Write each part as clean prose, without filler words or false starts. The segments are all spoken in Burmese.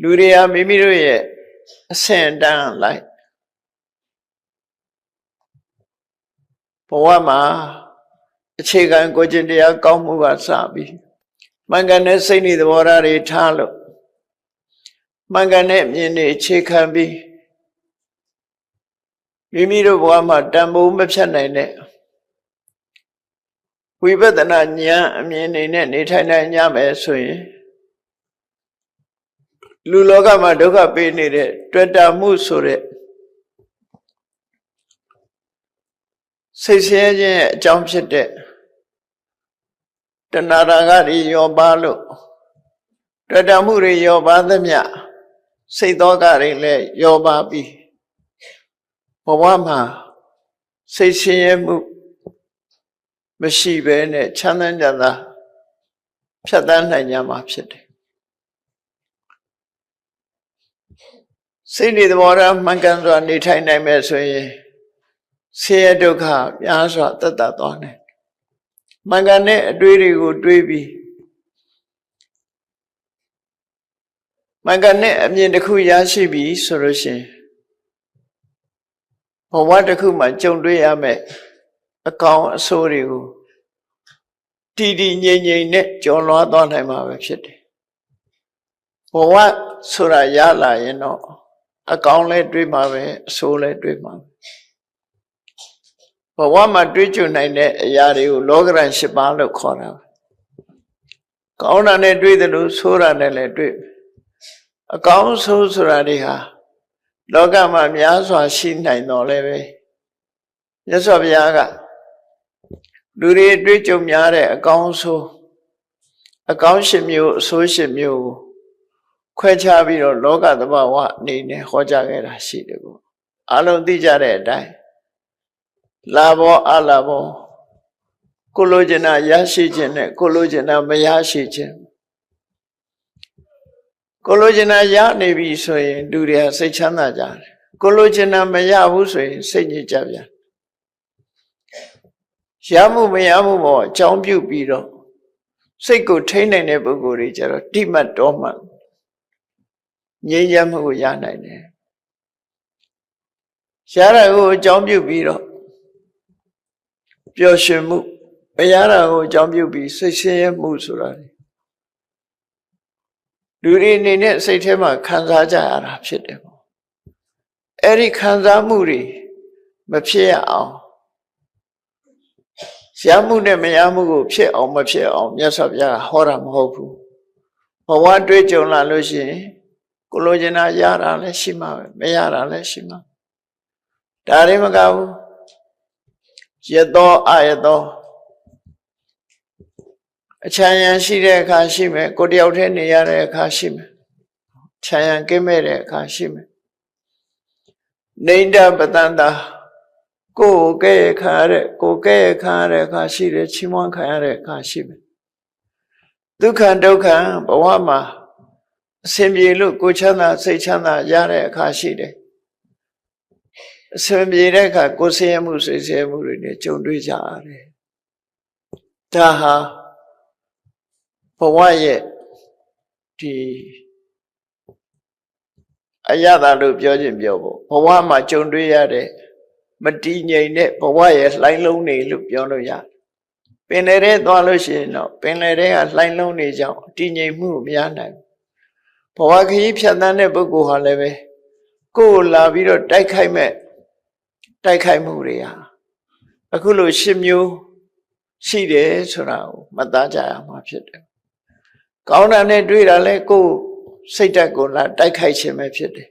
လူတွေကမိမိတို့ရဲ့အဆင့်တန်းလိုက်ဘဝမှာအခြေခံကိုယ်ကျင့်တရားကောင်းမှုကစပြီးမှန်ကန်တဲ့စိတ်နဲ့သဘောထားတွေထားလို့မှန်ကန်တဲ့အမြင်တွေအခြေခံပြီးမိမိတို့ဘဝမှာတန်ဖိုးမဖြတ်နိုင်တဲ့ဝိပဿနာဉာဏ်အမြင်တွေနဲ့နေထိုင်နိုင်ကြမယ်ဆိုရင်လူလောကမှာဒုက္ခပေးနေတဲ့တွေ့တာမှုဆိုတဲ့စိတ်ဆင်းရဲခြင်းရဲ့အကြောင်းဖြစ်တဲ့တဏှာရာဂတွေရောပါလို့တွေ့တာမှုတွေရောပါသမျှစိတ်သောကတွေလည်းရောပါပြီးဘဝမှာစိတ်ဆင်းရဲမှုမရှိဘဲနဲ့ချမ်းသာကြတာဖြတ်သန်းနိုင်ကြမှာဖြစ်တယ်စိတ်နေသဘောထားမှန်ကန်စွာနေထိုင်နိုင်မယ်ဆိုရင်ဆင်းရဲဒုက္ခများစွာသက်သာသွားနိုင်မှန်ကန်တဲ့အတွေးတွေကိုတွေးပြီးမှန်ကန်တဲ့အမြင်တစ်ခုရရှိပြီဆိုလို့ရှိရင်ဘဝတစ်ခုမှာကြုံတွေ့ရမယ်အကောင်းအဆိုးတွေကိုတည်တည်ငြိမ်ငြိမ်နဲ့ကျော်လွှားသွားနိုင်မှာပဲဖြစ်တယ်ဘဝဆိုတာရလာရင်တော့အကောင်းလဲတွေးမှာပဲအဆိုးလဲတွေးမှာဘဝမှာတွေးကြုံနိုင်တဲ့အရာတွေကိုလောကရန်၈ပါးလို့ခေါ်တာကောင်းတာနဲ့တွေးတယ်လို့ဆိုးတာနဲ့လည်းတွေးအကောင်းဆိုးဆိုတာတွေဟာလောကမှာများစွာရှိနိုင်တော့လည်းပဲမြတ်စွာဘုရားကလူတွေတွေးကြုံများတဲ့အကောင်းဆိုးအကောင်း၈မျိုးအဆိုး၈မျိုးကိုခွဲခြားပြီးတော့လောကသဘာဝအနေနဲ့ဟောကြားခဲ့တာရှိတယ်ပေါ့အလုံးသိကြတဲ့အတိုင်းလာဘောအလာဘောကိုလိုချင်တာရရှိခြင်းနဲ့ကိုလိုချင်တာမရရှိခြင်းကိုလိုချင်တာရနေပြီဆိုရင်လူတွေကစိတ်ချမ်းသာကြတယ်ကိုလိုချင်တာမရဘူးဆိုရင်စိတ်ညစ်ကြပြန်ရမှုမရမှုပေါ့အကြောင်းပြုပြီးတော့စိတ်ကိုထိန်းနိုင်တဲ့ပုဂ္ဂိုလ်တွေကျတော့တိမတ်တော်မှငြိမ်းချမ်းမှုကိုရနိုင်တယ်ရတာကိုအကြောင်းပြုပြီးတော့ပျော်ရွှင်မှုမရတာကိုအကြောင်းပြုပြီးစိတ်ဆင်းရဲမှုဆိုတာလူတွေအနေနဲ့စိတ်ထဲမှာခံစားကြရတာဖြစ်တယ်ပေါ့အဲ့ဒီခံစားမှုတွေမဖြစ်ရအောင်ရမှုနဲ့မရမှုကိုဖြစ်အောင်မဖြစ်အောင်မြတ်စွာဘုရားဟောတာမဟုတ်ဘူးဘဝတွေးကြုံလာလို့ရှိရင်ကိုလိုချင်တာရတာလည်းရှိမှာပဲမရတာလည်းရှိမှာဒါတွေမကဘူးယသောအယသောအချမ်းရံရှိတဲ့အခါရှိမယ်ကိုတယောက်တည်းနေရတဲ့အခါရှိမယ်ချမ်းရံကင်းမဲ့တဲ့အခါရှိမယ်နေတပတန္တာကိုယ်ကဲ့ခါရတဲ့ကိုယ်ကဲ့ခါရတဲ့အခါရှိတယ်ချီးမွမ်းခံရတဲ့အခါရှိမယ်ဒုက္ခဒုက္ခဘဝမှာအစဉ်ပြေလို့ကိုယ်ချမ်းသာစိတ်ချမ်းသာရတဲ့အခါရှိတယ်အစဉ်ပြေတဲ့အခါကိုယ်ဆင်းရဲမှုစိတ်ဆင်းရဲမှုတွေနဲ့ကြုံတွေ့ကြရတယ်ဒါဟာဘဝရဲ့ဒီအရသာလို့ပြောခြင်းပြောဖို့ဘဝမှာကြုံတွေ့ရတဲ့မတည်ငြိမ်တဲ့ဘဝရဲ့လှိုင်းလုံးတွေလို့ပြောလို့ရတယ်ပင်လယ်ထဲသွားလို့ရှိရင်တော့ပင်လယ်ထဲကလှိုင်းလုံးတွေကြောင့်တည်ငြိမ်မှုမရနိုင်ဘူးဘဝခရီးဖြတ်သန်းတဲ့ပုဂ္ဂိုလ်ဟာလည်းပဲကိုယ်လာပြီးတော့တိုက်ခိုက်မဲ့တိုက်ခိုက်မှုတွေဟာအခုလို၈မျိုးရှိတယ်ဆိုတာကိုမှတ်သားကြရမှာဖြစ်တယ်ကောင်းတာနဲ့တွေ့တာလဲကိုယ်စိတ်ဓာတ်ကိုလာတိုက်ခိုက်ခြင်းပဲဖြစ်တယ်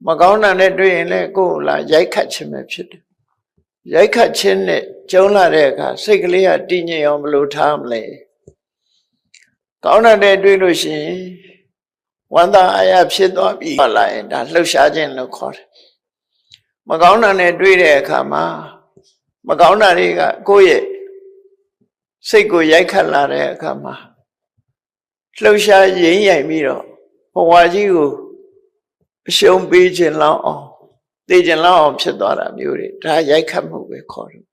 မကောင်းတာနဲ့တွေ့ရင်လည်းကိုယ်လာရိုက်ခတ်ခြင်းပဲဖြစ်တယ်ရိုက်ခတ်ခြင်းနဲ့ကြုံလာတဲ့အခါစိတ်ကလေးကတည်ငြိမ်အောင်ဘယ်လိုထားမလဲကောင်းတာနဲ့တွေ့လို့ရှိရင်ဝမ်းသာအားရဖြစ်သွားပြီလာရင်ဒါလှုပ်ရှားခြင်းလို့ခေါ်တယ်မကောင်းတာနဲ့တွေ့တဲ့အခါမှာမကောင်းတာတွေကကိုယ့်ရဲ့စိတ်ကိုရိုက်ခတ်လာတဲ့အခါမှာလှုပ်ရှားရင်းရိုင်ပြီးတော့ဘဝကြီးကိုအရှုံးပေးခြင်းလောက်အောင်သိခြင်းလောက်အောင်ဖြစ်သွားတာမျိုးတွေဒါရိုက်ခတ်မှုပဲခေါ်တယ်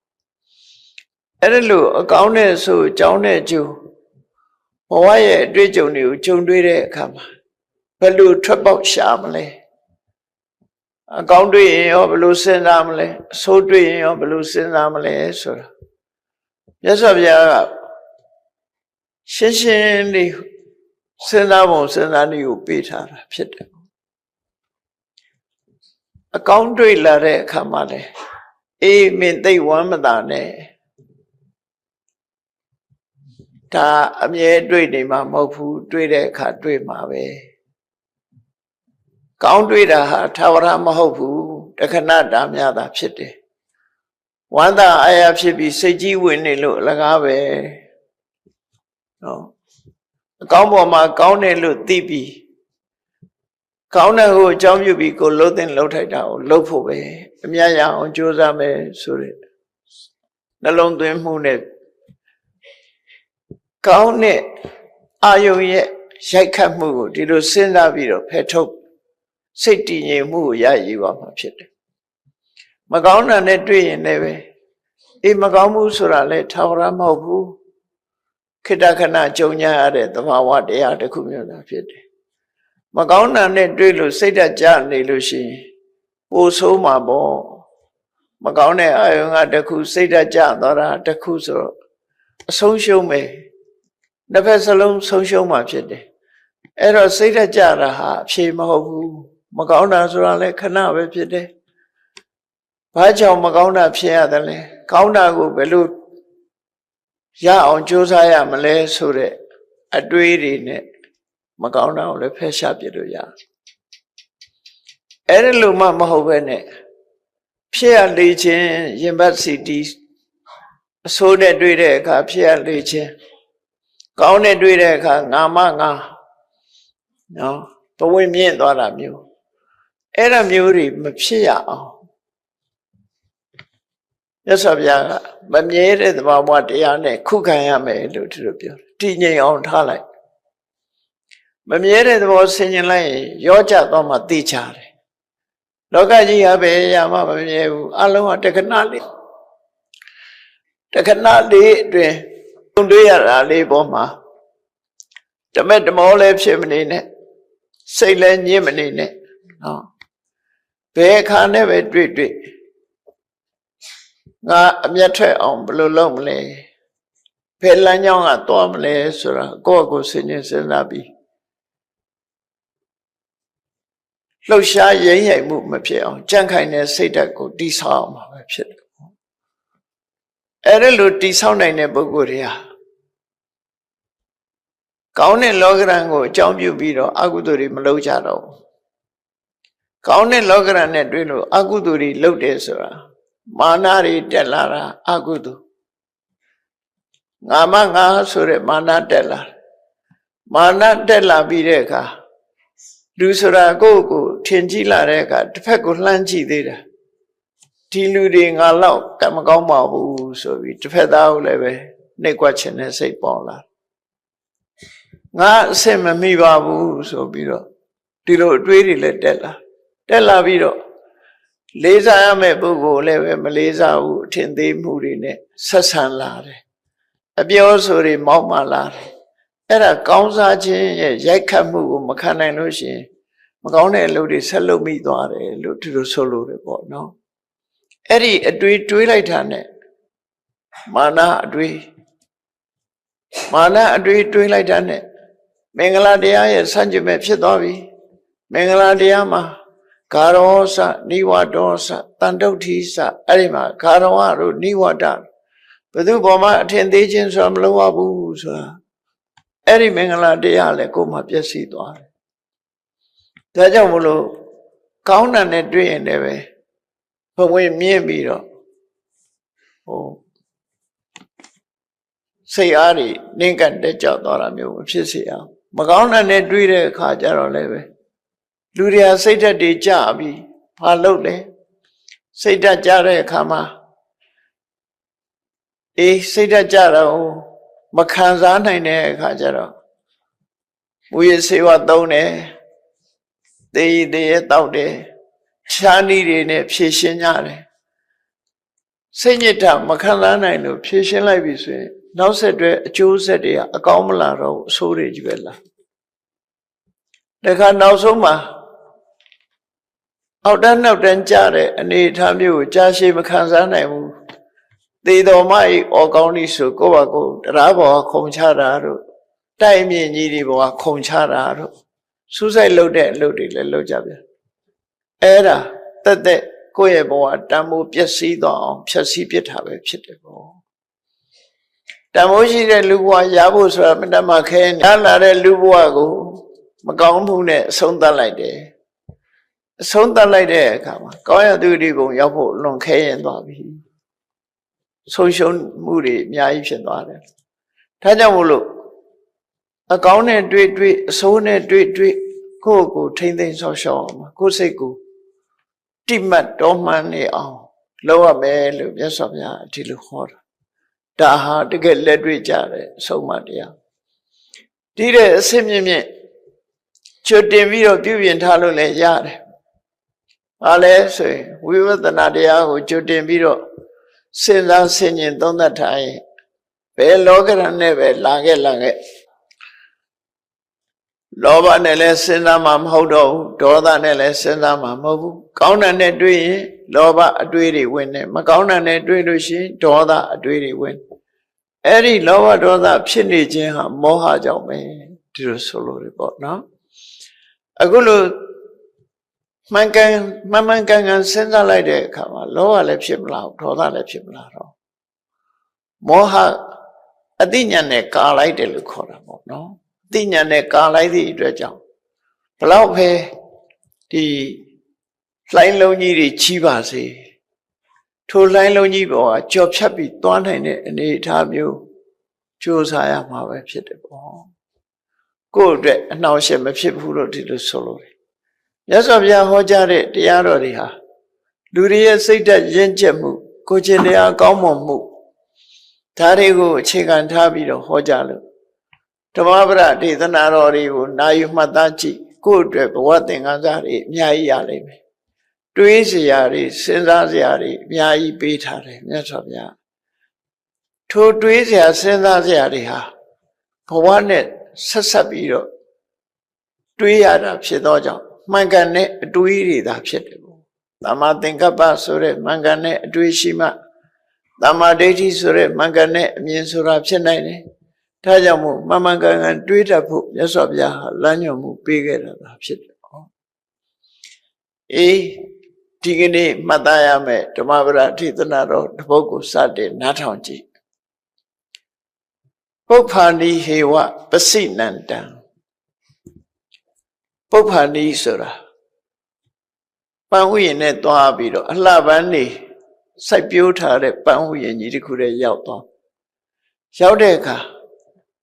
အဲ့ဒါလို့အကောင်းနဲ့ဆိုအကြောင်းနဲ့ကျိုးဘဝရဲ့အတွေ့အကြုံတွေကိုဂျုံတွေ့တဲ့အခါမှာဘ ယ်လိုထွက်ပေါက်ရှာမလဲအကောင်းတွေ့ရင်ရောဘယ်လိုစဉ်းစားမလဲအဆိုးတွေ့ရင်ရောဘယ်လိုစဉ်းစားမလဲဆိုတာမြတ်စွာဘုရားကရှင်းရှင်းလေးစဉ်းစားပုံစဉ်းစားနည်းကိုပေးထားတာဖြစ်တယ်အကောင်းတွေ့လာတဲ့အခါမှာလေအေးမင်းသိဝမ်းမသာနဲ့ဒါအမြဲတွေ့နေမှာမဟုတ်ဘူးတွေ့တဲ့အခါတွေ့မှာပဲကောင်းတွေ့တာဟာထာဝရမဟုတ်ဘူးတခဏတာများတာဖြစ်တယ်ဝမ်းသာအားရဖြစ်ပြီးစိတ်ကြီးဝင်နေလို့အလကားပဲနော်အကောင်းပေါ်မှာကောင်းတယ်လို့သိပြီးကောင်းတဲ့ကိုအကြောင်းပြုပြီးကိုလှုပ်တဲ့လှုပ်ထိုက်တာကိုလှုပ်ဖို့ပဲအများရအောင်ကြိုးစားမယ်ဆိုတဲ့နှလုံးသွင်းမှုနဲ့ကောင်းတဲ့အာယုံရဲ့ရိုက်ခတ်မှုကိုဒီလိုစဉ်းစားပြီးတော့ဖယ်ထုတ်စိတ်တည်ငြိမ်မှုကိုရယူပါမှာဖြစ်တယ်မကောင်းတာနဲ့တွေ့ရင်လည်းပဲအေးမကောင်းမှုဆိုတာလည်းထာဝရမဟုတ်ဘူးခေတ္တခဏကြုံရတဲ့သဘာဝတရားတစ်ခုမျိုးသာဖြစ်တယ်မကောင်းတာနဲ့တွေ့လို့စိတ်ဓာတ်ကျနေလို့ရှိရင်ပိုဆိုးမှာပေါ့မကောင်းတဲ့အာယုံကတစ်ခုစိတ်ဓာတ်ကျသွားတာတစ်ခုဆိုတော့အဆုံးရှုံးမယ်တစ်ဖက်စလုံးဆုံးရှုံးမှာဖြစ်တယ်အဲ့တော့စိတ်ဓာတ်ကျတာဟာအဖြေမဟုတ်ဘူးမကောင်းတာဆိုတာလည်းခဏပဲဖြစ်တယ်ဘာကြောင့်မကောင်းတာဖြစ်ရတယ်လဲကောင်းတာကိုဘယ်လိုရအောင်ကြိုးစားရမလဲဆိုတဲ့အတွေးတွေနဲ့မကောင်းတာကိုလည်းဖယ်ရှားပြလို့ရတယ်အဲ့ဒီလိုမှမဟုတ်ပဲနဲ့ဖြစ်ရလေခြင်းရင်ဘတ်စီတီအဆိုးနဲ့တွေ့တဲ့အခါဖြစ်ရလေခြင်းကောင်းနဲ့တွေ့တဲ့အခါငါမငါနော်ဘဝင်မြင့်သွားတာမျိုးအဲ့ဒါမျိုးတွေမဖြစ်ရအောင်မြတ်စွာဘုရားကမမြဲတဲ့သဘာဝတရားနဲ့ခုခံရမယ်လို့သူတို့ပြောတယ်တည်ငြိမ်အောင်ထားလိုက်မမြဲတဲ့သဘောဆင်ញင်လိုက်ရင်ရောကြတော့မှသိချတယ်လောကကြီးဟာပဲရမှမမြဲဘူးအလုံးကတခဏလေးအတွင်းတွေ့ရတာလေးပေါ်မှာတမက်တမောလည်းဖြစ်မနေနဲ့စိတ်လည်းညစ်မနေနဲ့နော်ဘယ်အခါနဲ့ပဲတွေ့ငါအမျက်ထွက်အောင်ဘယ်လိုလုပ်မလဲဘယ်လမ်းကြောင်းကသွားမလဲဆိုတာကိုယ့်အကိုစဉ်းကျင်စဉ်းစားပြီးလှုပ်ရှားရိမ့်ရိုက်မှုမဖြစ်အောင်ကြံ့ခိုင်တဲ့စိတ်ဓာတ်ကိုတိဆောက်အောင်ပဲဖြစ်တယ်အဲ့ဒါလိုတိဆောက်နိုင်တဲ့ပုဂ္ဂိုလ်တွေဟာကောင်းတဲ့လောကရန်ကိုအကြောင်းပြုပြီးတော့အကုသိုလ်တွေမလုပ်ကြတော့ဘူးကောင်းတဲ့လောကရန်နဲ့တွေ့လို့အကုသိုလ်တွေလုပ်တယ်ဆိုတာမာနတွေတက်လာတာအကုသိုလ်ငါမငါဆိုတဲ့မာနတက်လာမာနတက်လာပြီးတဲ့အခါလူဆိုတာကိုယ့်ကိုထင်ကြည့်လာတဲ့အခါတစ်ဖက်ကိုလှမ်းကြည့်သေးတာဒီလူတွေငါတော့ကံမကောင်းပါဘူးဆိုပြီးတစ်ဖက်သားကိုလည်းပဲနှိပ်ကွက်ခြင်းနဲ့စိတ်ပေါလာငါအဆင်မမိပါဘူးဆိုပြီးတော့ဒီလိုအတွေးတွေလည်းတက်လာပြီးတော့လေးစားရမယ့်ပုဂ္ဂိုလ်လည်းပဲမလေးစားဘူးအထင်သေးမှုတွေနဲ့ဆက်ဆံလာတယ်အပြောဆိုတွေမောက်မှလာတယ်အဲ့ဒါကောင်းစားခြင်းရဲ့ရိုက်ခတ်မှုကိုမခံနိုင်လို့ရှိရင်မကောင်းတဲ့အလုပ်တွေဆက်လုပ်မိသွားတယ်လို့ဒီလိုဆိုလို့ရပေါ့နော်အဲ့ဒီအတွေးတွေးလိုက်တာနဲ့မာနအတွေးတွေးလိုက်တာနဲ့မင်္ဂလာတရားရဲ့ဆန့်ကျင်ဘက်ဖြစ်သွားပြီမင်္ဂလာတရားမှာဂါရောစနိဝတောစတန်တုဋ္ဌိစအဲ့ဒီမှာဂါရောတို့နိဝတဘယ်သူပေါ်မှာအထင်သေးခြင်းဆိုတာမလုပ်ရဘူးဆိုတာအဲ့ဒီမင်္ဂလာတရားလည်းကိုယ်မှာပျက်စီးသွားတယ်ဒါကြောင့်မလို့ကောင်းတာနဲ့တွေ့ရင်လည်းပဲဘဝင်မြင့်ပြီးတော့စိတ်အားတွေနှင်းကန်တက်ကြသွားတာမျိုးမဖြစ်စေအောင်မကောင်းတာနဲ့တွေ့တဲ့အခါကျတော့လည်းပဲလူတွေဟာစိတ်ဓာတ်တွေကြပြီးဘာလုပ်လဲစိတ်ဓာတ်ကြတဲ့အခါမှာစိတ်ဓာတ်ကြတော့မခံစားနိုင်တဲ့အခါကျတော့မူရစေဝသုံးတယ်သေရတောက်တယ်ခြားနည်းတွေနဲ့ဖြည့်ရှင်းကြတယ်စိတ်ညစ်တာမခံစားနိုင်လို့ဖြည့်ရှင်းလိုက်ပြီဆိုရင်နောက်ဆက်တွဲအကျိုးဆက်တွေကအကောင်းမလာတော့အဆိုးတွေကြီးပဲလား တခါနောက်ဆုံးမှာအောက်တန်းနောက်တန်းကြတဲ့အနေအထားမျိုးကိုကြာရှည်မခံစားနိုင်ဘူးသေတော်မဤဩကောင်းဤဆိုကိုယ့်ဘာကိုတရားဘောခုံချတာတို့တိုက်မြင့်ကြီးတွေဘောခုံချတာတို့စူးစိုက်လုပ်တဲ့အလုပ်တွေလည်းလုပ်ကြပြန်အဲ့ဒါတက်ကိုယ့်ရဲ့ဘဝတန်ဖိုးပျက်စီးသွားအောင်ဖြတ်စည်းပစ်တာပဲဖြစ်တယ်ပေါ့တန်ဖိုးရှိတဲ့လူဘဝရဖို့ဆိုတာမတတ်မှခဲရလာတဲ့လူဘဝကိုမကောင်းမှုနဲ့အဆုံးသတ်လိုက်တယ်အဆုံးသတ်လိုက်တဲ့အခါမှာကောင်းရသူတွေကုန်ရောက်ဖို့လွန်ခဲရင်သွားပြီဆုံးရှုံးမှုတွေအများကြီးဖြစ်သွားတယ်ဒါကြောင့်မို့လို့အကောင်းနဲ့တွေ့အဆိုးနဲ့တွေ့ကိုယ့်ကိုထိမ့်သိမ်းဆောက်ရှောက်အောင်ကိုယ့်စိတ်ကိုတိမှတ်တော်မှန်နေအောင်လုပ်ရမယ်လို့မြတ်စွာဘုရားဒီလိုဟောတာဒါဟာတကယ်လက်တွေ့ကြတဲ့အဆုံးအမတရားဒီတဲ့အစစ်မြင့်ချွတ်တင်ပြီးတော့ပြုပြင်ထားလို့လည်းရတယ်။ဘာလဲဆိုရင်ဝိပဿနာတရားကိုချွတ်တင်ပြီးတော့စဉ်းစားဆင်ခြင်သုံးသပ်ထားရင်ဘယ်လောကရန်နဲ့ပဲလာခဲ့လောဘနဲ့လည်းစဉ်းစားမှမဟုတ်တော့ဘူးဒေါသနဲ့လည်းစဉ်းစားမှမဟုတ်ဘူးကောင်းတဲ့နဲ့တွေ့ရင်လောဘအတွေးတွေဝင်တယ်မကောင်းတဲ့နဲ့တွေ့လို့ရှိရင်ဒေါသအတွေးတွေဝင်အဲ့ဒီလောဘဒေါသဖြစ်နေခြင်းဟာမောဟကြောင့်ပဲဒီလိုဆိုလို့ရပေါ့နော်အခုလိုမှန်ကန်စဉ်းစားလိုက်တဲ့အခါမှာလောဘလည်းဖြစ်မလားဒေါသလည်းဖြစ်မလားတော့မောဟအသိဉာဏ်နဲ့ကာလိုက်တယ်လို့ခေါ်တာပေါ့နော်အသိဉာဏ်နဲ့ကာလိုက်သည့်အတွက်ကြောင့်ဘလောက်ပဲဒီလှိုင်းလုံးကြီးတွေကြီးပါစေထိုလှိုင်းလုံးကြီးပေါ်ကကြော်ဖြတ်ပြီးသွားနိုင်တဲ့အနေအထားမျိုးကြိုးစားရမှာပဲဖြစ်တယ်ပေါ့ကိုယ့်အတွက်အနှောင့်အယှက်မဖြစ်ဘူးလို့ဒီလိုဆိုလို့မြတ်စွာဘုရားဟောကြားတဲ့တရားတော်တွေဟာလူတွေရဲ့စိတ်ဓာတ်ရင့်ကျက်မှုကိုယ်ကျင့်တရားကောင်းမွန်မှုဒါတွေကိုအခြေခံထားပြီးတော့ဟောကြားလို့ဓမ္မပဒဒေသနာတော်တွေကိုနာယူမှတ်သားကြည့်ကိုယ့်အတွက်ဘဝသင်္ကန်းစာတွေအများကြီးရလိမ့်မယ်တွေးစရာတွေစဉ်းစားစရာတွေအများကြီးပေးထားတယ်မြတ်စွာဘုရားထိုတွေးစရာစဉ်းစားစရာတွေဟာဘဝနဲ့ဆက်ဆက်ပြီးတော့တွေးရတာဖြစ်သောကြောင့်မှန်ကန်တဲ့အတွေးတွေသာဖြစ်တယ်ပေါ့သမ္မာသင်္ကပ္ပဆိုတဲ့မှန်ကန်တဲ့အတွေးရှိမှသမ္မာဒိဋ္ဌိဆိုတဲ့မှန်ကန်တဲ့အမြင်ဆိုတာဖြစ်နိုင်တယ်ဒါကြောင့်မို့မှန်ကန်တွေးတတ်ဖို့မြတ်စွာဘုရားဟာလမ်းညွှန်မှုပေးခဲ့တာသာဖြစ်တယ်ပေါ့ဒီကနေ့မှတ်သားရမယ်ဓမ္မပဒဒေသနာတော်တစ်ပုဒ်ကိုစတင်နားထောင်ကြည့်ပုပ္ပာနိဟေဝပစိနန္တံပုပ္ပာနိဆိုတာပန်းဥယျာဉ်နဲ့သွားပြီးတော့အလှပန်းနေစိုက်ပျိုးထားတဲ့ပန်းဥယျာဉ်ကြီးတစ်ခုထဲရောက်တဲ့အခါ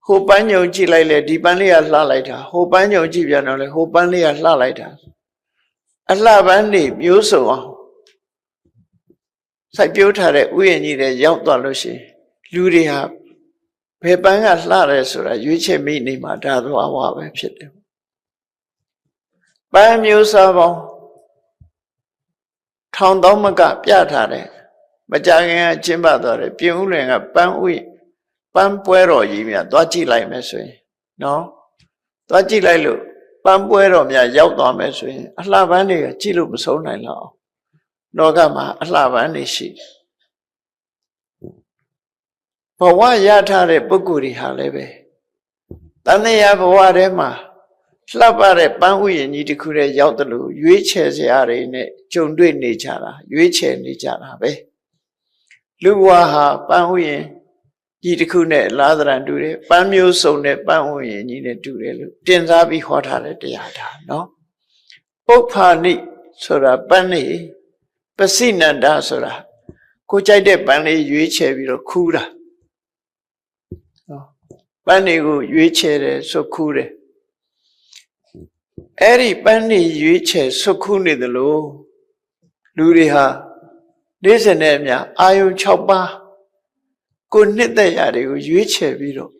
ဟိုပန်းညုံကြည့်လိုက်လေဒီပန်းလေးကလှလိုက်တာဟိုပန်းညုံကြည့်ပြန်တော့လေဟိုပန်းလေးကလှလိုက်တာအလှပန်းနေမျိုးစုံအောင်စိုက်ပျိုးထားတဲ့ဥယျာဉ်ကြီးတွေရောက်သွားလို့ရှိရင်လူတွေဟာဘယ်ပန်းကလှတယ်ဆိုတာရွေးချယ်မိနေမှာဒါသဘာဝပဲဖြစ်တယ်ပန်းမျိုးစားပေါင်းထောင်သောမကပြထားတယ်မကြခင်ကကျင်းပသွားတယ်ပြင်ဦးလွင်ကပန်းပွဲတော်ကြီးများသွားကြည့်လိုက်မယ်ဆိုရင်နော်သွားကြည့်လိုက်လို့ပန်းပွဲတော်များရောက်သွားမယ်ဆိုရင်အလှပန်းတွေကကြည့်လို့မဆုံးနိုင်တော့လောကမှာအလှပန်းတွေရှိတယ်ဘဝရထားတဲ့ပုဂ္ဂိုလ်တွေဟာလည်းပဲတဏှာဘဝထဲမှာလှပတဲ့ပန်းဥယျာဉ်ကြီးတစ်ခုထဲရောက်တယ်လို့ရွေးချယ်စရာတွေနဲ့ကြုံတွေ့နေကြတာရွေးချယ်နေကြတာပဲလူဘဝဟာပန်းဥယျာဉ်ကြီးတစ်ခုနဲ့လာသရံတူတယ်ပန်းမျိုးစုံနဲ့ပန်းဥယျာဉ်ကြီးနဲ့တူတယ်လို့တင်စားပြီးဟောထားတဲ့တရားဒါနော်ပုပ္ပာနိဆိုတာပန်းနေပစိနန္ဒဆိုတာကိုကြိုက်တဲ့ပန်းလေးရွေးချယ်ပြီးတော့ခူးတာပန်းတွေကိုရွေးချယ်တယ်ဆိုခူးတယ်အဲ့ဒီပန်းတွေရွေးချယ်ဆွခုနေသလိုလူတွေဟာနေ့စဉ်နဲ့အမျှအာယုံ6ပါးကိုနှစ်သက်ရာတွေကိုရွေးချယ်ပြီးတော့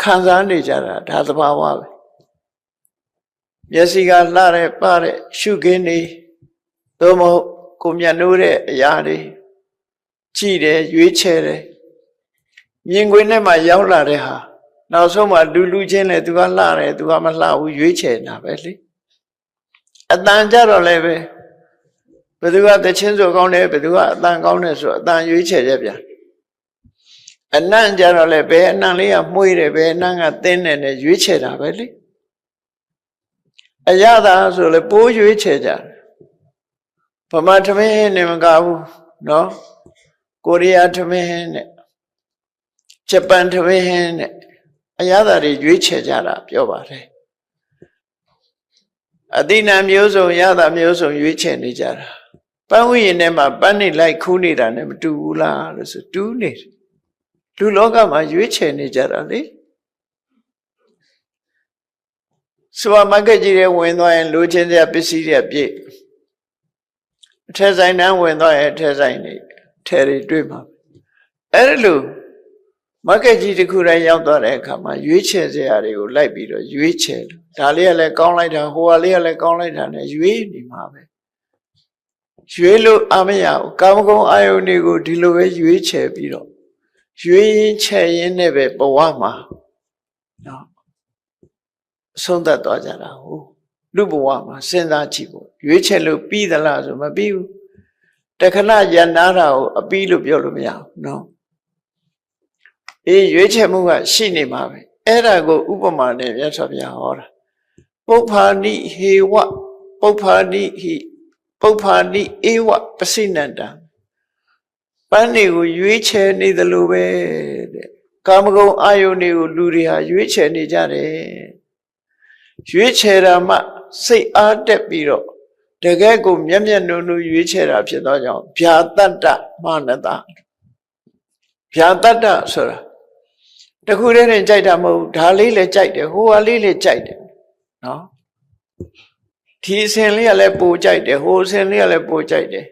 ခံစားနေကြတာဒါသဘာဝပဲမျက်စိကလှတဲ့ပါတဲ့ရှုခင်းနေသို့မဟုတ်ကိုမျက်နှိုးတဲ့အရာတွေကြည့်တယ်ရွေးချယ်တယ်မြင်ကွင်းထဲမှာရောက်လာတဲ့ဟာနောက်ဆုံးမှလူချင်းလေသူကလှတယ်သူကမလှဘူးရွေးချယ်တာပဲလေ တန်ကြတော့လည်းပဲဘယ်သူကတချင်းဆိုကောင်းတယ်ဘယ်သူကအတန်ကောင်းတယ်ဆိုအတန်ရွေးချယ်ချက်ပြန်အနံ့ကြတော့လည်းဘယ်အနံ့လေးကမှုေးတယ်ဘယ်အနံ့ကသင်းတယ်နဲ့ရွေးချယ်တာပဲလေအရသာဆိုလည်းပိုးရွေးချယ်ကြတယ်ဗမာထမင်းနဲ့မကဘူးနော်ကိုရီးယားထမင်းနဲ့ဂျပန်ထမင်းနဲ့အရသာတွေရွေးချယ်ကြတာပြောပါတယ်အတိဏမျိုးစုံရတာမျိုးစုံရွေးချယ်နေကြတာပန်းဥယျာဉ်ထဲမှာပန်းနေလိုက်ခူးနေတာနဲ့မတူဘူးလားလို့ဆိုတူးနေတယ်လူလောကမှာရွေးချယ်နေကြတာလေစူပါမားကတ်ကြီးတွေဝင်သွားရင်လိုချင်တဲ့ပစ္စည်းတွေပြည့်အထက်ဆိုင်တန်းဝင်သွားရင်အထက်ဆိုင်တွေထဲတွေတွေ့မှာအဲ့ဒါလို့မားကတ်ကြီးတစ်ခုတည်းရောက်သွားတဲ့အခါမှာရွေးချယ်စရာတွေကိုလိုက်ပြီးတော့ရွေးချယ်လို့ဒါလေးကလည်းကောင်းလိုက်တာဟိုကလေးကလည်းကောင်းလိုက်တာနဲ့ရွေးနေမှာပဲရွေးလို့အမရဘူးကာမဂုဏ်အာယုန်တွေကိုဒီလိုပဲရွေးချယ်ပြီးတော့ရွေးရင်ချယ်ရင်နဲ့ပဲဘဝမှာနော်အဆုံးသတ်သွားကြတာဟုတ်လူဘဝမှာစဉ်းစားကြည့်ဖို့ရွေးချယ်လို့ပြီးသလားဆိုမပြီးဘူးတခဏရန်နာတာကိုအပြီးလို့ပြောလို့မရဘူးနော်အေးရွေးချယ်မှုကရှိနေမှာပဲအဲ့ဒါကိုဥပမာနဲ့မြတ်စွာဘုရားဟောတာပုပ္ပာနိဟေဝပုပ္ပာနိဟိပုပ္ပာနိဧဝပစိနန္တံပန်းတွေကိုရွေးချယ်နေသလိုပဲတဲ့ကာမဂုဏ်အာယုန်တွေကိုလူတွေဟာရွေးချယ်နေကြတယ်ရွေးချယ်တာမှစိတ်အားတက်ပြီးတော့တကယ်ကိုမျက်မျက်နှုံနှုံရွေးချယ်တာဖြစ်သောကြောင့်ဗျာတတ္တမာနတဗျာတတ္တဆိုတာတခုတည်းနဲ့ကြိုက်တာမဟုတ်ဒါလေးလည်းကြိုက်တယ်ဟိုဟာလေးလည်းကြိုက်တယ်နော်ဒီအစဉ်လေးကလည်းပိုကြိုက်တယ်ဟိုအစဉ်လေးကလည်းပိုကြိုက်တယ်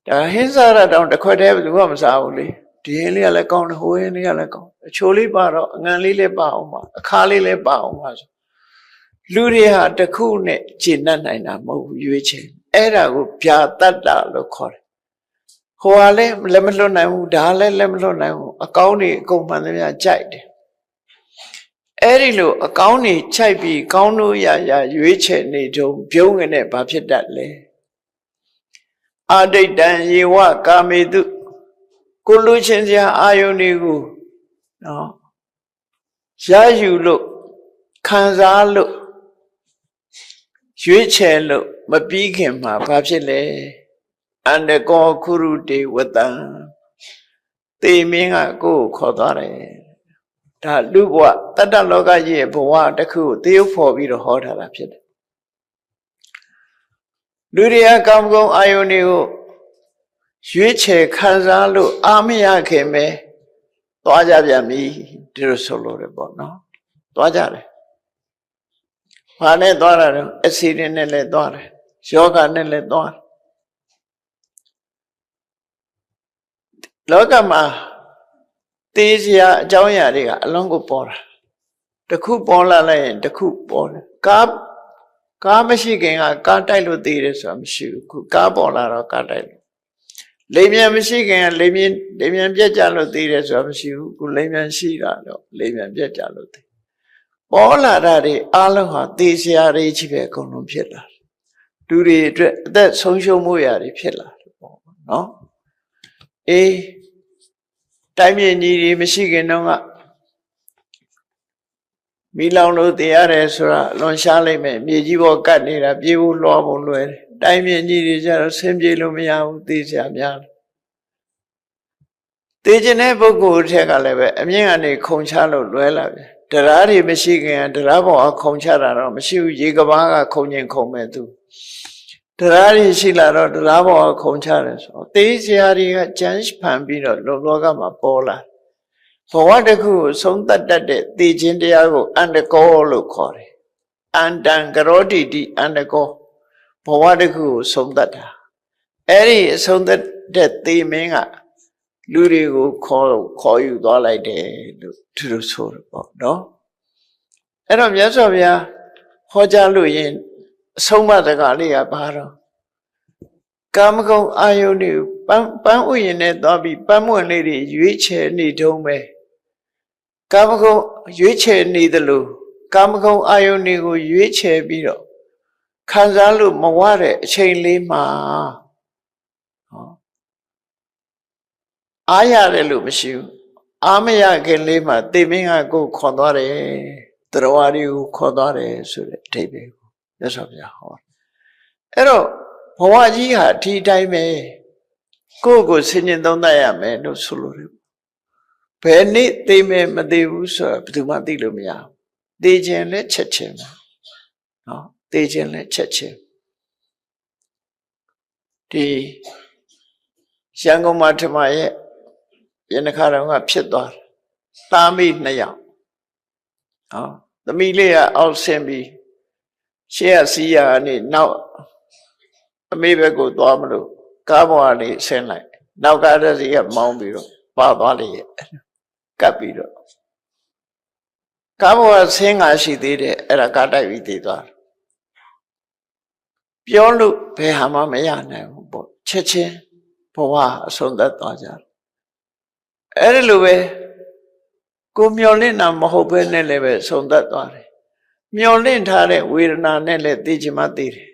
ဒါဟင်းစားရတောင်တစ်ခွက်တည်းဘယ်သူမှမစားဘူးလေဒီဟင်းလေးကလည်းကောင်းတယ်ဟိုဟင်းလေးကလည်းကောင်းအချိုလေးပါတော့အငံလေးလည်းပါအောင်ပါအခါလေးလည်းပါအောင်ပါဆိုလူတွေဟာတစ်ခုနဲ့ကျင့်တတ်နိုင်တာမဟုတ်ဘူးရွေးချယ်အဲ့ဒါကိုဗျာတတ္တလို့ခေါ်တယ်ဟိုဟာလည်းလက်မလွတ်နိုင်ဘူးဒါလည်းလက်မလွတ်နိုင်ဘူးအကောင်းတွေအကုန်မှန်သမျှကြိုက်တယ်အဲ့ဒီလိုအကောင်းတွေခြိုက်ပြီးကောင်းလို့ရရွေးချယ်နေတုံပြုံးငနဲ့ဘာဖြစ်တတ်လဲအာဒိဋ္ဌံယေဝကာမေတုကိုလူချင်းစရာအာယုန်တွေကိုနော်ရယူလို့ခံစားလို့ရွေးချယ်လို့မပြီးခင်မှာဘာဖြစ်လဲအန္တကောခုရုတေဝတံသေမင်းကကိုယ်ခေါ်သွားတယ်ဒါလူဘဝတတ္တလောကကြီးရဲ့ဘဝတစ်ခုကိုသရုပ်ဖော်ပြီးတော့ဟောထားတာဖြစ်တယ်လူတွေကကာမဂုဏ်အာယုန်တွေကိုရွေးချယ်ခံစားလို့အာမရခင်ပဲသွားကြပြန်ပြီဒီလိုဆိုလို့ရပေါ့နော်သွားကြတယ်ဘာနဲ့သွားတာတော့အဆီရင်နဲ့လည်းသွားတယ်ယောဂနဲ့လည်းသွားတယ်လောကမှာတေးစရာအကြောင်းအရာတွေကအလုံးကိုပေါ်တာတစ်ခုပေါ်လာလိုက်ရင်တစ်ခုပေါ်တယ်ကားမရှိခင်ကကားတိုက်လို့သေးတယ်ဆိုတာမရှိဘူးခုကားပေါ်လာတော့ကားတိုက်လို့လိမ်မြန်မရှိခင်ကလိမ်မြန်ပြက်ကြလို့သေးတယ်ဆိုတာမရှိဘူးခုလိမ်မြန်ရှိတာတော့လိမ်မြန်ပြက်ကြလို့သေးပေါ်လာတာတွေအားလုံးဟာတေးစရာတွေကြီးပဲအကုန်လုံးဖြစ်လာတယ်လူတွေအတွက်အသက်ဆုံးရှုံးမှုရာတွေဖြစ်လာတယ်ပေါ့နော်အေးတိုင်းပြည်ကြီးတွေမရှိခင်တော့ကမီလောင်လို့တရားတယ်ဆိုတာလွန်ရှားလိုက်မယ်မြေကြီးပေါ်ကတ်နေတာပြေးဖို့လွှားဖို့လွယ်တယ်တိုင်းပြည်ကြီးတွေကျတော့ဆင်းပြေလို့မရဘူးသိစရာများတယ်သိကျင်တဲ့ပုဂ္ဂိုလ်ထက်ကလည်းပဲအမြင့်ကနေခုံချလို့လွယ်လာပြီတရားတွေမရှိခင်ကတရားပေါ်အခုံချတာတော့မရှိဘူးရေကဘာကခုံရင်ခုံမဲ့သူတရားတွေရှိလာတော့တရားပေါ်အခုံချတယ်ဆိုသိစရာတွေကကြမ်းဖန်ပြီးတော့လောကမှာပေါ်လာဘဝတစ်ခုကိုဆုံးသက်တတ်တဲ့သိခြင်းတရားကိုအန္တကောလို့ခေါ်တယ်အန္တံကရောတိတိအန္တကောဘဝတစ်ခုကိုဆုံးသက်တာအဲ့ဒီအဆုံးသက်တဲ့သိမင်းကလူတွေကိုခေါ်ယူသွားလိုက်တယ်လို့သူတို့ဆိုတယ်ပေါ့နော်အဲ့တော့မြတ်စွာဘုရားဟောကြားလို့ရင်အဆုံးမတကားလေးကဘာတော့ကာမဂုဏ်အာယုန်တွေပန်းဥယျာဉ်နဲ့သွားပြီးပန်းမွင့်လေးတွေရွေးချယ်နေတုံးပဲကာမဂုဏ်ရွေးချယ်နေသလိုကာမဂုဏ်အာယုန်တွေကိုရွေးချယ်ပြီးတော့ ခံစားလို့မဝတဲ့အချိန်လေးမှာအားရတယ်လို့မရှိဘူးအားမရခင်လေးမှာတေမင်းကကိုခေါ်သွားတယ်တရားဝါတွေကိုခေါ်သွားတယ်ဆိုတဲ့အဓိပ္ပာယ်ကိုမြတ်စွာဘုရားဟောအဲ့တော့ဘဝကြီးဟာဒီတိုင်းပဲကိုယ့်ကိုဆင်ញင်သုံးသပ်ရမယ်လို့ဆိုလိုတယ်ဘယ်နေ့သိမယ်မသိဘူးဆိုတော့ဘယ်သူမှသိလို့မရဘူးသိခြင်းနဲ့ချက်ချင်းနော်သိခြင်းနဲ့ချက်ချင်းဒီရန်ကုန်မှာထမရဲ့ယနေ့ခါတော့ကဖြစ်သွားတယ်သားမိ2ယောက်သမီးလေးကအောက်ဆင်းပြီးရှေ့ကစီးရကနေနောက်အမေဘက်ကိုသွားမလို့ကားပေါ်ကနေဆင်းလိုက်နောက်ကားတစ်စီးကမောင်းပြီးတော့ပါသွားလေကပ်ပြီးတော့ကားပေါ်ကဆင်းငါရှိသေးတယ်အဲ့ဒါကားတိုက်ပြီးတည်သွားတယ်ပြောလို့ဘယ်ဟာမှမရနိုင်ဘူးပေါ့ချက်ချင်းဘဝအဆုံးသတ်သွားကြတယ်အဲ့ဒီလိုပဲကိုမျောလင့်တာမဟုတ်ဘဲနဲ့လည်းပဲဆုံးသတ်သွားတယ်မျောလင့်ထားတဲ့ဝေဒနာနဲ့လည်းသိချင်မှသိတယ်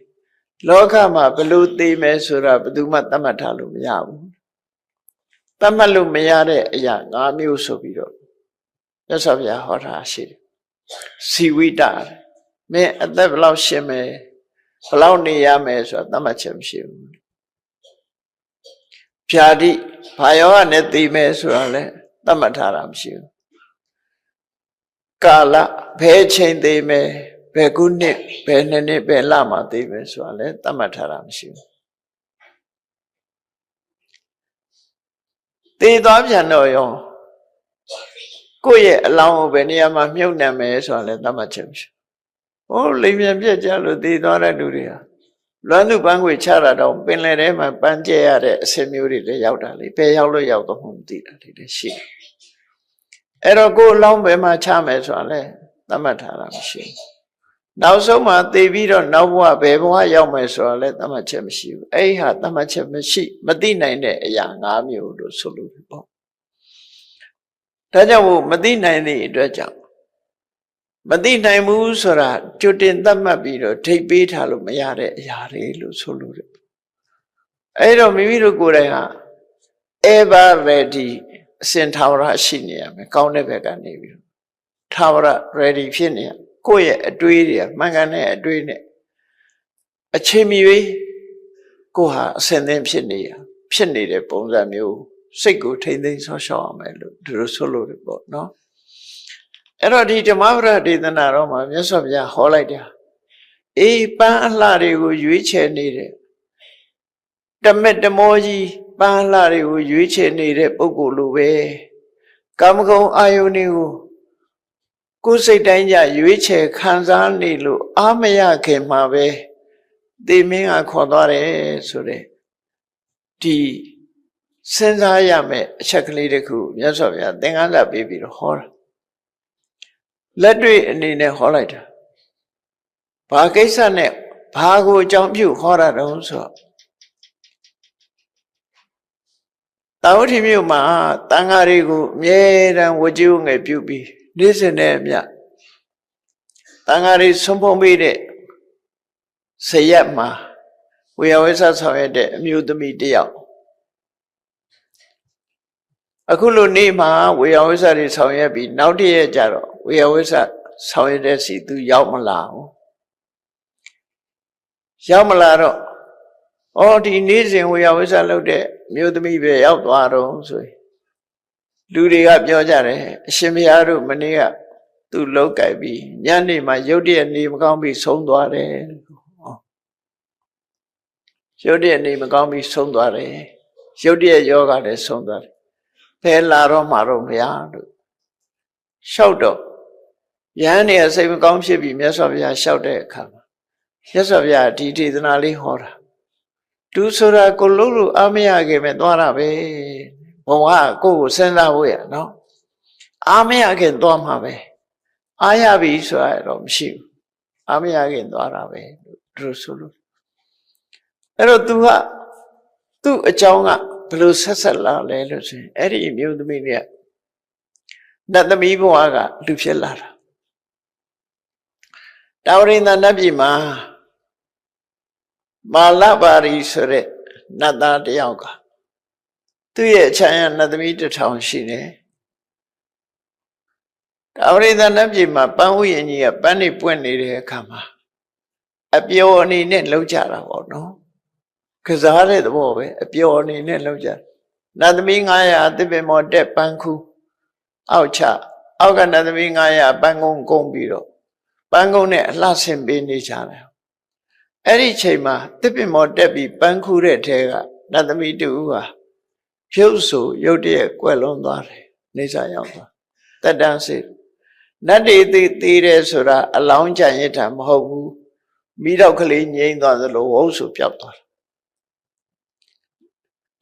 လောကမှာဘယ်လိုသိမယ်ဆိုတာဘယ်သူမှသတ်မှတ်ထားလို့မရဘူးသတ်မှတ်လို့မရတဲ့အရာ5မျိုးဆိုပြီးတော့မြတ်စွာဘုရားဟောထားရှိတယ်စီဝိတမင်းအသက်ဘယ်လောက်ရှင်မယ်ဘယ်လောက်နေရမယ်ဆိုတာသတ်မှတ်ချက်မရှိဘူးဖြာတိဘာယောကနဲ့သိမယ်ဆိုတာလည်းသတ်မှတ်ထားတာမရှိဘူးကာလဘယ်ချိန်သိမယ်ဘယ်ခုနှစ်ဘယ်နှစ်ဘယ်လမှာသိမယ်ဆိုတာလည်းသတ်မှတ်ထားတာမရှိဘူးသိသွားပြန်တော့ရောကိုယ့်ရဲ့အလောင်းကိုဘယ်နေရာမှာမြုပ်နှံမယ်ဆိုတာလည်းသတ်မှတ်ချက်မရှိဘူးလိမ်ပြန်ပြက်ကြလို့သိသွားတဲ့လူတွေဟာလွမ်းသူပန်းခွေချတာတော့ပင်လယ်ထဲမှာပန်းကျဲရတဲ့အဆင့်မျိုးတွေလည်းရောက်တာလေဘယ်ရောက်လို့ရောက်တော့မှမသိတာတွေလည်းရှိတယ်အဲ့တော့ကိုယ်အလောင်းဘယ်မှာချမယ်ဆိုတာလည်းသတ်မှတ်ထားတာမရှိဘူးနောက်ဆုံးမှသိပြီးတော့နောက်ဘဝဘယ်ဘဝရောက်မယ်ဆိုတာလည်းသတ်မှတ်ချက်မရှိဘူးအဲ့ဟာသတ်မှတ်ချက်မရှိမသိနိုင်တဲ့အရာ5မျိုးလို့ဆိုလို့ပေါ့ဒါကြောင့်မသိနိုင်တဲ့အတွက်ကြောင့်မသိနိုင်ဘူးဆိုတာကြိုတင်သတ်မှတ်ပြီးတော့ထိပ်ပေးထားလို့မရတဲ့အရာတွေလို့ဆိုလို့တယ်အဲ့တော့မိမိတို့ကိုယ်တိုင်ဟာ ever ready အစဉ်ထာဝရရှိနေရမယ်ကောင်းတဲ့ဘက်ကနေပြီးထာဝရ ready ဖြစ်နေရကိုယ့်ရဲ့အတွေးတွေမှန်ကန်တဲ့အတွေးနဲ့အချိန်မီကိုဟာအစဉ်သင်ဖြစ်နေတဲ့ပုံစံမျိုးစိတ်ကိုထိမ့်သိမ်းဆော့ရှော့အောင်မယ်လို့ဒီလိုဆိုလို့တယ်ပေါ့နော်အဲ့တော့ဒီဓမ္မပဒဒေသနာတော်မှာမြတ်စွာဘုရားဟောလိုက်တာအေးပန်းအလှတွေကိုရွေးချယ်နေတဲ့တမက်တမောကြီးပန်းအလှတွေကိုရွေးချယ်နေတဲ့ပုဂ္ဂိုလ်လိုပဲကာမဂုဏ်အာယုန်တွေကိုကိုယ်စိတ်တိုင်းကြရွေးချယ်ခံစားနေလို့အားမရခင်မှာပဲသေမင်းကခေါ်သွားတယ်ဆိုတဲ့ဒီစဉ်းစားရမယ်အချက်ကလေးတစ်ခုမြတ်စွာဘုရားသင်္ကန်းစာပေးပြီးတော့ဟောတာလက်တွေ့အနေနဲ့ဟောလိုက်တာဘာကိစ္စနဲ့ဘာကိုအကြောင်းပြုဟောတာတုံးဆိုတော့တာဝတိမြို့မှာတန်ဃာတွေကိုအမြဲတမ်းဝကြိုးငယ်ပြုပြီးနေ့စဉ်နဲ့အမျှတန်ဃာတွေဆုံးဖုံးပေးတဲ့ဇရက်မှာဝေယဝိဆဆောင်ရတဲ့အမျိုးသမီးတယောက်အခုလိုနေ့မှာဝေယဝိဆတွေဆောင်ရွက်ပြီးနောက်တည့်ရက်ကျတော့ဝေယဝိဆဆောင်ရွက်တဲ့စီသူရောက်မလာဘူးရောက်မလာတော့ဒီနေ့စဉ်ဝေယဝိဆလုပ်တဲ့မျိုးသမီးပဲရောက်သွားတော့ဆိုရင်လူတွေကပြောကြတယ်အရှင်ဘုရားတို့မနေ့ကသူလောက်ကြိုက်ပြီးညနေမှာရုတ်တရက်နေမကောင်းပြီးဆုံးသွားတယ်ရုတ်တရက်နေမကောင်းပြီးဆုံးသွားတယ်ရုတ်တရက်ယောဂလည်းဆုံးသွားတယ်ဘယ်လာတော့မှာတော့ဘုရားတို့လျှောက်တော့ယဟန်နေစိတ်မကောင်းဖြစ်ပြီးမြတ်စွာဘုရားလျှောက်တဲ့အခါမှာမြတ်စွာဘုရားဒီဒေသနာလေးဟောတာသူဆိုတာကိုလုံးလို့အားမရခင်ပဲသွားတာပဲဘဝကိုယ်စဉ်းစားဖို့ရနော်အားမရခင်သွားမှာပဲအားရပြီဆိုတာတော့မရှိဘူးအားမရခင်သွားတာပဲလို့ဆိုလို့အဲ့တော့သူအကြောင်းကဘယ်လိုဆက်ဆက်လာလဲလို့ဆိုရင်အဲ့ဒီမျိုးသမီးတွေကနတ်သမီးဘဝကလူဖြစ်လာတာတာဝရိန္ဒနတ်ပြည်မှာ မာလပါရီဆိုတဲ့နတ်သားတယောက်ကသူ့ရဲ့ခြံရနတ်သမီး1000ရှိတယ်ဒါဝိဒနတ်ပြည်မှာပန်းဥယျာဉ်ကြီးကပန်းနေပွင့်နေတဲ့အခါမှာအပျော်အနေနဲ့လှုပ်ကြတာပေါ့နော်ကစားတဲ့သဘောပဲအပျော်အနေနဲ့လှုပ်ကြနတ်သမီး900တစ်ပင်မော်တက်ပန်းခူးအောက်ချအောက်ကနတ်သမီး900ပန်းကုန်းကုန်းပြီးတော့ပန်းကုန်းနဲ့အလှဆင်ပေးနေကြတယ်အဲ့ဒီချိန်မှာတစ်ပင်မော်တက်ပြီးပန်းခူးတဲ့ထဲကနတ်သမီးတူဟာဖြုတ်ဆိုရုတ်တရက်ကွယ်လွန်သွားတယ်နေစာရောက်သွားတက်တန်းစေနတ်တွေသေးတယ်ဆိုတာအလောင်းကြံရတာမဟုတ်ဘူးမိတော့ကလေးငြိမ်းသွားသလိုဝုတ်ဆိုပြောက်သွားတယ်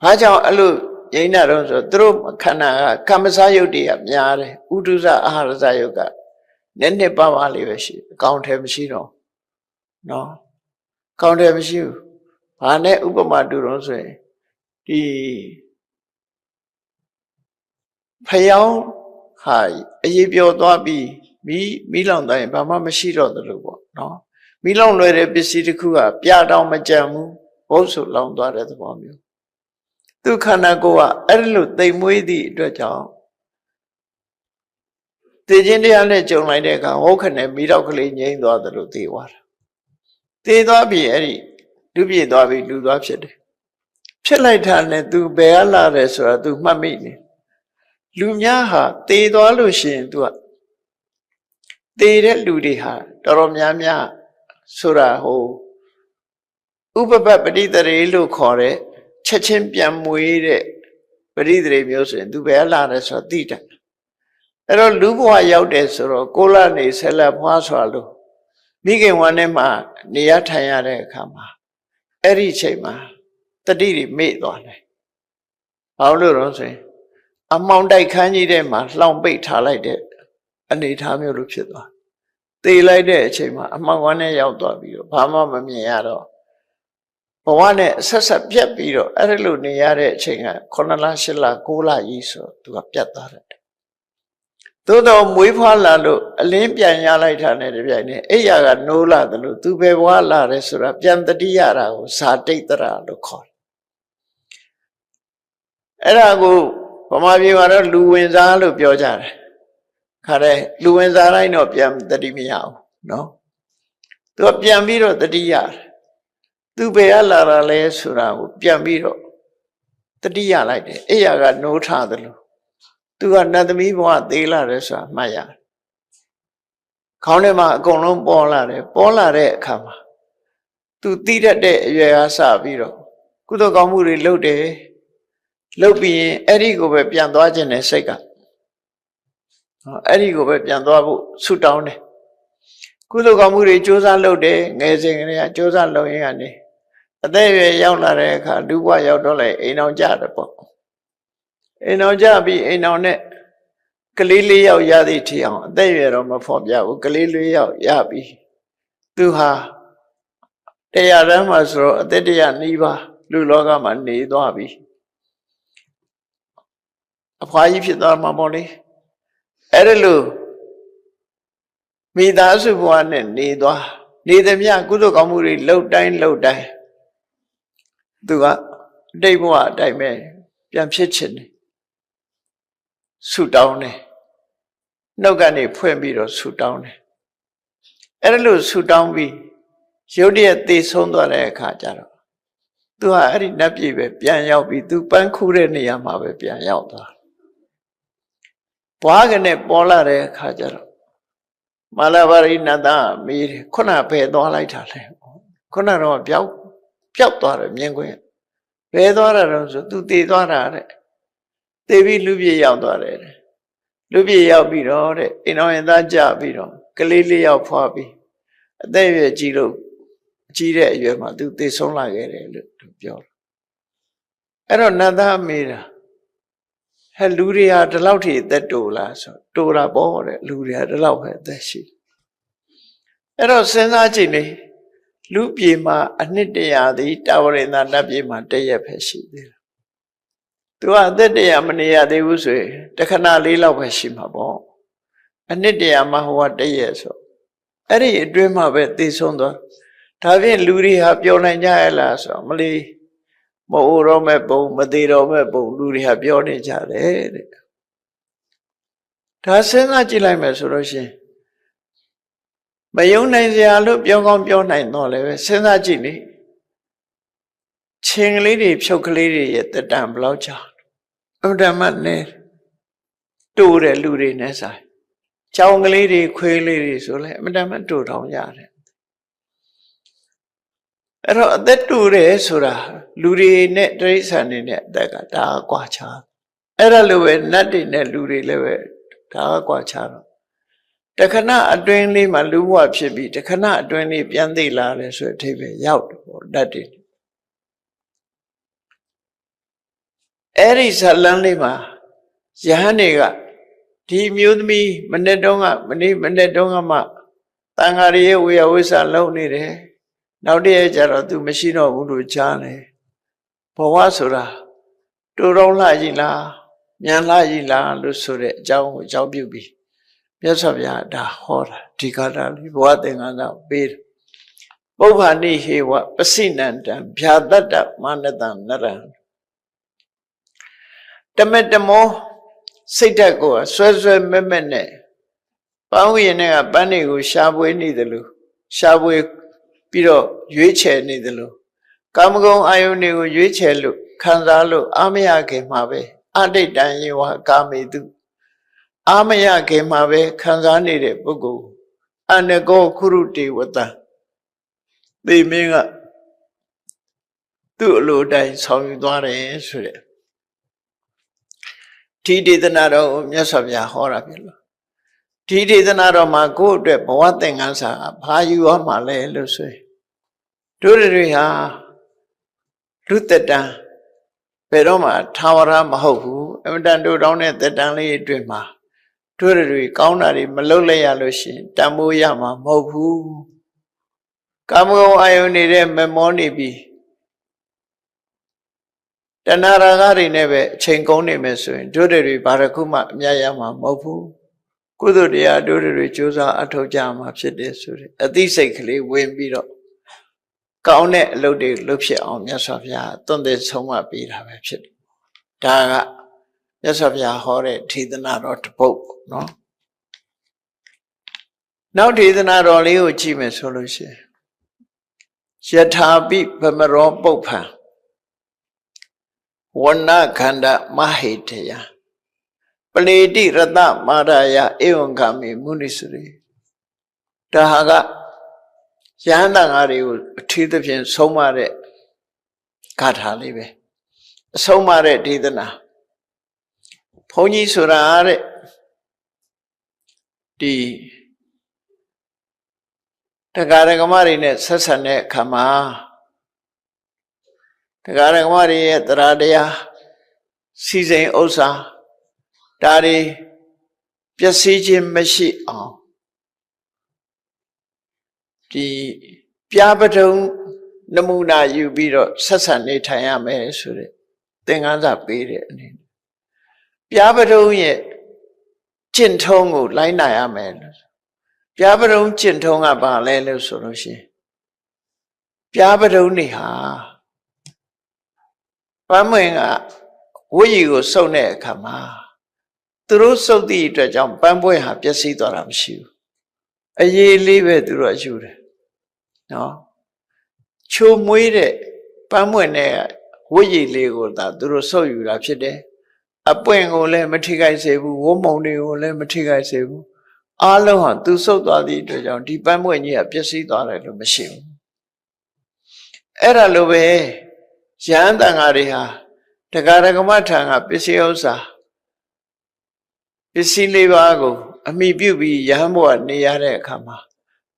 ။ဘာကြောင့်အဲ့လိုငြိမ်းတာတော့ဆိုသူတို့ခန္ဓာကကမ္မစယုတ်တွေကများတယ်ဥဒုစအာဟာရစယုတ်ကနည်းနည်းပါးပါးလေးပဲရှိအကောင်းထဲမရှိတော့နော်ကောင်းတယ်မရှိဘူးဘာနဲ့ဥပမာတူတော့ဆိုရင်ဒီဖယောင်းဟာအရေးပြောသွားပြီးမီးလောင်တိုင်းဘာမှမရှိတော့တယ်လို့ပေါ့နော်မီးလောင်လွယ်တဲ့ပစ္စည်းတစ်ခုကပြတောင်မကြံဘူးဘုတ်ဆိုလောင်သွားတဲ့သဘောမျိုးသူခန္ဓာကိုယ်ကအဲ့လိုတိမ်မွေးသည့်အတွက်ကြောင့်သိခြင်းတရားနဲ့ကြုံလိုက်တဲ့အခါဟုတ်ခနဲ့မီးတော့ကလေးငြိမ်းသွားတယ်လို့သိသွားတာသိသွားပြီအဲ့ဒီလူပြည့်သွားပြီလူသွားဖြစ်တယ်ဖြစ်လိုက်တာနဲ့ तू ဘယ်ကလာတယ်ဆိုတာ तू မှတ်မိနေလူများဟာသေသွားလို့ရှိရင် तू ကသေတဲ့လူတွေဟာတော်တော်များများဆိုတာဟိုဥပပပဋိသရေလို့ခေါ်တဲ့ချက်ချင်းပြန်မွေးတဲ့ပဋိသရေမျိုးဆိုရင် तू ဘယ်ကလာတယ်ဆိုတာသိတယ်အဲ့တော့လူဘဝရောက်တယ်ဆိုတော့ကိုလနေဆက်လက်ဖွားစွာလို့မိခင်ဝမ်းထဲမှာနေရထိုင်ရတဲ့အခါမှာအဲ့ဒီချိန်မှာတတိတွေမေ့သွားတယ်။ဘာလို့လဲဆိုရင်အမောင်တိုက်ခန်းကြီးထဲမှာလှောင်ပိတ်ထားလိုက်တဲ့အနေထားမျိုးလိုဖြစ်သွား။သေလိုက်တဲ့အချိန်မှာအမောင်ဝမ်းထဲရောက်သွားပြီးတော့ဘာမှမမြင်ရတော့ဘဝနဲ့ဆက်ဆက်ပြတ်ပြီးတော့အဲ့လိုနေရတဲ့အချိန်က9လ10လ9လကြီးဆိုသူကပြတ်သွားတယ်။သို့တော့မွေးဖွားလာလို့အလင်းပြန်ရလိုက်တာနဲ့တပြိုင်နက်အဲ့ရကနိုးလာတယ်လို့သူပဲဘဝလာတယ်ဆိုတာပြန်တတိရတာကိုဇာတိတ်တရာလို့ခေါ်တယ်အဲ့ဒါကိုဗမာပြည်မှာတော့လူဝင်စားလို့ပြောကြတယ်ခါတဲ့လူဝင်စားတိုင်းတော့ပြန်တတိမရဘူးနော်သူကပြန်ပြီးတော့တတိရတယ်သူဘယ်ကလာတာလဲဆိုတာကိုပြန်ပြီးတော့တတိရလိုက်တယ်အဲ့ရကနိုးထတယ်လို့သူကနတ်သမီးဘဝသေးလာတယ်ဆိုတာမှတ်ရတယ်ခေါင်းထဲမှာအကုန်လုံးပေါ်လာတယ်ပေါ်လာတဲ့အခါမှာသူသိတတ်တဲ့အရွယ်အားစပြီးတော့ကုသိုလ်ကောင်းမှုတွေလုပ်တယ်လုပ်ပြီးရင်အဲ့ဒီကိုပဲပြန်သွားခြင်းနဲ့စိတ်ကအဲ့ဒီကိုပဲပြန်သွားဖို့ဆုတောင်းတယ်ကုသိုလ်ကောင်းမှုတွေကြိုးစားလုပ်တယ်ငယ်စဉ်ကလေးကကြိုးစားလုပ်ရင်းကနေအသက်အရွယ်ရောက်လာတဲ့အခါလူဘဝရောက်တော့လေအိမ်အောင်ကြတယ်ပေါ့အိမ်အောင်ကြပြီးအိမ်အောင်နဲ့ကလေး၄ယောက်ရသည့်ထီအောင်အသက်အရွယ်တော့မဖော်ပြဘူးကလေး၄ယောက်ရပြီးသူဟာတရားတမ်းမှာဆိုတော့အသက်တရားနှီးပါလူလောကမှာနေသွားပြီအဖွားကြီးဖြစ်သွားမှာပေါ့လေအဲ့ဒါလို့မိသားစုဘဝနဲ့နေသွားနေသမျှကုသိုလ်ကောင်းမှုတွေလှုပ်တိုင်းသူကတိတ်ဘဝအတိုင်းပဲပြန်ဖြစ်ချင်တယ်ဆုတောင်းတယ်နှုတ်ကနေဖွင့်ပြီးတော့ဆုတောင်းတယ်အဲ့ဒါလို့ဆုတောင်းပြီးရုတ်တရက်သေဆုံးသွားတဲ့အခါကျတော့သူကအဲ့ဒီနတ်ပြည်ပဲပြန်ရောက်ပြီးသူပန်းခူးတဲ့နေရာမှာပဲပြန်ရောက်သွားဘွားကနဲ့ပေါ်လာတဲ့အခါကျတော့မာလဘာရိနတ်သားမေးတယ်ခုနဘယ်သွားလိုက်တာလဲခုနတော့ပျောက်သွားတယ်မြင်ခွင့်ဘယ်သွားတာတော့ဆိုသူတည်သွားတာတဲ့တည်ပြီးလူပြေရောက်သွားတယ်လူပြေရောက်ပြီးတော့တဲ့အိမ်တော်ရင်သားကြပြီးတော့ကလေး၄ယောက်ဖွားပြီးအသက်အရွယ်ကြီးလို့ကြီးတဲ့အရွယ်မှာသူတည်ဆုံးလာခဲ့တယ်လို့သူပြောတယ်အဲ့တော့နတ်သားမေးတာဟဲ့လူတွေဟာဒီလောက်ထိအသက်တိုလားဆိုတိုတာပေါ့တဲ့လူတွေဟာဒီလောက်ပဲအသက်ရှိအဲ့တော့စဉ်းစားကြည့်လေလူပြေမှာအနှစ်တရာသည်တာဝရိန္ဒနတ်ပြေမှာတရက်ပဲရှိသေးတယ်သူကအသက်တရာမနေရသေးဘူးဆိုရင်တခဏလေးလောက်ပဲရှိမှာပေါ့အနှစ်တရာမှာဟိုကတရက်ဆိုအဲ့ဒီအတွင်းမှာပဲသိဆုံးသွား ဒါဖြင့်လူတွေဟာပြောနိုင်ကြရလားဆိုတော့မလီမအိုတော့မဲ့ပုံမသေးတော့မဲ့ပုံလူတွေဟာပြောနေကြတယ်တဲ့ဒါစဉ်းစားကြည့်လိုက်မယ်ဆိုလို့ရှိရင်မယုံနိုင်စရာလို့ပြောကောင်းပြောနိုင်တော့လည်းပဲစဉ်းစားကြည့်လေချင်းကလေးတွေဖြုတ်ကလေးတွေရဲ့တက်တံဘယ်လောက်ကြာအမှန်တမ်းနဲ့တူတဲ့လူတွေနဲ့ဆိုင်ကြောင်ကလေးတွေခွေးလေးတွေဆိုလဲအမှန်တမ်းတူထောင်ရတယ်အဲ့တော့အသက်တူတယ်ဆိုတာလူတွေနဲ့တိရစ္ဆာန်တွေနဲ့အသက်ကဒါကွာခြားအဲ့ဒါလိုပဲနတ်တွေနဲ့လူတွေလည်းပဲဒါကွာခြားတော့တခဏအတွင်းလေးမှာလူဘဝဖြစ်ပြီးတခဏအတွင်းလေးပြန်သိလာတယ်ဆိုတဲ့အထိပ္ပယ်ရောက်တယ်ပေါ့နတ်တွေအဲ့ဒီဇလန်းလေးမှာယဟန်တွေကဒီမျိုးသမီးမနေ့တုန်းကမနေ့တုန်းကမှတန်ဃာရဲ့ဝေယဝိဆလုံးနေတယ်နောက်တည့်ကျတော့သူမရှိတော့ဘူးလို့ကြားတယ်ဘဝဆိုတာတူတုံးလှကြီးလားမြန်လှကြီးလားလို့ဆိုတဲ့အကြောင်းကိုအကြောင်းပြုပြီးမြတ်စွာဘုရားဒါဟောတာဒီကာလလေးဘဝသင်္ကန်းသာပေးတယ်ပုဗ္ဗာနိဟေဝပစိနန္တံဗျာတတ္တမာနတံနရံတမက်တမောစိတ်ဓာတ်ကိုဆွဲဆွဲမဲ့မဲ့နဲ့ပန်းဝရင်နဲ့ကပန်းတွေကိုရှားပွေးနေတယ်လို့ရှားပွေးပြီးတော့ရွေးချယ်နေတယ်လို့ကာမဂုဏ်အာယုန်တွေကိုရွေးချယ်လို့ခံစားလို့အာမရခင်မှာပဲအတိတ်တန်ယေဝကာမေတုအာမရခင်မှာပဲခံစားနေတဲ့ပုဂ္ဂိုလ်အနကောခုရုတေဝတံသေမင်းကသူ့အလိုတိုင်းဆောင်ယူသွားတယ်ဆိုတဲ့ဒီဒေသနာတော်မြတ်စွာဘုရားဟောတာပြီလို့ဒီဒေသနာတော်မှာကိုယ့်အတွက်ဘဝသင်္ကန်းစာကဘာယူရမှာလဲလို့ဆိုရင်တို့တွေဟာလူသက်တမ်းဘယ်တော့မှထာဝရမဟုတ်ဘူးအမတန်တို့တောင်းတဲ့သက်တမ်းလေးအတွင်းမှာတို့တွေကောင်းတာတွေမလုပ်လိုက်ရလို့ရှိရင်တန်ဖိုးရမှာမဟုတ်ဘူးကာမဂုဏ်အာယုန်နေတဲ့မမောနေပြီးတဏှာရာဂတွေနဲ့ပဲအချိန်ကုန်နေမယ်ဆိုရင်တို့တွေဘာတစ်ခုမှအများရမှာမဟုတ်ဘူးကုသိုလ်တရားတို့တွေကြိုးစားအထောက်ကြမှာဖြစ်တယ်ဆိုတဲ့အသိစိတ်ကလေးဝင်ပြီးတော့ကောင်းတဲ့အလုပ်တွေလုပ်ဖြစ်အောင်မြတ်စွာဘုရားသွန်သင်ဆုံးမပေးတာပဲဖြစ်တယ်ဒါကမြတ်စွာဘုရားဟောတဲ့ဒေသနာတော်တစ်ပုဒ်ပေါ့နော်နောက်ဒေသနာတော်လေးကိုကြည့်မယ်ဆိုလို့ရှိရင်ယထာပိဗမရောပုပ္ပံဝဏခန္ဓမဟိတယပလေတိရတမာရယဧဝံဂမေမုနိစရိဒါဟာကယဟန်တန်ဃာတွေကိုအထူးသဖြင့်ဆုံးမတဲ့ဂါထာလေးပဲအဆုံးမတဲ့ဒေသနာဘုန်းကြီးဆိုတာတဲ့ဒီတရားဓမ္မတွေနဲ့ဆက်ဆံတဲ့အခါမှာတရားဓမ္မတွေရဲ့တရားတရားစီစဉ်ဥစ္စာဒါတွေပျက်စီးခြင်းမရှိအောင်ဒီပြာပထုံနမူနာယူပြီးတော့ဆက်ဆံနေထိုင်ရမယ်ဆိုတဲ့သင်္ကန်းစာပေးတဲ့အနေနဲ့ပြာပထုံရဲ့ကျင့်ထုံးကိုလိုက်နာရမယ်လို့ပြာပထုံကျင့်ထုံးကဘာလဲလို့ဆိုလို့ရှိရင်ပြာပထုံနေဟာပန်းမွင်ကဝိရီကိုစုပ်တဲ့အခါမှာသူတို့စုပ်သည့်အတွက်ကြောင့်ပန်းပွဲဟာပျက်စီးသွားတာမရှိဘူးအရေးလေးပဲသူတို့ယူတယ်နော်ချိုမွေးတဲ့ပန်းမွင်တဲ့ဝိရီလေးကိုသာသူတို့စုပ်ယူတာဖြစ်တယ်အပွင့်ကိုလည်းမထိခိုက်စေဘူးဝုံမုံတွေကိုလည်းမထိခိုက်စေဘူးအားလုံးဟာသူစုပ်သွားသည့်အတွက်ကြောင့်ဒီပန်းမွင်ကြီးကပျက်စီးသွားတယ်လို့မရှိဘူးအဲ့ဒါလိုပဲယဟန်တန်ဃာတွေဟာတရားဓမ္မထံကပစ္စည်းဥစ္စာပစ္စည်းလေးပါးကိုအမိပြုပြီးယဟန်ဘဝနေရတဲ့အခါမှာ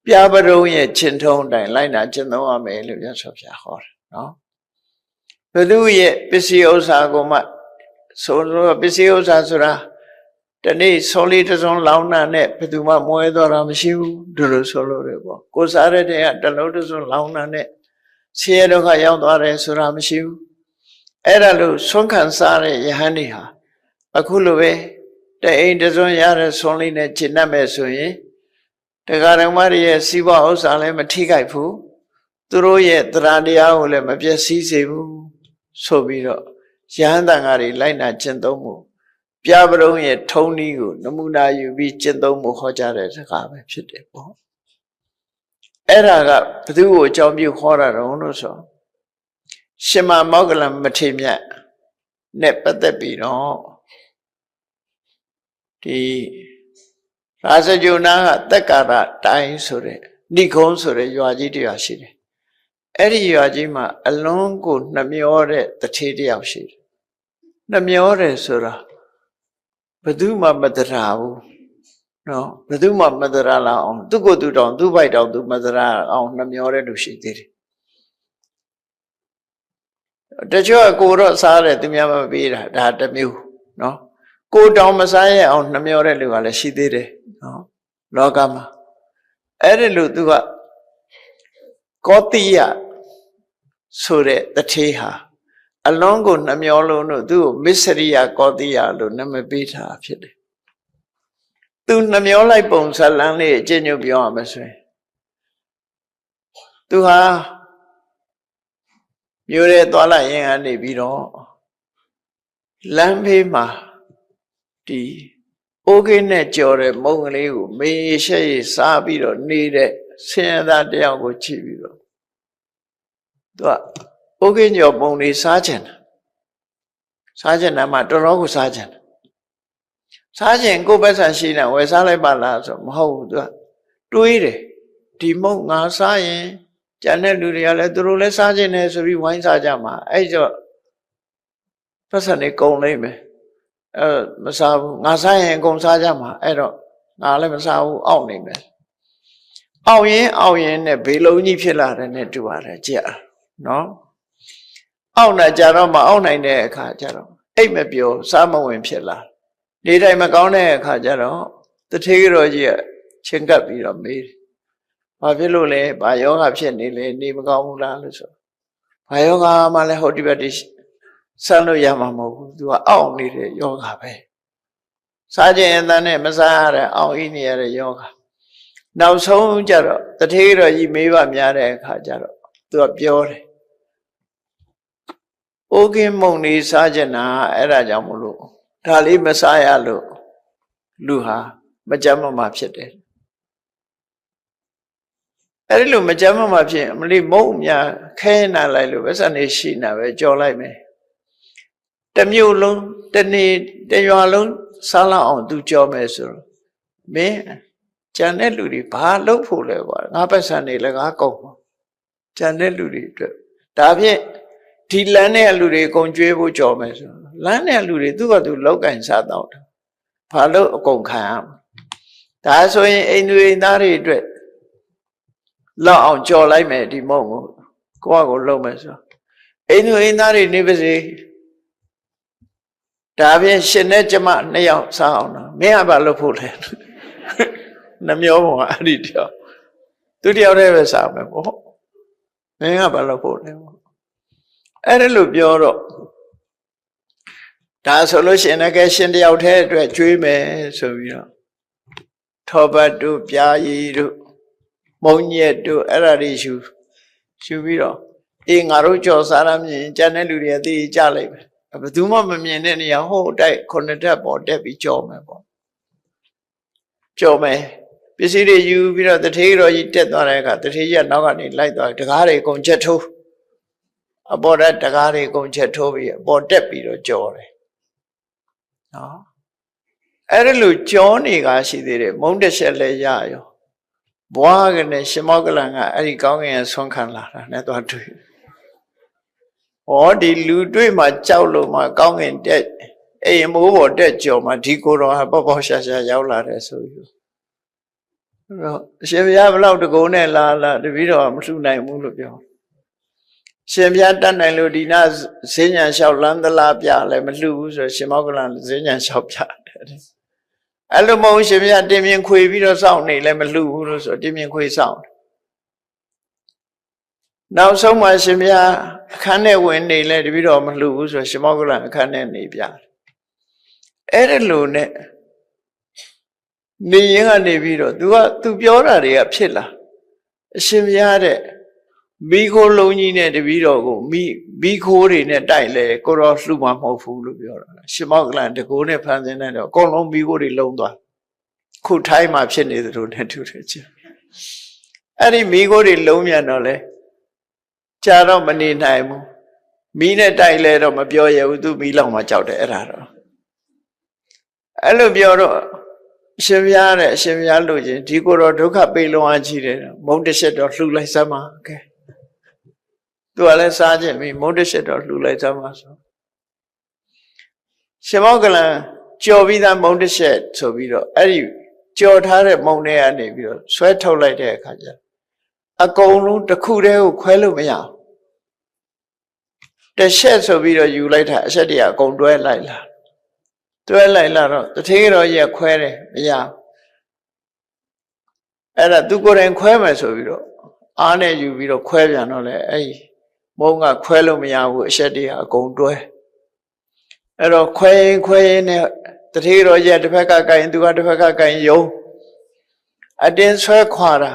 ပြာပရုံးရဲ့ကျင့်ထုံးအတိုင်းလိုက်နာကျင့်သုံးရမယ်လို့မြတ်စွာဘုရားဟောတယ်နော်ဘယ်သူရဲ့ပစ္စည်းဥစ္စာကိုမှဆိုတော့ပစ္စည်းဥစ္စာဆိုတာတနေ့ဆောလေးတစ်စုံလောင်းတာနဲ့ဘယ်သူမှမွဲတော့တာမရှိဘူးဒီလိုဆိုလို့ရပေါ့ကိုစားရတဲ့ကတလုံးတစ်စုံလောင်းတာနဲ့ဆင်းရဲဒုက္ခရောက်သွားတယ်ဆိုတာမရှိဘူးအဲ့ဒါလို့ဆွမ်းခံစားတဲ့ယဟန်တွေဟာအခုလိုပဲတအိမ်တစ်စုံရတဲ့ဆွမ်းလေးနဲ့ကျင့်တတ်မယ်ဆိုရင်တရားဓမ္မတွေရဲ့စီးပွားဥစ္စာလည်းမထိခိုက်ဘူး သူတို့ရဲ့တရားတရားကိုလည်းမပြည့်စည်စေဘူးဆိုပြီးတော့ယဟန်တန်ဃာတွေလိုက်နာကျင့်သုံးမှုပြပရုံရဲ့ထုံးနည်းကိုနမူနာယူပြီးကျင့်သုံးမှုဟောကြားတဲ့စကားပဲဖြစ်တယ်ပေါ့အဲ့ဒါကဘသူ့ကိုအကြောင်းပြုခေါ်တာတော့လို့ဆိုရှင်မမောဂလမထေမြတ်နဲ့ပတ်သက်ပြီးတော့ဒီရာဇဂုဏကတက်ကာရတိုင်းဆိုတဲ့ဏိကုံးဆိုတဲ့ရွာကြီးတစ်ရွာရှိတယ်အဲ့ဒီရွာကြီးမှာအလွန်ကိုနှမျောတဲ့တထေးတစ်ယောက်ရှိတယ်နှမျောတယ်ဆိုတာဘယ်သူမှမတရာဘူးနော်ဘယ်သူမှမတရာလာအောင်သူ့ကိုယ်သူတောင်သူ့ဘိုက်တောင်သူမတရာအောင်နှမျောတဲ့လူရှိသေးတယ်တချို့ကိုတော့စားတယ်သူများမပေးတာဒါတစ်မျိုးနော်ကိုတောင်မစားရအောင်နှမျောတဲ့လူကလည်းရှိသေးတယ်နော်လောကမှာအဲ့ဒီလူသူကကောတိယဆိုတဲ့တထေးဟာအလွန်ကိုနှမျောလုံးတို့သူ့ကိုမစ္စရိယကောတိယလို့နာမည်ပေးထားဖြစ်တယ်သူနှမျောလိုက်ပုံဇလန်းလေးအကျဉ်းချုပ်ပြောရမယ်ဆိုရင်သူဟာမြို့ရဲသွားလိုက်ရင်ကနေပြီးတော့လမ်းဖေးမှာဒီအိုးကင်းနဲ့ကြော်တဲ့မုံကလေးကိုမေးရှက်ရစားပြီးတော့နေတဲ့ဆင်းရဲသားတယောက်ကိုချစ်ပြီးတော့သူကအိုးကင်းကြော်ပုံလေးစားချင်တာမှတော်တော်ကိုစားချင်ကိုယ်ပဲဆန်ရှိနေဝယ်စားလိုက်ပါလားဆိုမဟုတ်ဘူးသူကတွေးတယ်ဒီမုံငါစားရင်ကျန်တဲ့လူတွေကလည်းသူတို့လည်းစားချင်တယ်ဆိုပြီးဝိုင်းစားကြမှာအဲ့တော့ပတ်စံနေကုန်လိမ့်မယ်မစားဘူးငါစားရင်အကုန်စားကြမှာအဲ့တော့ငါလည်းမစားဘူးအောက်နေမယ်အောက်ရင်နဲ့ဘေးလုံးကြီးဖြစ်လာတယ်နဲ့တူပါတယ်ကြည့်နော်အောက်နေကြတော့မအောက်နိုင်တဲ့အခါကျတော့အိတ်မပြောစားမဝင်ဖြစ်လာနေတိုင်းမကောင်းတဲ့အခါကျတော့တထေးတော်ကြီးကချင်းကပ်ပြီးတော့မေးတယ်ဘာဖြစ်လို့လဲဘာယောဂဖြစ်နေလဲနေမကောင်းဘူးလားလို့ဆိုဘာယောဂမှလည်းဟိုဒီဘက်တိဆန်းလို့ရမှာမဟုတ်ဘူးသူကအောင့်နေတဲ့ယောဂပဲစားခြင်းအတန်းနဲ့မစားရတဲ့အောင့်ဤနေရတဲ့ယောဂနောက်ဆုံးကျတော့တထေးတော်ကြီးမေးပါများတဲ့အခါကျတော့သူကပြောတယ်အိုးကင်းမုံနေစားခြင်းနာအဲ့ဒါကြောင့်မလို့ဒါလေးမစားရလို့လူဟာမကြမ်းမမှဖြစ်တယ်အဲ့ဒီလိုမကြမ်းမမှဖြစ်အမလေးမုံများခဲနာလိုက်လို့ပဲစနေရှိနာပဲကြော်လိုက်မယ်တမျိုးလုံးတနေ့တရွာလုံးစားလောက်အောင်သူကြောမယ်ဆိုတော့မင်းကျန်တဲ့လူတွေဘာလုပ်ဖို့လဲကွာငါပတ်စံနေလည်းငါကုန်ပါကျန်တဲ့လူတွေအတွက်ဒါဖြင့်ဒီလမ်းတဲ့လူတွေအကုန်ကျွေးဖို့ကြောမယ်ဆိုလမ်းတဲ့လူတွေသူ့ကသူလောက်ကင်စားတော့တယ်ဘာလို့အကုန်ခံရမလဲဒါဆိုရင်အိမ်သူအိမ်သားတွေအတွက်လောက်အောင်ကြော်လိုက်မယ်ဒီမုံကိုကိုလုံးမယ်ဆိုအိမ်သူအိမ်သားတွေနေပါစေဒါဖြင့်ရှင်နဲ့ကျမနှစ်ယောက်စားအောင်တော့မင်းကဘာလုပ်ဖို့လဲနှမျောပုံကအဲ့ဒီတယောက်သူတယောက်တည်းပဲစားမယ်ပေါ့မင်းကဘာလုပ်ဖို့လဲအဲ့ဒါလို့ပြောတော့ဒါဆိုလို့ရှိရင်လည်းရှင်တယောက်တည်းအတွက်ကျွေးမယ်ဆိုပြီးတော့ထောပတ်တို့ပြာရည်တို့မုံညက်တို့အဲ့ဒါတွေရှူပြီးတော့အေးငါတို့ကြော်စားရမြင်ကျန်တဲ့လူတွေသိကြလိုက်ပဲဘယ်သူမှမမြင်တဲ့နေရာဟိုတိုက်ခုနှစ်တက်ပေါ်တက်ပြီးကြော်မယ်ပေါ့ကြော်မယ်ပစ္စည်းတွေယူပြီးတော့တထေးတော်ကြီးတက်သွားတဲ့အခါတထေးကြီးကနောက်ကနေလိုက်သွားတကားတွေအကုန်ချက်ထိုးအပေါ်တက်တကားတွေအကုန်ချက်ထိုးပြီးအပေါ်တက်ပြီးတော့ကြော်တယ်နော်အဲ့ဒါလို့ကြောနေကရှိသေးတယ်မုံတစ်ချက်လည်းရရောဘွားကနေရှင်မောကလန်ကအဲ့ဒီကောင်းကင်ဆွမ်းခံလာတာနဲ့သွားတွေ့ဟောဒီလူတွေ့မှကြောက်လို့မှကောင်းကင်တက်အိမ်မိုးပေါ်တက်ကြော်မှဒီကိုယ်တော်ဟာပေါ့ပေါ့ရှာရှာရောက်လာတယ်ဆိုပြီးတော့အရှင်ဘုရားဘလောက်တကုံနဲ့လာတပည့်တော်မလှူနိုင်ဘူးလို့ပြောရှင်ဘုရားတတ်နိုင်လို့ဒီနာဈဉ္ညာလျှောက်လန်းသလားပြလည်းမလှူဘူးဆိုရှင်မောကလန်ဈဉ္ညာလျှောက်ပြတယ်အဲ့လိုမဟုတ်ရှင်ဘုရားတင်မြင်ခွေပြီးတော့စောင့်နေလည်းမလှူဘူးလို့ဆိုတင်မြင်ခွေစောင့်နောက်ဆုံးမှရှင်ဘုရားအခန်းထဲဝင်နေလဲတပည့်တော်မလှူဘူးဆိုရှင်မောကလန်အခန်းထဲနေပြအဲ့ဒါလိုနဲ့နေရင်ကနေပြီးတော့သူပြောတာတွေကဖြစ်လာအရှင်ဘုရားတဲ့ မိခိုးလုံးကြီးနဲ့တပည့်တော်ကိုမိခိုးတွေနဲ့တိုက်လဲကိုတော့လှူမှာမဟုတ်ဘူးလို့ပြောတာရှင်မောကလန်တကိုးနဲ့ဖန်ဆင်းတဲ့တော့အကုန်လုံးမိခိုးတွေလုံးသွားခုထိုင်းမှာဖြစ်နေသလိုနဲ့တူတယ်ချင်းအဲ့ဒီမိခိုးတွေလုံးမြန်တော့လဲကြာတော့မနေနိုင်ဘူးမိနဲ့တိုက်လဲတော့မပြောရဘူးသူမိလောက်မှကြောက်တယ်အဲ့ဒါတော့အဲ့လိုပြောတော့အရှင်ဘုရားတဲ့အရှင်ဘုရားလို့ချင်းဒီကိုတော့ဒုက္ခပေးလုံးအားကြီးတယ်မုန်းတစ်ချက်တော့လှူလိုက်စမ်းပါကဲသူကလည်းစားခြင်းပြီမုန်းတစ်ချက်တော့လှူလိုက်စမ်းပါဆိုရှင်မောကလန်ကြော်ပြီးသားမုန်းတစ်ချက်ဆိုပြီးတော့အဲ့ဒီကြော်ထားတဲ့မုန်းတွေကနေပြီးတော့ဆွဲထုတ်လိုက်တဲ့အခါကျအကုန်လုံးတစ်ခုတည်းကိုခွဲလို့မရဘူးတစ်ချက်ဆိုပြီးတော့ယူလိုက်တာအချက်တည်းအကုန်တွဲလိုက်လာတော့တထေးတော်ကြီးခွဲတယ်မရအဲ့ဒါသူကိုယ်တိုင်ခွဲမယ်ဆိုပြီးတော့အားနဲ့ယူပြီးတော့ခွဲပြန်တော့လေအဲ့ဒီမုန်းကခွဲလို့မရဘူးအချက်တည်းအကုန်တွဲအဲ့တော့ခွဲရင်နဲ့တထေးတော်ကြီးတစ်ဖက်ကကင်သူကတစ်ဖက်ကကင်ယုံအတင်းဆွဲခွာတာ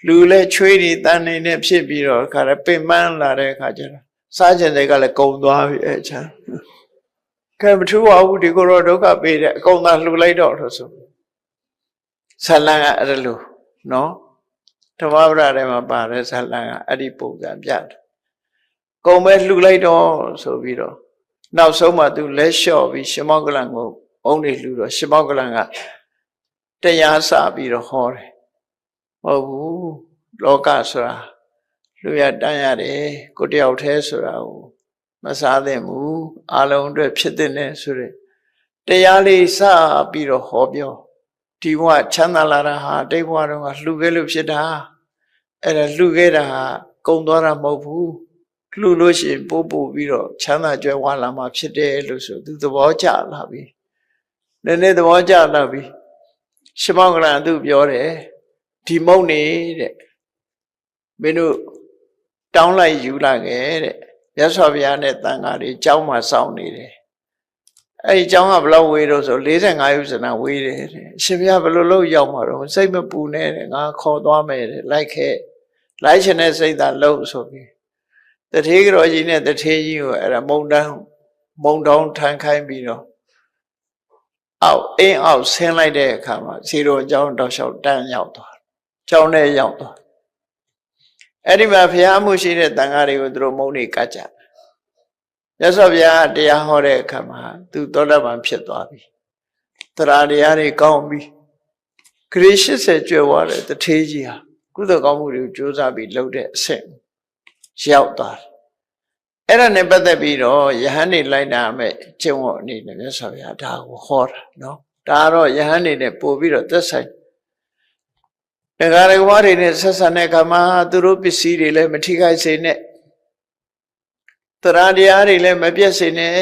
လူလဲချွေးတွေတန်နေနဲ့ဖြစ်ပြီးတော့ခါရပင်ပန်းလာတဲ့အခါကျတော့စားကျင်တွေကလည်းကုံသွားပြီအဲ့ချမ်းကဲမထူပါဘူးဒီကိုတော့ဒုက္ခပေးတယ်အကုန်သာလှူလိုက်တော့ဆိုဇလန်ကအဲ့လိုနော်ဓမ္မပဒထဲမှာပါတယ်ဇလန်ကအဲ့ဒီပုံစံပြတယ်ကုံပဲလှူလိုက်တော့ဆိုပြီးတော့နောက်ဆုံးမှသူလက်လျှော့ပြီးရှင်မောကလန်ကိုအုံးနေလှူတော့ရှင်မောကလန်ကတရားစပြီးတော့ဟောတယ်ဟုတ်ဘူးလောကဆိုတာလူရတန်းရတယ်ကိုတယောက်တည်းဆိုတာကိုမစားသင့်ဘူးအလုံးအတွက်ဖြစ်တဲ့နဲ့ဆိုရယ်တရားလေးစပြီးတော့ဟောပြောဒီဘဝချမ်းသာလာတာဟာတိတ်ဘဝတော့လှူခဲ့လို့ဖြစ်တာအဲ့ဒါလှူခဲ့တာဟာကုံသွားတာမဟုတ်ဘူးလှူလို့ရှိရင်ပို့ပြီးတော့ချမ်းသာကြွယ်ဝလာမှာဖြစ်တယ်လို့ဆိုသူသဘောကျလာပြီနည်းနည်းသဘောကျလာပြီရှင်မောကလန်သူပြောတယ်ဒီမုံနေတဲ့မင်းတို့တောင်းလိုက်ယူလာခဲ့တဲ့မြတ်စွာဘုရားနဲ့တန်ဃာတွေကျောင်းမှာစောင့်နေတယ်အဲ့ဒီကျောင်းကဘယ်လောက်ဝေးတော့ဆို45ဥစ္စနာဝေးတယ်တဲ့အရှင်ဘုရားဘယ်လိုလုပ်ရောက်မှာတော့စိတ်မပူနဲ့တဲ့ငါခေါ်သွားမယ်တဲ့လိုက်ခဲ့လိုက်ချင်တဲ့စိတ်သာလှုပ်ဆိုပြီးတထေးတော်ကြီးနဲ့တထေးကြီးကိုအဲ့ဒါမုံတောင်းထမ်းခိုင်းပြီးတော့အောက်ဆင်းလိုက်တဲ့အခါမှာဇီရောကျောင်းတောက်လျှောက်တန်းရောက်သွားကျောင်းထဲရောက်သွားအဲ့ဒီမှာဘုရားမှုရှိတဲ့တန်ဃာတွေကိုသူတို့မုံနေကကြမြတ်စွာဘုရားတရားဟောတဲ့အခါမှာသူသောတာပန်ဖြစ်သွားပြီတရားတရားတွေကောင်းပြီခရစ်80ကျွယ်ဝတဲ့တထေးကြီးဟာကုသိုလ်ကောင်းမှုတွေကိုကြိုးစားပြီးလုပ်တဲ့အဆင့်ရောက်သွားတယ်အဲ့ဒါနဲ့ပတ်သက်ပြီးတော့ယဟန်နေလိုက်နာမဲ့ကျင့်ဝတ်အနေနဲ့မြတ်စွာဘုရားဒါကိုဟောတာနော်ဒါတော့ယဟန်နေနဲ့ပို့ပြီးတော့သက်ဆိုင်တရားတော်တွေနဲ့ဆက်ဆံတဲ့အခါမှာသူတို့ပစ္စည်းတွေလည်းမထိခိုက်စေနဲ့တရားတရားတွေလည်းမပြတ်စေနဲ့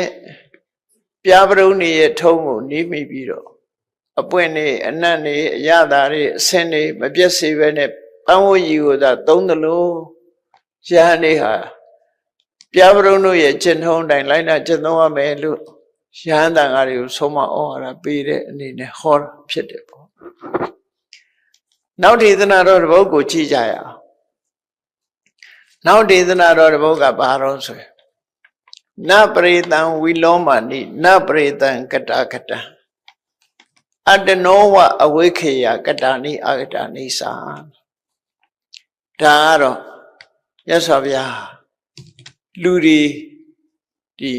ပြားပရုံးတွေရဲ့ထုံးကိုနီးမိပြီးတော့အပွင့်တွေအနံ့တွေအရသာတွေအဆင်းတွေမပြတ်စေပဲနဲ့ပန်းဝတ်ကြီးကိုသာသုံးသလိုယဟန်နေဟာပြားပရုံးတို့ရဲ့ကျင့်ထုံးတိုင်းလိုက်နာကျင့်သုံးရမယ်လို့ယဟန်တန်ဃာတွေကိုဆုံးမဩဝါဒပေးတဲ့အနေနဲ့ဟောတာဖြစ်တယ်ပေါ့နောက်ဒေသနာတော်တစ်ပုဒ်ကိုကြည့်ကြရအောင်နောက်ဒေသနာတော်တစ်ပုဒ်ကဘာတော့ဆိုရင်နပရိတံဝီလောမာနိနပရိတံကတာကတံအတ္တနောဝအဝိခေယကတာနိအာကတာနိသာဒါကတော့မြတ်စွာဘုရားလူတွေဒီ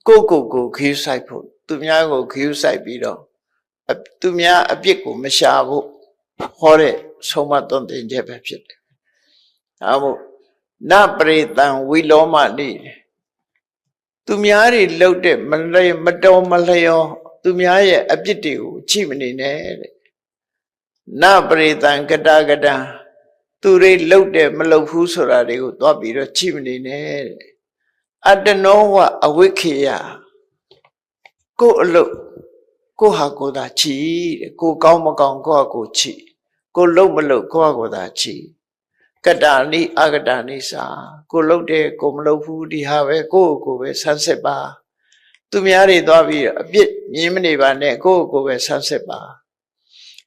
ကိုခီးဆိုင်ဖို့သူများကိုခီးဆိုင်ပြီးတော့သူများအပြစ်ကိုမရှာဖို့ဟောတဲ့ဆုံးမသွန်သင်ချက်ပဲဖြစ်တယ်။ဒါမို့နပရိတံဝီလောမနိသူများတွေလှုပ်တဲ့မတော်မလျော်သူများရဲ့အပြစ်တွေကိုချိမနေနဲ့တဲ့။နပရိတံကတာကတံသူတွေလှုပ်တဲ့မလှုပ်ဘူးဆိုတာတွေကိုသွားပြီးတော့ချိမနေနဲ့တဲ့အတ္တနောဝအဝိခေယကိုအလုတ်ကိုဟာကိုသာချီတဲ့ကိုကောင်းမကောင်းကိုဟာကိုချီကိုလှုပ်မလှုပ်ကိုဟာကိုသာချီကတာနိအာကတာနိသာကိုလှုပ်တယ်ကိုမလှုပ်ဘူးဒီဟာပဲကိုပဲဆန်းစစ်ပါသူများတွေသွားပြီးအပြစ်မြင်မနေပါနဲ့ကိုပဲဆန်းစစ်ပါ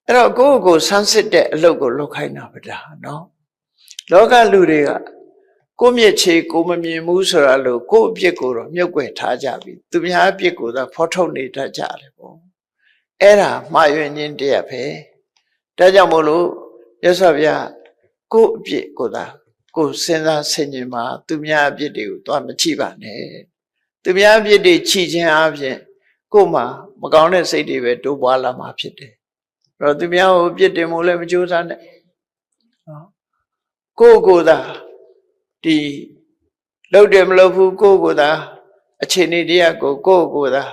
အဲ့တော့ကိုဆန်းစစ်တဲ့အလုပ်ကိုလုပ်ခိုင်းတာဗဒါနော် လောကလူတွေကကိုမြစ်ချေကိုမမြင်ဘူးဆိုတာလို့ကိုအပြစ်ကိုတော့မြုပ်ွယ်ထားကြပြီသူများအပြစ်ကိုသာဖော်ထုတ်နေတတ်ကြတယ်ပေါ့အဲ့ဒါမှားယွင်းခြင်းတရားပဲဒါကြောင့်မို့လို့ရသော်ဗျာကိုအပြစ်ကိုသာကိုစဉ်းစားဆင်ခြင်မှာသူများအပြစ်တွေကိုသွားမကြည့်ပါနဲ့သူများအပြစ်တွေချီခြင်းအပြင်ကိုမှမကောင်းတဲ့စိတ်တွေပဲတိုးပွားလာမှာဖြစ်တယ်အဲ့တော့သူများကိုအပြစ်တင်မှုလည်းမကြိုးစားနဲ့ကိုသာဒီလှုပ်တယ်မလှုပ်ဘူးကိုသာအခြေအနေတရားကိုသာ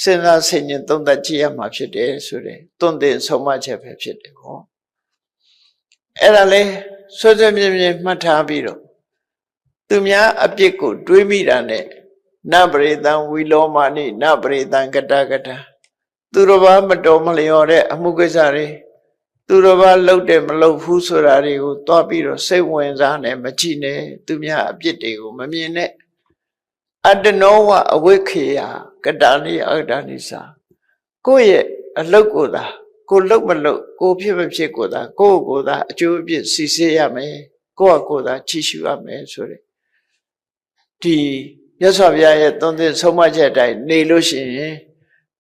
စဉ်းစားဆင်ခြင်သုံးသပ်ကြည့်ရမှာဖြစ်တယ်ဆိုတဲ့သွန်သင်ဆုံးမချက်ပဲဖြစ်တယ်ပေါ့အဲ့ဒါလေဆွဆွမြင်မြင်မှတ်ထားပြီးတော့သူများအပြစ်ကိုတွေးမိတာနဲ့နပရိသံဝီလောမာနိနပရိသံကတကတသူတော်ဘာမတော်မလျော်တဲ့အမှုကိစ္စတွေသူတော်ဘာလှုပ်တယ်မလှုပ်ဘူးဆိုတာတွေကိုတွားပြီးတော့စိတ်ဝင်စားနဲ့မကြည့်နဲ့သူများအပြစ်တွေကိုမမြင်နဲ့အတ္တနောဝအဝိခေယကတာနိအတ္တနိစာကိုယ့်ရဲ့အလုတ်ကိုသာကိုလှုပ်မလှုပ်ကိုဖြစ်မဖြစ်ကိုသာကိုသာအကျိုးအပြစ်စီစေရမယ်ကိုသာချီးရှုရမယ်ဆိုတဲ့ဒီမြတ်စွာဘုရားရဲ့သွန်သင်ဆုံးမချက်အတိုင်းနေလို့ရှိရင်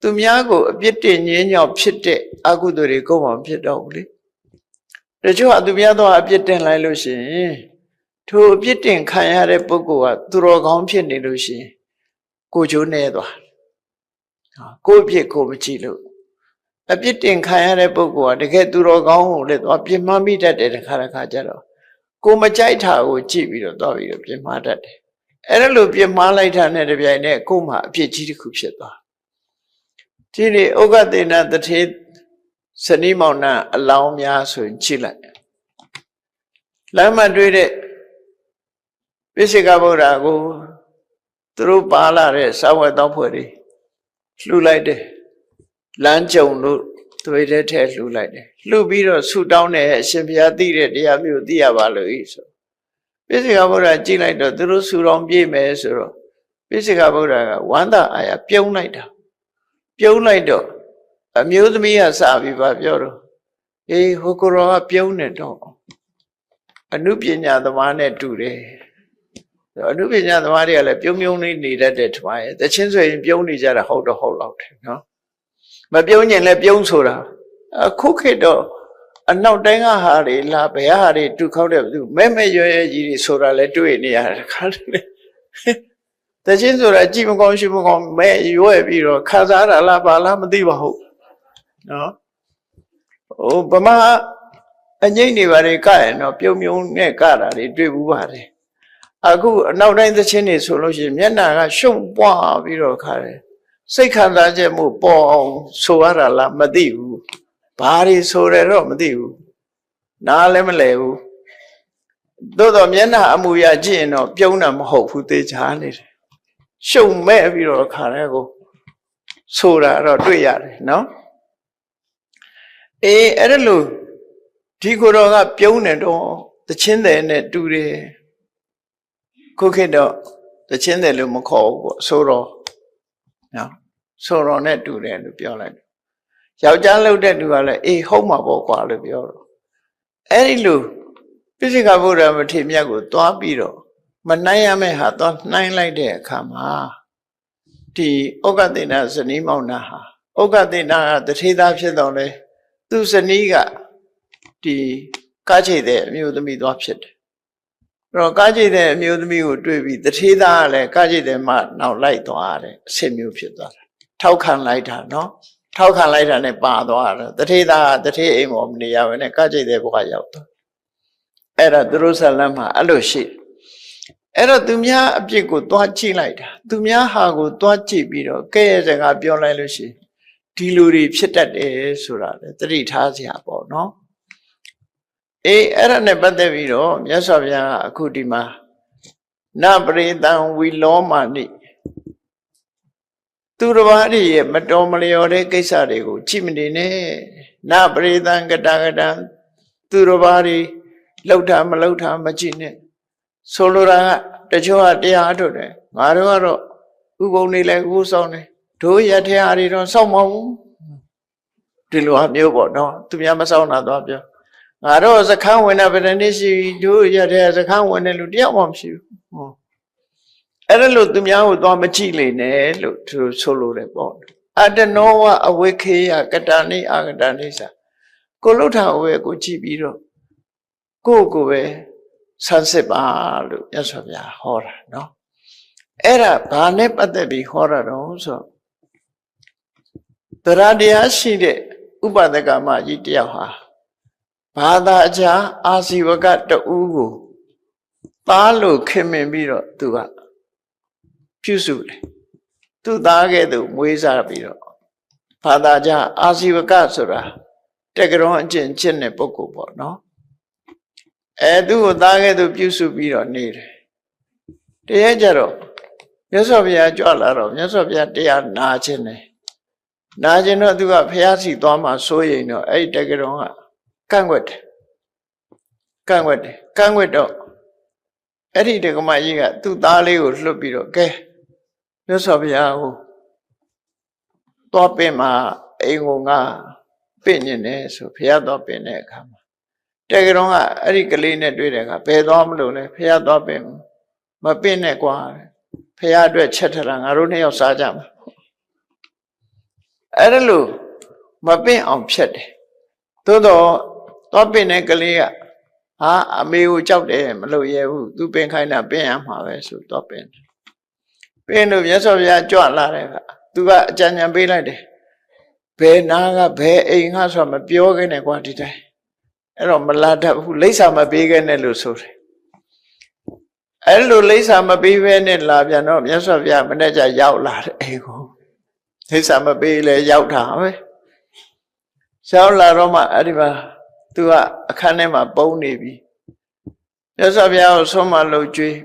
သူများကိုအပြစ်တင်ငင်းညောင်ဖြစ်တဲ့အကုသိုလ်တွေကိုမှမဖြစ်တော့ဘူးလေတချို့ကသူများတော့အပြစ်တင်လိုက်လို့ရှိရင်ထိုအပြစ်တင်ခံရတဲ့ပုဂ္ဂိုလ်ကသူတော်ကောင်းဖြစ်နေလို့ရှိရင်ကိုချိုးနေသွားကိုအပြစ်ကိုမကြည့်လို့အပြစ်တင်ခံရတဲ့ပုဂ္ဂိုလ်ကတကယ်သူတော်ကောင်းကိုလည်းသွားပြစ်မှားမိတတ်တယ်တခါကြတော့ကိုမကြိုက်တာကိုကြည့်ပြီးတော့သွားပြီးတော့ပြစ်မှားတတ်တယ်အဲ့ဒါလိုပြစ်မှားလိုက်တာနဲ့တပြိုင်နက်ကိုမှအပြစ်ကြီးတစ်ခုဖြစ်သွားဒီနေ့ဥက္ကသေနတထေဇနီးမောင်နှံအလောင်းများဆိုရင်ကြည့်လိုက်လမ်းမှာတွေ့တဲ့ပိစိကဗုဒ္ဓကိုသူတို့ပါလာတဲ့စာဝတ်တော်ဖွဲ့တွေလှူလိုက်တယ်လမ်းကြုံလို့တွေတဲ့ထဲလှူလိုက်တယ်လှူပြီးတော့ဆူတောင်းတယ်အရှင်ဘုရားသိတဲ့တရားမျိုးသိရပါလို့ဤဆိုပိစိကဗုဒ္ဓကြည့်လိုက်တော့သူတို့ဆူတောင်းပြေးမယ်ဆိုတော့ပိစိကဗုဒ္ဓကဝမ်းသာအာရပြုံးလိုက်တာပြုံးလိုက်တော့အမျိုးသမီးကစပြီးပါပြောတော့အေးဟိုကိုရောကပြုံးနေတော့အနုပညာသမားနဲ့တူတယ်အနုပညာသမားတွေကလည်းပြုံးနေတတ်တဲ့ထမရဲ့တချင်းဆိုရင်ပြုံးနေကြတာဟုတ်တော့ဟုတ်လောက်တယ်နော်မပြုံးရင်လည်းပြုံးဆိုတာအခုခေတ်တော့အနောက်တိုင်းကဟာတွေလာဘယ်ဟာတွေတူခောက်တဲ့သူမဲရွယ်ကြီးတွေဆိုတာလည်းတွေ့နေရတယ်ခါတယ်တချင်းဆိုတာကြည့်မကောင်းရှိမကောင်းမဲရွယ်ပြီးတော့ခါစားတာလားပါလားမသိပါဘူးနော်ဟိုဗမာအငိမ့်နေပါလေကရင်တော့ပြုံနဲ့ကတာတွေတွေ့ဘူးပါတယ်အခုအနောက်တိုင်းသချင်းတွေဆိုလို့ရှိရင်မျက်နှာကရှုံပွားပြီးတော့ခါတယ်စိတ်ခံစားချက်မှုပေါ်အောင်ဆိုရတာလားမသိဘူးဘာတွေဆိုတယ်တော့မသိဘူးနားလည်းမလဲဘူးသို့တော့မျက်နှာအမူအရာကြည့်ရင်တော့ပြုံးတာမဟုတ်ဘူးသေချာနေတယ်ရှုံမဲ့ပြီးတော့ခါတယ်ကိုဆိုတာတော့တွေ့ရတယ်နော်အေးအဲ့ဒါလို့ဒီကိုယ်တော်ကပြုံးနေတော့တချင်းတယ်နဲ့တူတယ်ခုခေတ်တော့တချင်းတယ်လို့မခေါ်ဘူးပေါ့ဆိုတော့နော်ဆိုတော့နဲ့တူတယ်လို့ပြောလိုက်ယောက်ျားလုပ်တဲ့သူကလည်းအေးဟုတ်မှာပေါ့ကွာလို့ပြောတော့အဲ့ဒီလိုပိစိကဗုဒ္ဓမထေရမြတ်ကိုသွားပြီးတော့မနိုင်ရမယ့်ဟာသွားနှိုင်းလိုက်တဲ့အခါမှာဒီဥက္ကသေနဇနီးမောင်နှံဟာဥက္ကသေနကတထေသားဖြစ်တော့လေသူဇနီးကဒီကားချိတ်တဲ့အမျိုးသမီးသွားဖြစ်တယ်အဲ့တော့ကားချိတ်တဲ့အမျိုးသမီးကိုတွေ့ပြီးတထေသားကလည်းကားချိတ်တဲ့မှနောက်လိုက်သွားတယ်အဆင်မျိုးဖြစ်သွားတယ်ထောက်ခံလိုက်တာနော်ထောက်ခံလိုက်တာနဲ့ပါသွားတယ်တထေသားကတထေအိမ်ပေါ်မနေရဘဲနဲ့ကားချိတ်တဲ့ဘဝရောက်သွားအဲ့ဒါသူတို့ဇလံမှာအဲ့လိုရှိအဲ့တော့သူများအပြစ်ကိုသွားကြည့်လိုက်တာသူများဟာကိုသွားကြည့်ပြီးတော့ကဲ့ရဲ့စကားပြောလိုက်လို့ရှိရင်ဒီလူတွေဖြစ်တတ်တယ်ဆိုတာလေသတိထားစရာပေါ့နော်အေးအဲ့ဒါနဲ့ပတ်သက်ပြီးတော့မြတ်စွာဘုရားကအခုဒီမှာနပရိသံဝီလောမာနိသူတစ်ပါးတွေရဲ့မတော်မလျော်တဲ့ကိစ္စတွေကိုကြည့်မနေနဲ့နပရိသံကတကတံသူတစ်ပါးတွေလှုပ်တာမလှုပ်တာမကြည့်နဲ့ဆိုလိုတာကတချို့ကတရားထုတ်တယ်ငါတို့ကတော့ဥပုံနေလဲဥဆောင်တယ်တို့ရထဲအားတွေတော့စောင့်မဟုတ်ဘူးဒီလိုအမျိုးပေါ့နော်သူများမစောင့်တာတော့ပြောင ငါတော့စခန်းဝင်တာဘယ်နှစ်ရှိတို့ရတဲ့စခန်းဝင်တယ်လို့တယောက်မှမရှိဘူးအဲ့ဒါလို့သူများကိုသွားမကြည့်လေနဲ့လို့သူဆိုလိုတယ်ပေါ့အတနောဝအဝိခေယကတနိအာကတနိစာကိုလှုပ်တာဝဲကိုကြည့်ပြီးတော့ကိုပဲဆန်းစစ်ပါလို့မြတ်စွာဘုရားဟောတာနော်အဲ့ဒါဘာနဲ့ပတ်သက်ပြီးဟောတာတော့ဆိုတရားတရားရှိတဲ့ဥပဒကမကြီးတယောက်ဟာဘာသာအကြားအာဇီဝကတူကိုသားလို့ခင်မင်ပြီးတော့သူကပြုစုတယ်သူသားကဲ့သို့မွေးစားပြီးတော့ဘာသာကြားအာဇီဝကဆိုတာတက္ကရာအကျင့်ချင်းတဲ့ပုဂ္ဂိုလ်ပေါ့နော်သူ့ကိုသားကဲ့သို့ပြုစုပြီးတော့နေတယ်တရားကြတော့မြတ်စွာဘုရားကြွလာတော့မြတ်စွာဘုရားတရားနာခြင်းတယ်နာခြင်းတော့သူကဘုရားစီသွားမှစိုးရိမ်တော့အဲ့ဒီတက္ကရာကကန့်ကွက်တယ်ကန့်ကွက်တော့အဲ့ဒီတက္ကမကြီးကသူ့သားလေးကိုလွတ်ပြီးတော့ကဲမြတ်စွာဘုရားကိုသွားပင်မှာအိမ်ကိုငါပင့်နေတယ်ဆိုဘုရားသွားပင့်တဲ့အခါမှာတက္ကရာကအဲ့ဒီကလေးနဲ့တွေ့တဲ့အခါဘယ်သွားမလို့လဲဘုရားသွားပင့်မပင့်နဲ့ကွာဘုရားအတွက်ချက်ထတာငါတို့နှစ်ယောက်စားကြမှာအဲ့ဒါလို့မပင့်အောင်ဖြတ်တယ်သို့တော့သွားပင့်တဲ့ကလေးကအမေကိုကြောက်တယ်မလုပ်ရဘူးသူပင်ခိုင်းတာပင့်ရမှာပဲဆိုတော့ပင့်လို့မြတ်စွာဘုရားကြွလာတဲ့အခါသူကအကြံဉာဏ်ပေးလိုက်တယ်ဘယ်နာကဘယ်အိမ်ကဆိုမပြောခဲ့နဲ့ကွာဒီတိုင်းအဲ့တော့မလာတတ်ဘူးလိပ်စာမပေးခဲ့နဲ့လို့ဆိုတယ်အဲ့လိုလိပ်စာမပေးဘဲနဲ့လာပြန်တော့မြတ်စွာဘုရားမနေ့ကရောက်လာတဲ့အိမ်ကိုလိပ်စာမပေးလဲရောက်တာပဲရောက်လာတော့မှအဲ့ဒီမှာသူကအခန်းထဲမှာပုံနေပြီမြတ်စွာဘုရားကိုဆုံးမလှုပ်ကြွေး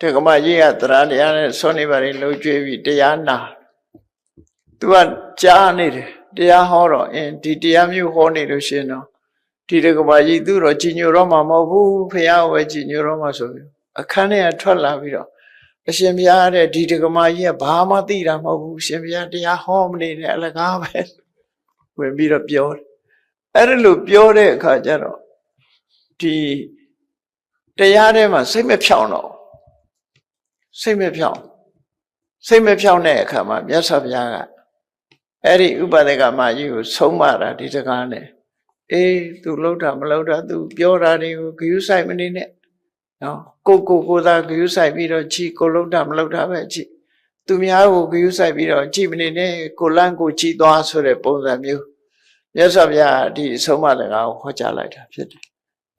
တက္ကမကြီးကတရားတရားနဲ့ဆွနေပါလေလှုပ်ကြွေးပြီးတရားနာသူကကြားနေတယ်တရားဟောတော့ဒီတရားမျိုးဟောနေလို့ရှင်တော့ဒီတက္ကမကြီးသူတော့ကြည်ညိုတော့မှာမဟုတ်ဘူးဖះဝဲကြည်ညိုတော့မှာဆိုပြီးအခန်းထဲကထွက်လာပြီးတော့အရှင်ဘုရားတဲ့ဒီတက္ကမကြီးကဘာမှသိတာမဟုတ်ဘူးရှင်ဘုရားတရားဟောမနေနဲ့အလကားပဲဝင်ပြီးတော့ပြောတယ်အဲ့ဒါလို့ပြောတဲ့အခါကျတော့ဒီတရားထဲမှာစိတ်မဖြောင်းတော့စိတ်မဖြောင်းတဲ့အခါမှာမြတ်စွာဘုရားကအဲ့ဒီဥပဒကမကြီးကိုဆုံးမတာဒီစကားနဲ့သူလှုပ်တာမလှုပ်တာသူပြောတာတွေကိုဂရုစိုက်မနေနဲ့နော်ကိုသာဂရုစိုက်ပြီးတော့ကြည်ကိုလှုပ်တာမလှုပ်တာပဲကြည်သူများကိုဂရုစိုက်ပြီးတော့ကြည်မနေနဲ့ကိုလန့်ကိုကြည်သွားဆိုတဲ့ပုံစံမျိုးမြတ်စွာဘုရားဒီဆုံးမစကားကိုဟောကြားလိုက်တာဖြစ်တယ်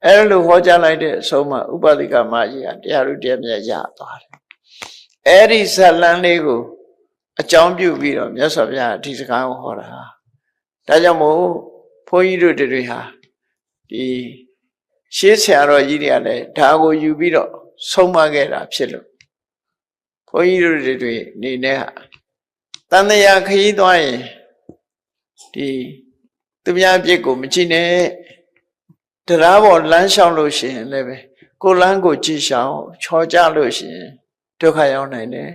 အဲ့လိုဟောကြားလိုက်တဲ့အဆုံးမဥပဒကမကြီးကတရားဥတရားမြတ်ရသွားတယ်အဲ့ဒီဇလန်းလေးကိုအကြောင်းပြုပြီးတော့မြတ်စွာဘုရားဒီစကားကိုဟောတာဒါကြောင့်မို့ဘုန်းကြီးတို့တွေဟာဒီရှေးဆရာတော်ကြီးတွေကလည်းဒါကိုယူပြီးတော့ဆုံးမခဲ့တာဖြစ်လို့ဘုန်းကြီးတို့တွေအနေနဲ့တန်တရားခရီးသွားရင်ဒီသူများပြစ်ကိုမကြည့်နဲ့တရားပေါ်လမ်းလျှောက်လို့ရှိရင်လည်းပဲကိုလမ်းကိုကြည့်ရှောင်ချော်ကြလို့ရှိရင်ဒုက္ခရောက်နိုင်တယ်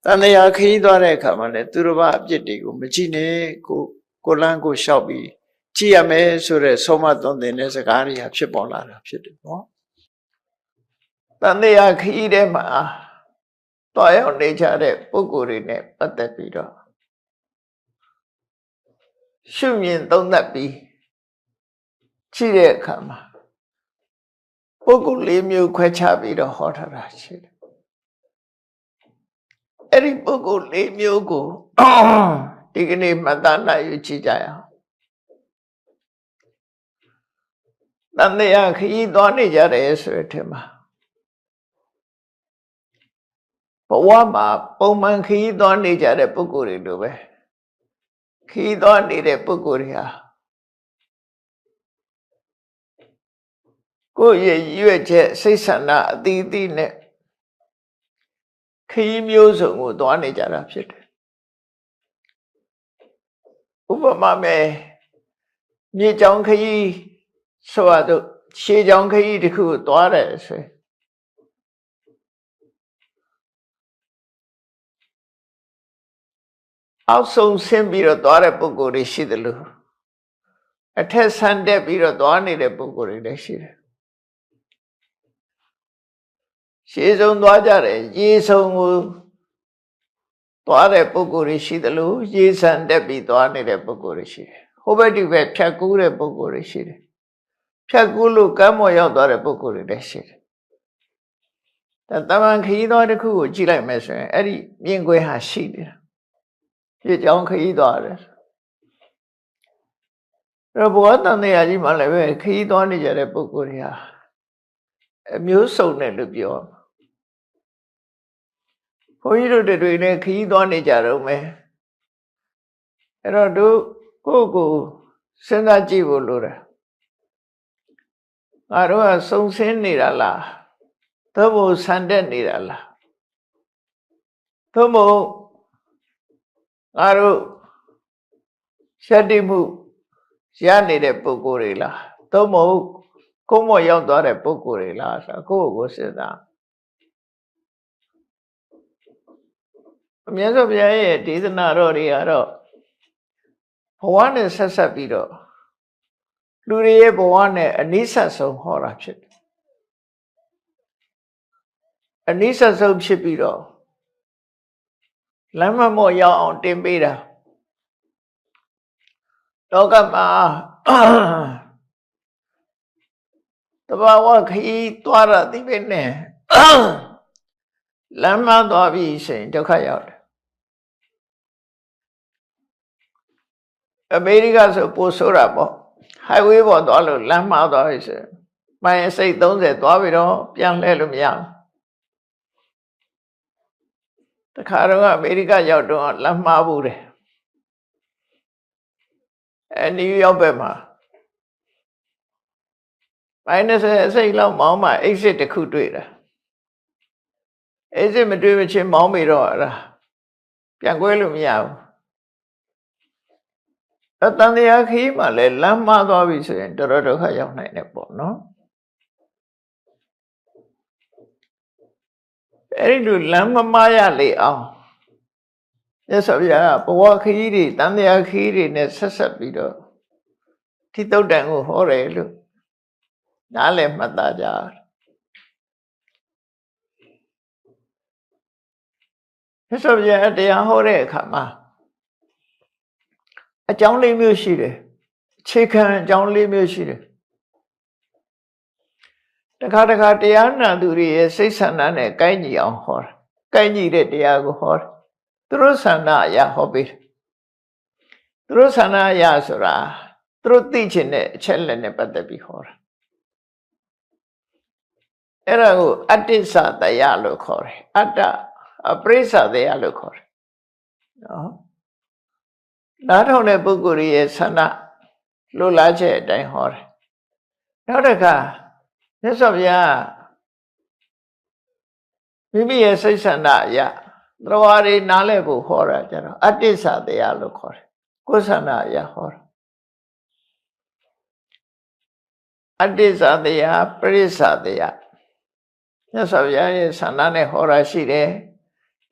တန်တရားခရီးသွားတဲ့အခါမှာလည်းသူတို့ဘာအပြစ်တွေကိုမကြည့်နဲ့ကိုလမ်းကိုလျှောက်ပြီးကြည့်ရမယ်ဆိုတဲ့ဆုံးမသွန်သင်တဲ့စကားတွေကဖြစ်ပေါ်လာတာဖြစ်တယ်ပေါ့တန်တရားခရီးထဲမှာတွားရောက်နေကြတဲ့ပုဂ္ဂိုလ်တွေနဲ့ပတ်သက်ပြီးတော့ရှုမြင်သုံးသပ်ပြီးကြည့်တဲ့အခါမှာပုဂ္ဂိုလ်၄မျိုးခွဲခြားပြီးတော့ဟောထားတာရှိတယ်အဲ့ဒီပုဂ္ဂိုလ်၄မျိုးကိုဒီကနေ့မှတ်သားနိုင်ယူကြည့်ကြရအောင်တန်တရားခရီးသွားနေကြတယ်ဆိုတဲ့အထက်မှာဘဝမှာပုံမှန်ခရီးသွားနေကြတဲ့ပုဂ္ဂိုလ်တွေလိုပဲခရီးသွားနေတဲ့ပုဂ္ဂိုလ်တွေဟာကိုယ့်ရဲ့ရွက်ချက်စိတ်ဆန္ဒအသီးသီးနဲ့ခရီးမျိုးစုံကိုသွားနေကြတာဖြစ်တယ်ဥပမာမဲ့မြေကြောင်ခရီးဆိုရတော့ရှေးကြောင်ခရီးတစ်ခုသွားတယ်ဆိုအောက်ဆုံးဆင်းပြီးတော့သွားတဲ့ပုဂ္ဂိုလ်တွေရှိတယ်လို့ အထက်ဆန်တက်ပြီးတော့သွားနေတဲ့ပုဂ္ဂိုလ်တွေလည်းရှိတယ်ရှေးဆုံးသွားကြတယ်ရေဆုံးကိုသွားတဲ့ပုဂ္ဂိုလ်တွေရှိတယ်လို့ရေဆန်တက်ပြီးသွားနေတဲ့ပုဂ္ဂိုလ်တွေရှိတယ်ဟိုဘက်ဒီဘက်ဖြတ်ကူးတဲ့ပုဂ္ဂိုလ်တွေရှိတယ်ဖြတ်ကူးလို့ကမ်းမော်ရောက်သွားတဲ့ပုဂ္ဂိုလ်တွေလည်းရှိတယ်ဒါတမန်ခရီးသွားတစ်ခုကိုကြည့်လိုက်မယ်ဆိုရင်အဲ့ဒီမြင်ကွင်းဟာရှိနေတာပြည့်ကြောင်းခရီးသွားတယ်အဲ့ဘောတန်တရားကြီးမှလည်းပဲခရီးသွားနေကြတဲ့ပုဂ္ဂိုလ်တွေဟာအမျိုးစုံတယ်လို့ပြောဘုန်းကြီးတို့တွေနဲ့ခရီးသွားနေကြတော့မယ်အဲ့တော့တို့ကိုယ့်ကိုစဉ်းစားကြည့်ဖို့လိုတယ်ငါတို့ကစုံစင်းနေတာလားသို့မဟုတ်ဆန်တက်နေတာလားသို့မဟုတ်ငါတို့ရှက်တိမှုရနေတဲ့ပုဂ္ဂိုလ်တွေလားသို့မဟုတ်ကိုယ်မောရောက်သွားတဲ့ပုဂ္ဂိုလ်တွေလားဆိုကိုယ့်ကိုစဉ်းစားအမြတ်စွာဘုရားရဲ့ဒေသနာတော်တွေကတော့ဘဝနဲ့ဆက်ဆက်ပြီးတော့လူတွေရဲ့ဘဝနဲ့အနိစ္စဆုံးဟောတာဖြစ်တယ်အနိစ္စဆုံးဖြစ်ပြီးတော့လမ်းမမော့ရောက်အောင်တင်ပေးတာလောကမှာတဘာဝခရီးသွားတာဒီပဲနဲ့လမ်းမသွားပြီးဆိုရင်ဒုက္ခရောက်တယ်အမေရိကဆိုပိုဆိုးတာပေါ့ highway ပေါ်သွားလို့လမ်းမသွားပြီဆိုမိုင်စိတ်30သွားပြီးတော့ပြန်လှည့်လို့မရဘူးတခါတော့အမေရိကရောက်တော့လမ်းမှားဘူးတယ်နယူးယောက်ဘက်မှာမိုင်20စိတ်လောက်မောင်းမှ exit တစ်ခုတွေ့တာ exit မတွေ့မချင်းမောင်းပြီးတော့အဲ့ဒါပြန်ကွဲလို့မရဘူးအတန်တရားခီးမှလည်းလမ်းမှားသွားပြီဆိုရင်တော်တော်ဒုက္ခရောက်နိုင်တယ်ပေါ့နော်အဲ့ဒီလိုလမ်းမမှားရလေအောင်မြတ်စွာဘုရားဘဝခရီးတွေတန်တရားခရီးတွေနဲ့ဆက်ဆက်ပြီးတော့ဒီတုတ်တန်ကိုဟောတယ်လို့နားလည်မှတ်သားကြမြတ်စွာဘုရားတရားဟောတဲ့အခါမှာအကြောင်း၄မျိုးရှိတယ်အခြေခံအကြောင်း၄မျိုးရှိတယ်တခါတခါတရားနာသူတွေရဲ့စိတ်ဆန္ဒနဲ့ကိုင်းညီအောင်ဟောတာကိုင်းညီတဲ့တရားကိုဟောတယ်သူတို့ဆန္ဒအရာဟောပေးတယ်သူတို့ဆန္ဒအရာဆိုတာသူတို့သိချင်တဲ့အချက်လက်နဲ့ပတ်သက်ပြီးဟောတာအဲ့ဒါကိုအတ္တိသတရားလို့ခေါ်တယ်အတ္တအပရိစ္ဆတရားလို့ခေါ်တယ်နော်နားထောင်တဲ့ပုဂ္ဂိုလ်ရဲ့ဆန္ဒလိုလားချက်အတိုင်းဟောတယ်နောက်တစ်ခါမြတ်စွာဘုရားမိမိရဲ့စိတ်ဆန္ဒအရာသရဝါတွေနားလည်ဖို့ဟောတာကြတော့အတ္တိသတရားလို့ခေါ်တယ်ကိုယ်ဆန္ဒအရာဟောတာအတ္တိသတရားပရိစ္ဆတရားမြတ်စွာဘုရားရဲ့ဆန္ဒနဲ့ဟောတာရှိတယ်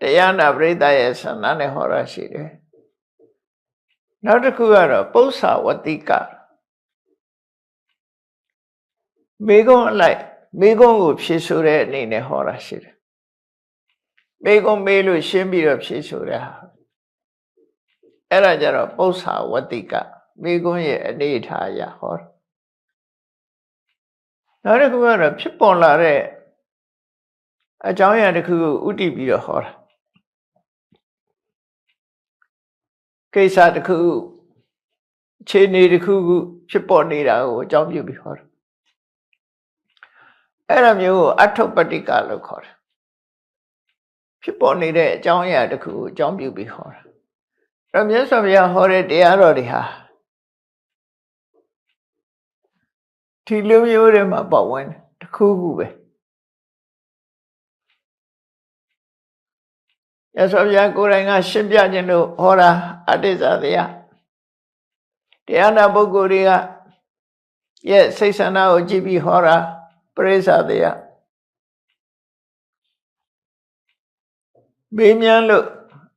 တရားနာပရိသတ်ရဲ့ဆန္ဒနဲ့ဟောတာရှိတယ်နောက်တစ်ခုကတော့ပု္ပ္ပာဝတိကမေကုံအလိုက်မေကုံကိုဖြေဆိုတဲ့အနေနဲ့ဟောတာရှိတယ်မေကုံမေးလို့ရှင်းပြီးတော့ဖြေဆိုတဲ့ဟာအဲ့ဒါကြတော့ပု္ပ္ပာဝတိကမေကုံရဲ့အနေအထားအရဟောတာနောက်တစ်ခုကတော့ဖြစ်ပေါ်လာတဲ့အကြောင်းအရာတစ်ခုကိုဥတည်ပြီးတော့ဟောတာကိစ္စတစ်ခုခြေနေတစ်ခုခုဖြစ်ပေါ်နေတာကိုအကြောင်းပြုပြီးဟောတာအဲ့ဒါမျိုးကိုအထုပ္ပတ္တိကလို့ခေါ်တယ်ဖြစ်ပေါ်နေတဲ့အကြောင်းအရာတစ်ခုကိုအကြောင်းပြုပြီးဟောတာအဲ့မြတ်စွာဘုရားဟောတဲ့တရားတော်တွေဟာဒီလိုမျိုးတွေမှာပေါ့ဝင်တစ်ခုခုပဲမြတ်စွာဘုရားကိုယ်တိုင်ကရှင်းပြခြင်းလို့ဟောတာအတ္တိသတရားတရားနာပုဂ္ဂိုလ်တွေကရဲ့စိတ်ဆန္ဒကိုကြည့်ပြီးဟောတာပရိစ္ဆတရားမေးမြန်းလို့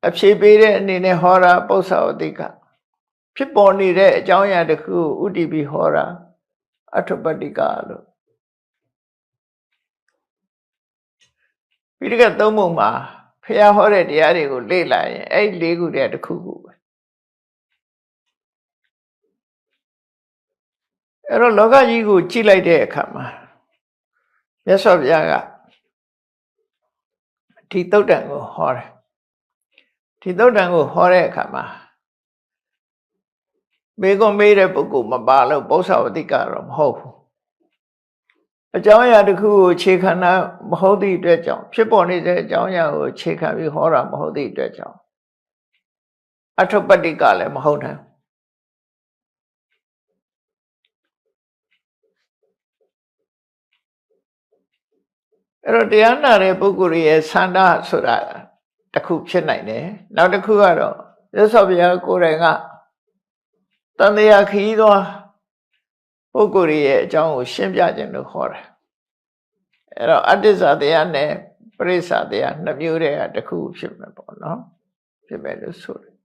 အဖြေပေးတဲ့အနေနဲ့ဟောတာပု္ပ္ပာဝတိကဖြ ဖြစ်ပေါ်နေတဲ့အကြောင်းအရာတစ်ခုဥတည်ပြီးဟောတာအထုပ္ပတ္တိကလို့ပိဋကတ်သုံးပုံမှာဖះဟောတဲ့တရားတွေကိုလေ့လာရင်အဲ့ဒီ၄ခုတည်းတစ်ခုခုပဲအဲ့တော့လောကကြီးကိုကြည့်လိုက်တဲ့အခါမှာမြတ်စွာဘုရားကဒီသုတ်တံကိုဟောတယ်ဒီသုတ်တံကိုဟောတဲ့အခါမှာမေကွန်မေးတဲ့ပုဂ္ဂိုလ်မပါလို့ပု္ပ္ပာဝတိကတော့မဟုတ်ဘူးအကြောင်းအရာတစ်ခုကိုခြေခံတာမဟုတ်သည့်အတွက်ကြောင့်ဖြစ်ပေါ်နေတဲ့အကြောင်းအရာကိုခြေခံပြီးဟောတာမဟုတ်သည့်အတွက်ကြောင့်အထုပ္ပတ္တိကလည်းမဟုတ်နိုင်အဲ့တော့တရားနာတဲ့ပုဂ္ဂိုလ်ရဲ့ဆန္ဒဆိုတာတစ်ခုဖြစ်နိုင်တယ်နောက်တစ်ခုကတော့မြတ်စွာဘုရားကိုယ်တိုင်ကတန်တရားခရီးသွားပုဂ္ဂိုလ်ရဲ့အကြောင်းကိုရှင်းပြခြင်းလို့ခေါ်တယ်အဲ့တော့အတ္တဇာတရားနဲ့ပရိစ္ဆာတရားနှစ်မျိုးတည်းကတစ်ခုဖြစ်မယ်ပေါ့နော်ဖြစ်မယ်လို့ဆိုတယ်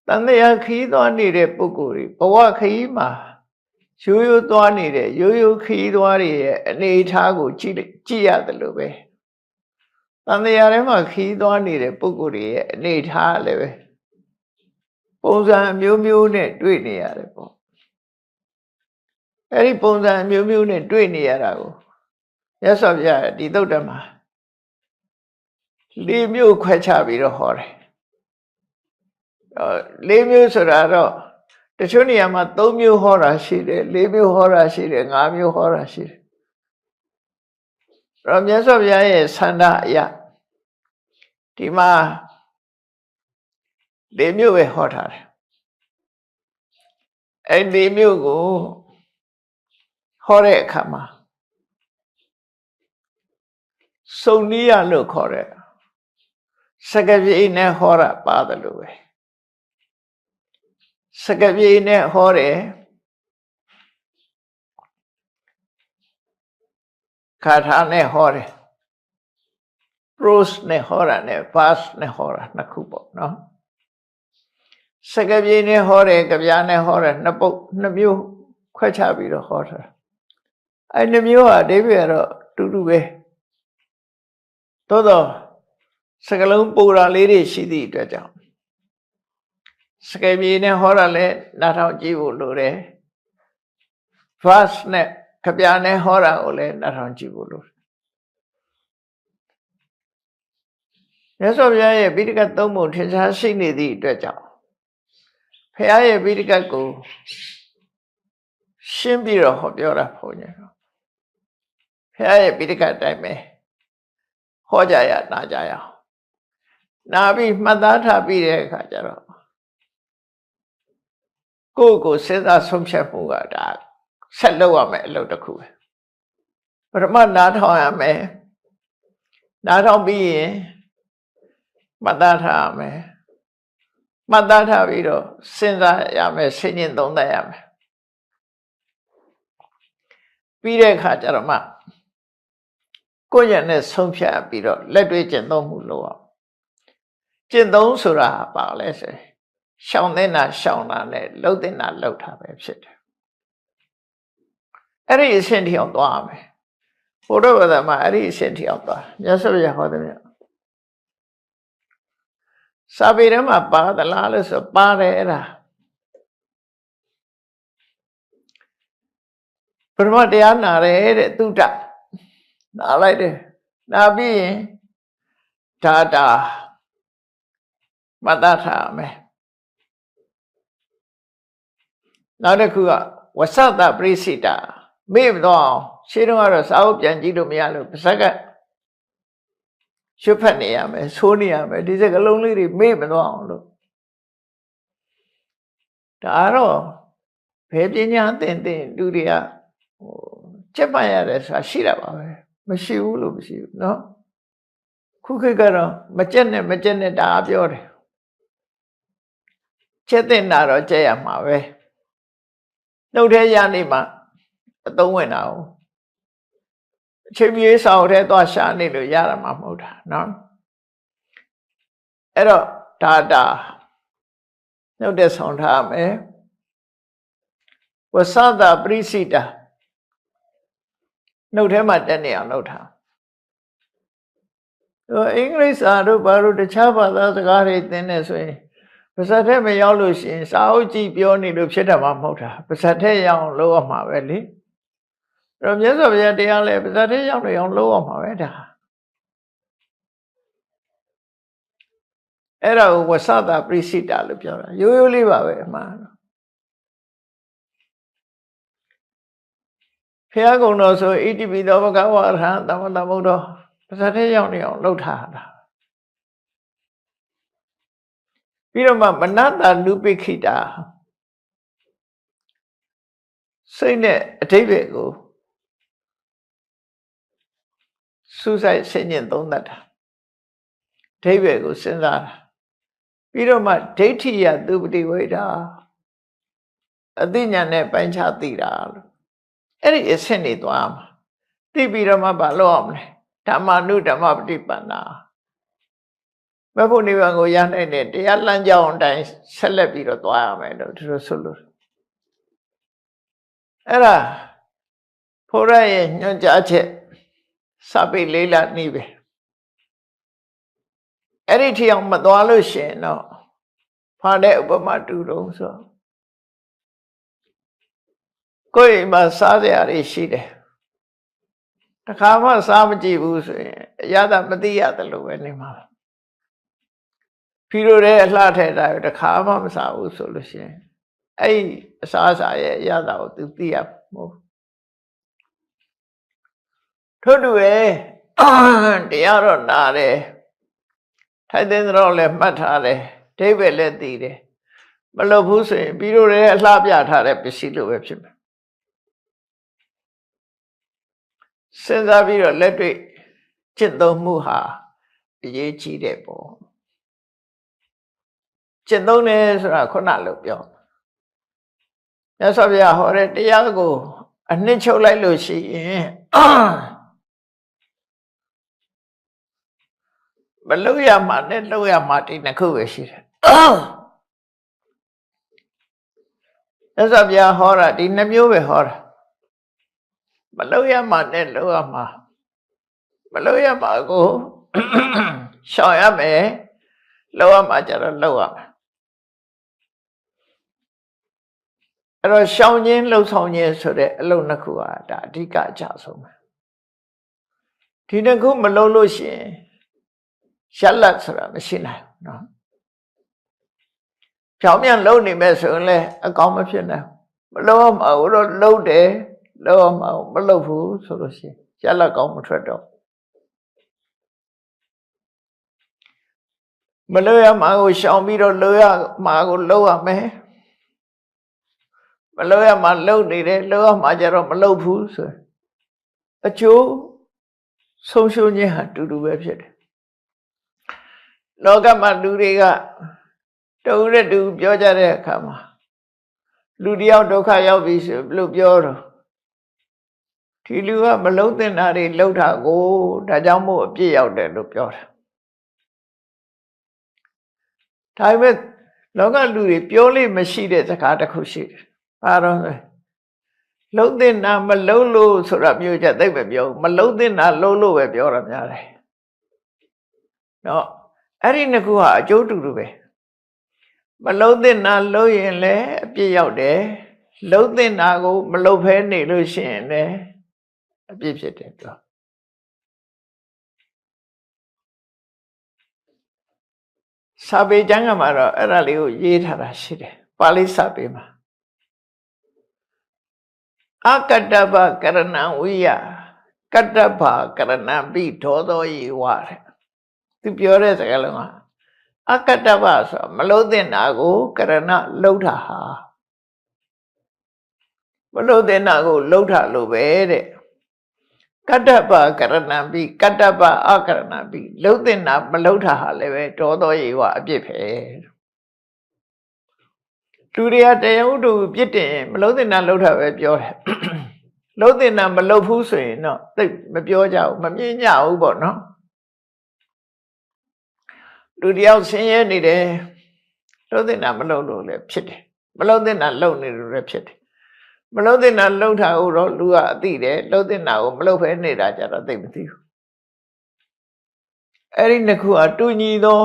တန်တရားခရီးသွားနေတဲ့ပုဂ္ဂိုလ်တွေဘဝခရီးမှာရိုးရိုးသွားနေတဲ့ရိုးရိုးခရီးသွားတွေရဲ့အနေအထားကိုကြည့်ရတယ်လို့ပဲတန်တရားထဲမှာခရီးသွားနေတဲ့ပုဂ္ဂိုလ်တွေရဲ့အနေအထားလည်းပဲပုံစံအမျိုးမျိုးနဲ့တွေ့နေရတယ်ပေါ့အဲ့ဒီပုံစံအမျိုးမျိုးနဲ့တွေ့နေရတာကိုမြတ်စွာဘုရားဒီသုတ်တံမှာ၄မျိုးခွဲခြားပြီးတော့ဟောတယ်၄မျိုးဆိုတာတော့တချို့နေရာမှာ၃မျိုးဟောတာရှိတယ်၄မျိုးဟောတာရှိတယ်၅မျိုးဟောတာရှိတယ်အဲ့တော့မြတ်စွာဘုရားရဲ့ဆန္ဒအရာဒီမှာ၄မျိုးပဲဟောထားတယ်အဲ့၄မျိုးကိုဟောတဲ့အခါမှာစုံနိယလို့ခေါ်တဲ့စကပြေနဲ့ဟောတာပါတယ်လို့ပဲစကပြေနဲ့ဟောတယ်ခါထာနဲ့ဟောတယ် prose နဲ့ဟောတာနဲ့ verse နဲ့ဟောတာနှစ်ခုပေါ့နော်စကပြေနဲ့ဟောတယ်ကြပြားနဲ့ဟောတယ်နှစ်မျိုးခွဲခြားပြီးတော့ဟောတာအဲ့နှစ်မျိုးဟာအဓိပ္ပာယ်ကတော့တူတူပဲသို့တော့စကလုံးပူရာလေးတွေရှိသည့်အတွက်ကြောင့်စကပြေနဲ့ဟောတာလည်းနားထောင်ကြည့်ဖို့လိုတယ် verse နဲ့ကြပြားနဲ့ဟောတာကိုလည်းနားထောင်ကြည့်ဖို့လိုတယ်မြတ်စွာဘုရားရဲ့ပိဋကတ်သုံးပုံထင်ရှားရှိနေသည့်အတွက်ကြောင့်ဘုရားရဲ့ပိဋကတ်ကိုရှင်းပြီးတော့ဟောပြောတာဘုန်းကြီးတို့ဘုရားရဲ့ပိဋကတ်အတိုင်းပဲဟောကြရနာကြရအောင်နာပြီးမှတ်သားထားပြီးတဲ့အခါကျတော့ကိုယ့်ကိုစဉ်းစားဆုံးဖြတ်မှုကဒါဆက်လုပ်ရမယ်အလုပ်တစ်ခုပဲပထမနားထောင်ရမယ်နားထောင်ပြီးရင်မှတ်သားထားရမယ်မှတ်သားထားပြီးတော့စဉ်းစားရမယ်ဆင်ခြင်သုံးသပ်ရမယ်ပြီးတဲ့အခါကျတော့မှကိုယ့်ရဲ့နဲ့ဆုံးဖြတ်ပြီးတော့လက်တွေ့ကျင့်သုံးမှုလုပ်အောင်ကျင့်သုံးဆိုတာပါလဲဆိုရှောင်တဲ့နာရှောင်တာနဲ့လှုပ်တဲ့နာလှုပ်တာပဲဖြစ်တယ်အဲ့ဒီအဆင့်ထိအောင်သွားရမယ်ဘုရားဘာသာမှာအဲ့ဒီအဆင့်ထိအောင်သွားမြတ်စွာဘုရားဟောတယ်မြတ်စာပေထဲမှာပါသလားလို့ဆိုပါတယ်အဲ့ဒါပရမတရားနာတယ်တဲ့သုတ္တနာလိုက်တယ်နာပြီးရင်ဒါတာမှတ်သားထားမယ်နောက်တစ်ခုကဝဆတပရိစိတမေ့မတော့အောင်ရှင်းတော့ကတော့စာအုပ်ပြန်ကြည့်လို့မရလို့ပါဇက်ကရွတ်ဖတ်နေရမယ်ဆိုးနေရမယ်ဒီစကလုံးလေးတွေမေ့မတော့အောင်လို့ဒါတော့ဘယ်ပညာသင်လူတွေကချက်မှတ်ရတယ်ဆိုတာရှိတာပါပဲမရှိဘူးလို့မရှိဘူးเนาะခုခေတ်ကတော့မကြက်နဲ့ဒါပြောတယ်ချက်တဲ့နာတော့ကြက်ရမှာပဲနှုတ်ထဲရနေမှာအသုံးဝင်တာကိုအချိန်ပြေးဆောင်ထဲသွားရှာနေလို့ရတာမှမဟုတ်တာเนาะ အဲ့တော့ဒါနှုတ်တဲ့ဆောင်ထားမယ်ဝဆသပရိစိတာနှုတ်ထဲမှာတက်နေအောင်လုပ်ထားအင်္ဂလိပ်စာတို့ဘာလို့တခြားဘာသာစကားတွေသင်နေဆိုရင်ပါဇက်ထဲမရောက်လို့ရှိရင်စာအုပ်ကြည့်ပြောနေလို့ဖြစ်တာမှမဟုတ်တာပါဇက်ထဲရောက်အောင်လုပ်ရမှာပဲလေအဲ့တော့မြတ်စွာဘုရားတရားလဲပါဇက်ထဲရောက်နေအောင်လုပ်ရမှာပဲဒါအဲ့ဒါကိုဝဆသပရိစိတာလို့ပြောတာရိုးရိုးလေးပါပဲအမှန်ဘုရားကုံတော်ဆိုဣတိပိသောဘဂဝါရဟံသမ္မာသမ္ဗုဒ္ဓောပါဇက်ထဲရောက်နေအောင်လုပ်ထားတာပြီးတော့မှမနတနုပိခိတာစိတ်နဲ့အဓိပ္ပာယ်ကိုစူးစိုက်ဆင်ញင်သုံးသပ်တာအဓိပ္ပာယ်ကိုစဉ်းစားတာပြီးတော့မှဒိဋ္ဌိယသူပတိဝိဒါအသိဉာဏ်နဲ့ပိုင်းခြားသိတာလို့အဲ့ဒီအဆင့်နေသွားမှာသိပြီးတော့မှဘာလုပ်အောင်လဲဓမ္မနုဓမ္မပฏิပန္နာမဖို့နိဗ္ဗာန်ကိုရနိုင်တဲ့တရားလမ်းကြောင်းအတိုင်းဆက်လက်ပြီးတော့သွားရမယ်လို့သူတို့ဆိုလို့အဲ့ဒါဖိုရရဲ့ညွှန်ကြားချက်စာပေလေးလာနေပဲအဲ့ဒီထီအောင်မသွားလို့ရှင်တော့ဖာတဲ့ဥပမာတူတော့ဆိုကိုယ်အိမ်မှာစားစရာတွေရှိတယ်တခါမှစားမကြည့်ဘူးဆိုရင်အရသာမသိရတယ်လို့ပဲနေမှာဖီရိုတဲ့အလှထဲတာတခါမှမစားဘူးဆိုလို့ရှိရင်အဲ့ဒီအစားအစာရဲ့အရသာကိုသူသိရမို့ထို့တူရဲ့တရားတော့နာတယ်ထိုက်တဲ့တော့လည်းမှတ်ထားတယ်ဒိဗ္ဗေလည်းသိတယ်မလုပ်ဘူးဆိုရင်ပြီးတော့လည်းအလှပြထားတဲ့ပစ္စည်းလိုပဲဖြစ်မယ်စဉ်းစားပြီးတော့လက်တွေ့จิตသုံးမှုဟာအရေးကြီးတဲ့ပေါ့จิตသုံးတယ်ဆိုတာခုနလိုပြောမြတ်စွာဘုရားဟောတဲ့တရားကိုအနှစ်ချုပ်လိုက်လို့ရှိရင်မလုပ်ရမှာနဲ့လုပ်ရမှာဒီနှစ်ခုပဲရှိတယ်မြတ်စွာဘုရားဟောတာဒီနှမျိုးပဲဟောတာမလုပ်ရမှာနဲ့လုပ်ရမှာမလုပ်ရမှာကိုရှောင်ရမယ်လုပ်ရမှာကြတော့လုပ်ရမယ်အဲ့တော့ရှောင်ခြင်းလှုပ်ဆောင်ခြင်းဆိုတဲ့အလုပ်နှစ်ခုဟာဒါအဓိကအကြဆုံးပဲဒီနှစ်ခုမလုပ်လို့ရှိရင်ရှက်လက်ဆိုတာမရှိနိုင်ဘူးနော်ဖြောင်းပြန်လုပ်နေမဲ့ဆိုရင်လည်းအကောင်းမဖြစ်နိုင်မလုပ်အောင်တော့လုပ်တယ်လုပ်အောင်မလုပ်ဘူးဆိုလို့ရှိရင်ရှက်လက်ကောင်းမထွက်တော့မလုပ်ရမှာကိုရှောင်ပြီးတော့လုပ်ရမှာကိုလုပ်ရမယ်မလုပ်ရမှာလုပ်နေတယ်လုပ်ရမှာကြတော့မလုပ်ဘူးဆိုအကျိုးဆုံးရှုံးခြင်းဟာတူတူပဲဖြစ်တယ်လောကမှာလူတွေကတူတဲ့တူပြောကြတဲ့အခါမှာလူတယောက်ဒုက္ခရောက်ပြီဆိုဘယ်လိုပြောတော့ဒီလူကမလုံးသင့်တာတွေလှုပ်တာကိုဒါကြောင့်မို့အပြစ်ရောက်တယ်လို့ပြောတာဒါပေမဲ့လောကလူတွေပြောလို့မရှိတဲ့စကားတစ်ခုရှိတယ်ဘာတော့လဲလုံးသင့်တာမလုံးလို့ဆိုတာမျိုးချက်သိပ်ပဲပြောမလုံးသင့်တာလုံးလို့ပဲပြောတာများတယ်နော်အဲ့ဒီနှစ်ခုဟာအကျိုးတူတူပဲမလုံးသင့်တာလုံးရင်လည်းအပြစ်ရောက်တယ်လုံးသင့်တာကိုမလုံးဖဲနေလို့ရှိရင်လည်းအပြစ်ဖြစ်တယ်ပြောစာပေကျမ်းကမှာတော့အဲ့ဒါလေးကိုရေးထားတာရှိတယ်ပါဠိစာပေမှာအကတ္တဗကရဏံဝိယကတ္တဗကရဏံပိဒောသောယေဝတဲ့သူပြောတဲ့စကားလုံးကအကတ္တဗဆိုမလုံးသင့်တာကိုကရဏလှုပ်တာဟာမလုံးသင့်တာကိုလှုပ်တာလို့ပဲတဲ့ကတ္တဗကရဏံပိကတ္တဗအကရဏံပိလှုပ်သင့်တာမလှုပ်တာဟာလည်းပဲဒောသောယေဝအပြစ်ပဲလူတွေကတရားဥဒ္ဓပြစ်တင်မလုံးသင့်တာလှုပ်တာပဲပြောတယ်လုံးသင့်တာမလှုပ်ဘူးဆိုရင်တော့သိမပြောကြဘူးမမြင်ကြဘူးပေါ့နော် လူတယောက်ဆင်းရဲနေတယ်လှုပ်တဲ့နာမလှုပ်လို့လည်းဖြစ်တယ်မလှုပ်တဲ့နာလှုပ်နေလို့လည်းဖြစ်တယ်မလှုပ်တဲ့နာလှုပ်တာကိုတော့လူကအသိတယ်လှုပ်တဲ့နာကိုမလှုပ်ဖဲနေတာကြတော့သိမသိဘူးအဲ့ဒီနှစ်ခုဟာတူညီသော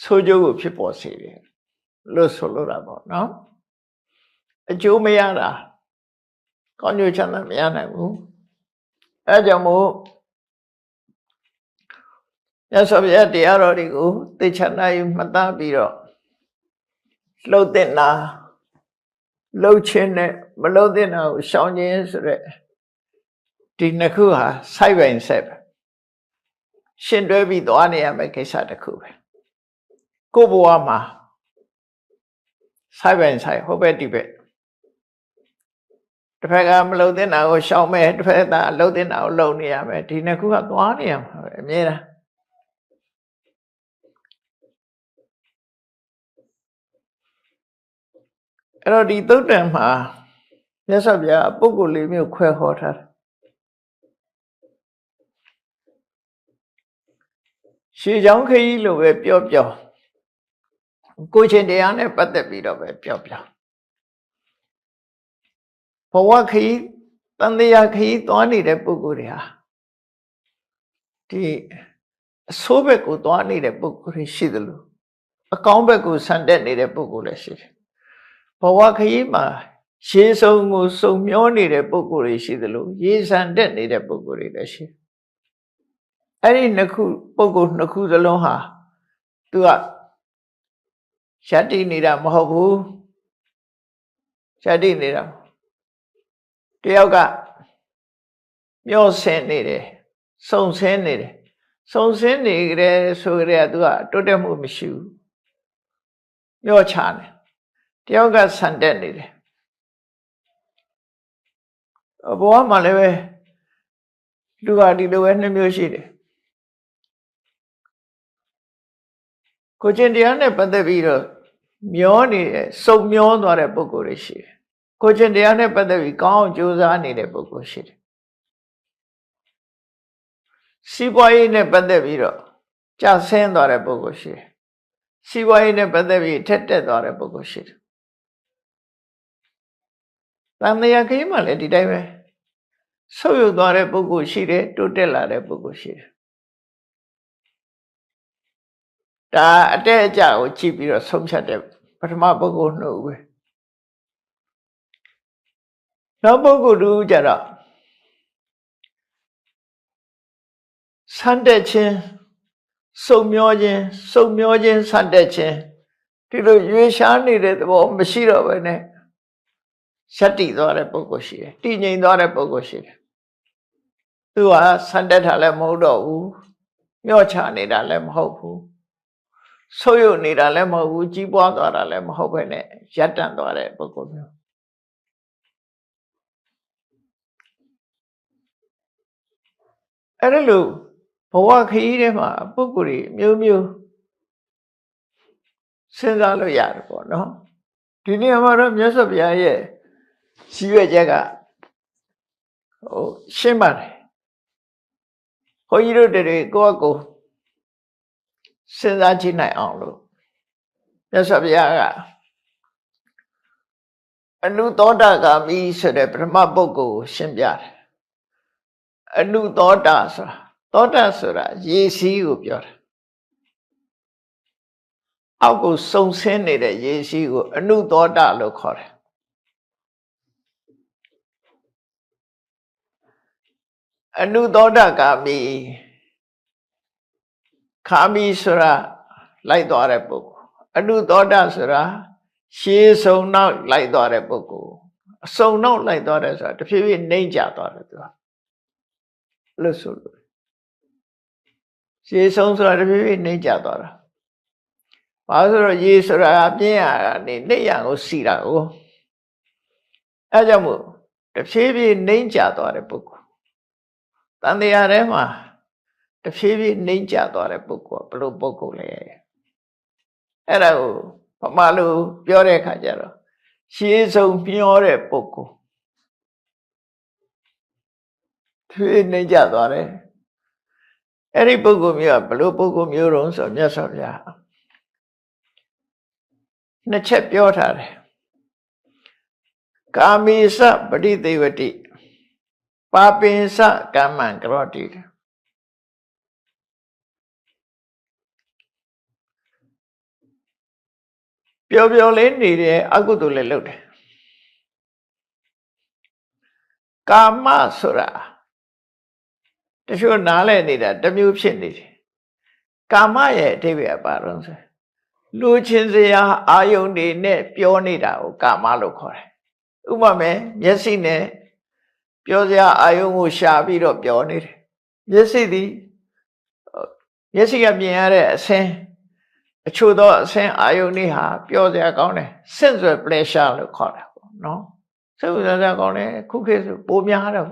ဆိုးကျိုးကိုဖြစ်ပေါ်စေတယ်လို့ဆိုလိုတာပေါ့နော်အကျိုးမရတာကောင်းကျိုးချမ်းသာမရနိုင်ဘူးအဲကြောင့်မို့မြတ်စွာဘုရားတရားတော်တွေကိုသိချနာယူမှတ်သားပြီးတော့လှုပ်တဲ့နာလှုပ်ခြင်းနဲ့မလှုပ်တဲ့နာကိုရှောင်ခြင်းဆိုတဲ့ဒီနှစ်ခုဟာစိုက်ပိုင်ဆက်ပဲရှင်တွဲပြီးသွားနေရမယ့်ကိစ္စတစ်ခုပဲကိုယ့်ဘဝမှာစိုက်ပိုင်ဆိုင်ဟိုဘက်ဒီဘက်တစ်ဖက်ကမလှုပ်တဲ့နာကိုရှောင်မယ်တစ်ဖက်ကလှုပ်တဲ့နာကိုလှုပ်နေရမယ်ဒီနှစ်ခုကသွားနေရမှာပဲအမြဲတမ်းအဲ့တော့ဒီသုတ်တံမှာမြတ်စွာဘုရားပုဂ္ဂိုလ်လေးမျိုးခွဲဟောထားတယ်ရှေးကြောင်းခရီးလိုပဲပြောကိုချင်းတရားနဲ့ပတ်သက်ပြီးတော့ပဲပြောဘဝခရီးတန်တရားခရီးသွားနေတဲ့ပုဂ္ဂိုလ်တွေဟာဒီအဆိုးဘက်ကိုသွားနေတဲ့ပုဂ္ဂိုလ်တွေရှိသလိုအကောင်းဘက်ကိုဆန်တက်နေတဲ့ပုဂ္ဂိုလ်လည်းရှိတယ်ဘဝခရီးမှာရှေးဆုံးကိုစုံမျောနေတဲ့ပုဂ္ဂိုလ်တွေရှိသလိုရေဆန်တက်နေတဲ့ပုဂ္ဂိုလ်တွေလည်းရှိအဲ့ဒီနှစ်ခုပုဂ္ဂိုလ်နှစ်ခုစလုံးဟာသူကယတ္တိနေတာမဟုတ်ဘူးယတ္တိနေတာတယောက်ကမျောဆင်းနေတယ်စုံဆင်းနေတယ်စုံဆင်းနေကြတယ်ဆိုကြတဲ့သူကတိုးတက်မှုမရှိဘူးမျောချနေတယောက်ကဆန်တက်နေတယ်ဘဝမှာလည်းပဲလူကဒီလိုပဲနှစ်မျိုးရှိတယ်ကိုကျင့်တရားနဲ့ပတ်သက်ပြီးတော့မျောနေတဲ့စုံမျောသွားတဲ့ပုဂ္ဂိုလ်တွေရှိတယ်ကိုကျင့်တရားနဲ့ပတ်သက်ပြီးကောင်းအောင်ကြိုးစားနေတဲ့ပုဂ္ဂိုလ်ရှိတယ်စီးပွားရေးနဲ့ပတ်သက်ပြီးတော့ကျဆင်းသွားတဲ့ပုဂ္ဂိုလ်ရှိတယ်စီးပွားရေးနဲ့ပတ်သက်ပြီးထက်တက်သွားတဲ့ပုဂ္ဂိုလ်ရှိတယ်တန်တရားခရီးမှာလည်းဒီတိုင်းပဲဆုတ်ယုတ်သွားတဲ့ပုဂ္ဂိုလ်ရှိတယ်တိုးတက်လာတဲ့ပုဂ္ဂိုလ်ရှိတယ်ဒါအတက်အကျကိုကြည့်ပြီးတော့ဆုံးဖြတ်တဲ့ပထမပုဂ္ဂိုလ်နှုတ်ပဲနောက်ပုဂ္ဂိုလ်တူကြတော့ဆန်းတက်ခြင်းစုံမျောခြင်းဆန်းတက်ခြင်းဒီလိုရွေးရှားနေတဲ့သဘောမရှိတော့ဘဲနဲ့ယတ္တိသွားတဲ့ပုဂ္ဂိုလ်ရှိတယ်တည်ငြိမ်သွားတဲ့ပုဂ္ဂိုလ်ရှိတယ်သူကဆန်းတက်တာလည်းမဟုတ်တော့ဘူးမျောချနေတာလည်းမဟုတ်ဘူးဆုပ်ယုပ်နေတာလည်းမဟုတ်ဘူးကြီးပွားသွားတာလည်းမဟုတ်ဘဲနဲ့ရပ်တန့်သွားတဲ့ပုဂ္ဂိုလ်မျိုးအဲ့ဒါလို့ဘဝခရီးထဲမှာပုဂ္ဂိုလ်တွေမျိုးမျိုးစဉ်းစားလို့ရတယ်ပေါ့နော်ဒီနေရာမှာတော့မြတ်စွာဘုရားရဲ့ရှိရွက်ချက်ကရှင်းပါတယ်ဘုန်းကြီးတို့တွေကိုယ့်အကိုစဉ်းစားကြည့်နိုင်အောင်လို့မြတ်စွာဘုရားကအနုသောတာဂါမိဆိုတဲ့ပထမပုဂ္ဂိုလ်ကိုရှင်းပြတယ်အနုသောတာဆိုတာသောတာဆိုတာရေစီးကိုပြောတာအောက်ကိုစုံဆင်းနေတဲ့ရေစီးကိုအနုသောတာလို့ခေါ်တယ်အနုသောတာဂါမိခာမိဆိုတာလိုက်သွားတဲ့ပုဂ္ဂိုလ်အနုသောတာဆိုတာရှေးဆုံးနောက်လိုက်သွားတဲ့ပုဂ္ဂိုလ်အစုံနောက်လိုက်သွားတယ်ဆိုတာတဖြည်းဖြည်းနှိမ့်ကျသွားတယ်သူကလို့ဆိုလို့ရှေးဆုံးဆိုတာတဖြည်းဖြည်းနှိမ့်ကျသွားတာဘာလို့ဆိုတော့ရေဆိုတာပြင်းရတာနေနှိမ့်ရကိုစီတာကိုအဲကြောင့်မို့တဖြည်းဖြည်းနှိမ့်ကျသွားတဲ့ပုဂ္ဂိုလ်တန်တရားထဲမှာတဖြည်းဖြည်းနှိမ့်ကျသွားတဲ့ပုဂ္ဂိုလ်ဘယ်လိုပုဂ္ဂိုလ်လဲအဲ့ဒါကိုဗမာလိုပြောတဲ့အခါကျတော့ရှေးဆုံးမျောတဲ့ပုဂ္ဂိုလ်ဖြည်းနှိမ့်ကျသွားတယ် အဲ့ဒီပုဂ္ဂိုလ်မျိုးကဘယ်လိုပုဂ္ဂိုလ်မျိုးတုံးဆိုမြတ်စွာဘုရားနှစ်ချက်ပြောထားတယ်ကာမိစပရိသေဝတိပါပိစကမ္မံကရောတိပျော်ပျော်လေးနေတယ်အကုသိုလ်လည်းလုပ်တယ်ကာမဆိုတာတချို့နားလဲနေတာတစ်မျိုးဖြစ်နေတယ်ကာမရဲ့အဓိပ္ပာယ်ပါတော့ဆိုလူချင်းစရာအာယုန်တွေနဲ့ပြောနေတာကိုကာမလို့ခေါ်တယ်ဥပမာမျက်စိနဲ့ပြောစရာအာယုန်ကိုရှာပြီးတော့ပြောနေတယ်မျက်စိသည်မျက်စိကမြင်ရတဲ့အဆင်းအချို့သောအဆင်းအာယုန်တွေဟာပြောစရာကောင်းတယ် sensual pleasure လို့ခေါ်တာပေါ့နော်စိတ်ဝင်စားစရာကောင်းတယ်ခုခေတ်ဆိုပိုများတော့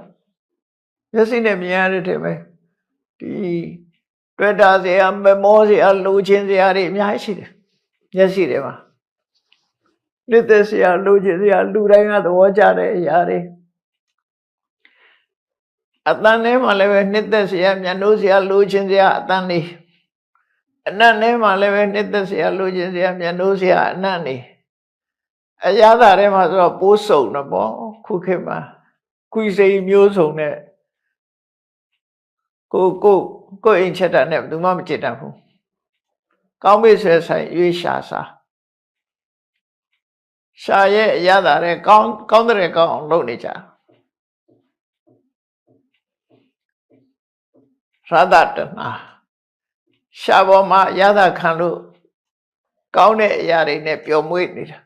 မျက်စိနဲ့မြင်ရတဲ့ထဲမှာဒီတွေ့တာစရာမမောစရာလူချင်းစရာတွေအများကြီးရှိတယ်မျက်စိတွေမှာနှစ်သက်စရာလူချင်းစရာလူတိုင်းကသဘောကျတဲ့အရာတွေအတန်ထဲမှာလည်းပဲနှစ်သက်စရာမျက်နှိုးစရာလူချင်းစရာအတန်တွေအနတ်ထဲမှာလည်းပဲနှစ်သက်စရာလူချင်းစရာမျက်နှိုးစရာအနတ်တွေအရာသာထဲမှာဆိုတော့ပိုးစုံတော့ပေါ့ခုခေတ်မှာခွေစိမ်မျိုးစုံနဲ့ကိုအိမ်ချက်တာနဲ့ဘယ်သူမှမကြည့်တတ်ဘူးကောင်းပြီဆွဲဆိုင်ရွေးရှာစားရှာရဲ့အရာသာတဲ့ကောင်းတဲ့ကောင်းအောင်လုပ်နေကြရသတနာရှာပေါ်မှာအရာသာခံလို့ကောင်းတဲ့အရာတွေနဲ့ပျော်မွေ့နေတာ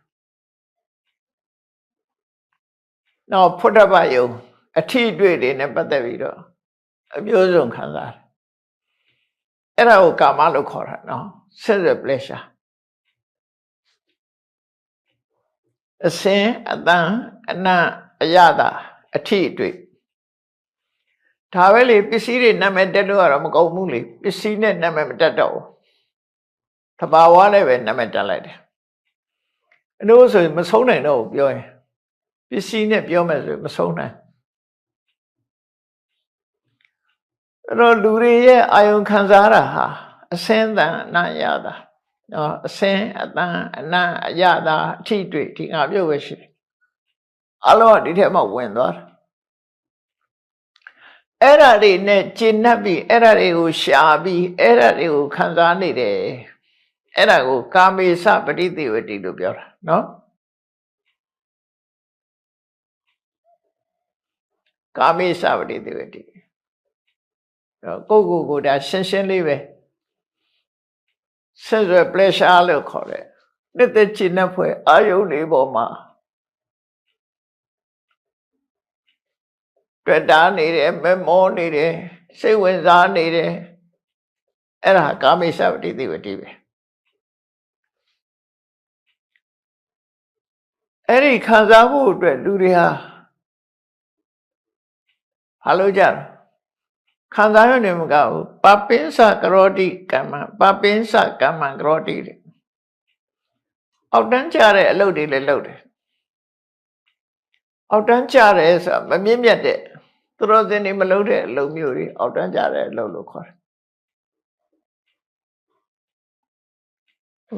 နောက်ဖုဒ္ဓဘာယုံအထီးတွေ့တွေနဲ့ပတ်သက်ပြီးတော့အမျိုးစုံခံစားတယ်အဲ့ဒါကိုကာမလို့ခေါ်တာနော် sensual pleasure အစင်အတန်အနံ့အရသာအထီးတွေ့ဒါပဲလေပစ္စည်းတွေနာမည်တက်လို့ကတော့မကုန်ဘူးလေပစ္စည်းနဲ့နာမည်မတက်တော့ဘူးသဘာဝနဲ့ပဲနာမည်တက်လိုက်တယ်အဲ့လိုဆိုရင်မဆုံးနိုင်တော့ဘူးပြောရင်ပစ္စည်းနဲ့ပြောမယ်ဆိုရင်မဆုံးနိုင်အဲ့တော့လူတွေရဲ့အာယုံခံစားတာဟာအစင်းတန်အနံ့ရတာနော်အစင်းအတန်အနံ့အရတာအထီးတွေ့ဒီငါပြုတ်ပဲရှိတယ်အလုံးကဒီထဲမှာဝင်သွားတာအဲ့ဒါတွေနဲ့ကျင့်납ပြီးအဲ့ဒါတွေကိုရှာပြီးအဲ့ဒါတွေကိုခံစားနေတယ်အဲ့ဒါကိုကာမေစပရိသေဝတိလို့ပြောတာနော်ကာမေစပရိသေဝတိကိုဒါရှင်းရှင်းလေးပဲ sensual pleasure လို့ခေါ်တယ်နှစ်သက်ကျင့်납ဖွယ်အာယုန်တွေပေါ်မှာတွေ့တာနေတယ်မမောနေတယ်စိတ်ဝင်စားနေတယ်အဲ့ဒါကာမိစပတိသေဝတိပဲအဲ့ဒီခံစားဖို့အတွက်လူတွေဟာဘာလို့ကြလဲခံစားရုံနဲ့မကဘူးပပိစကရောတိကမ္မပပိစကမ္မကရောတိတဲ့အောက်တန်းကြတဲ့အလုပ်တွေလည်းလုပ်တယ်အောက်တန်းကြတယ်ဆိုတာမမြင့်မြတ်တဲ့သူတော်စင်တွေမလုပ်တဲ့အလုပ်မျိုးတွေအောက်တန်းကြတဲ့အလုပ်လို့ခေါ်တယ်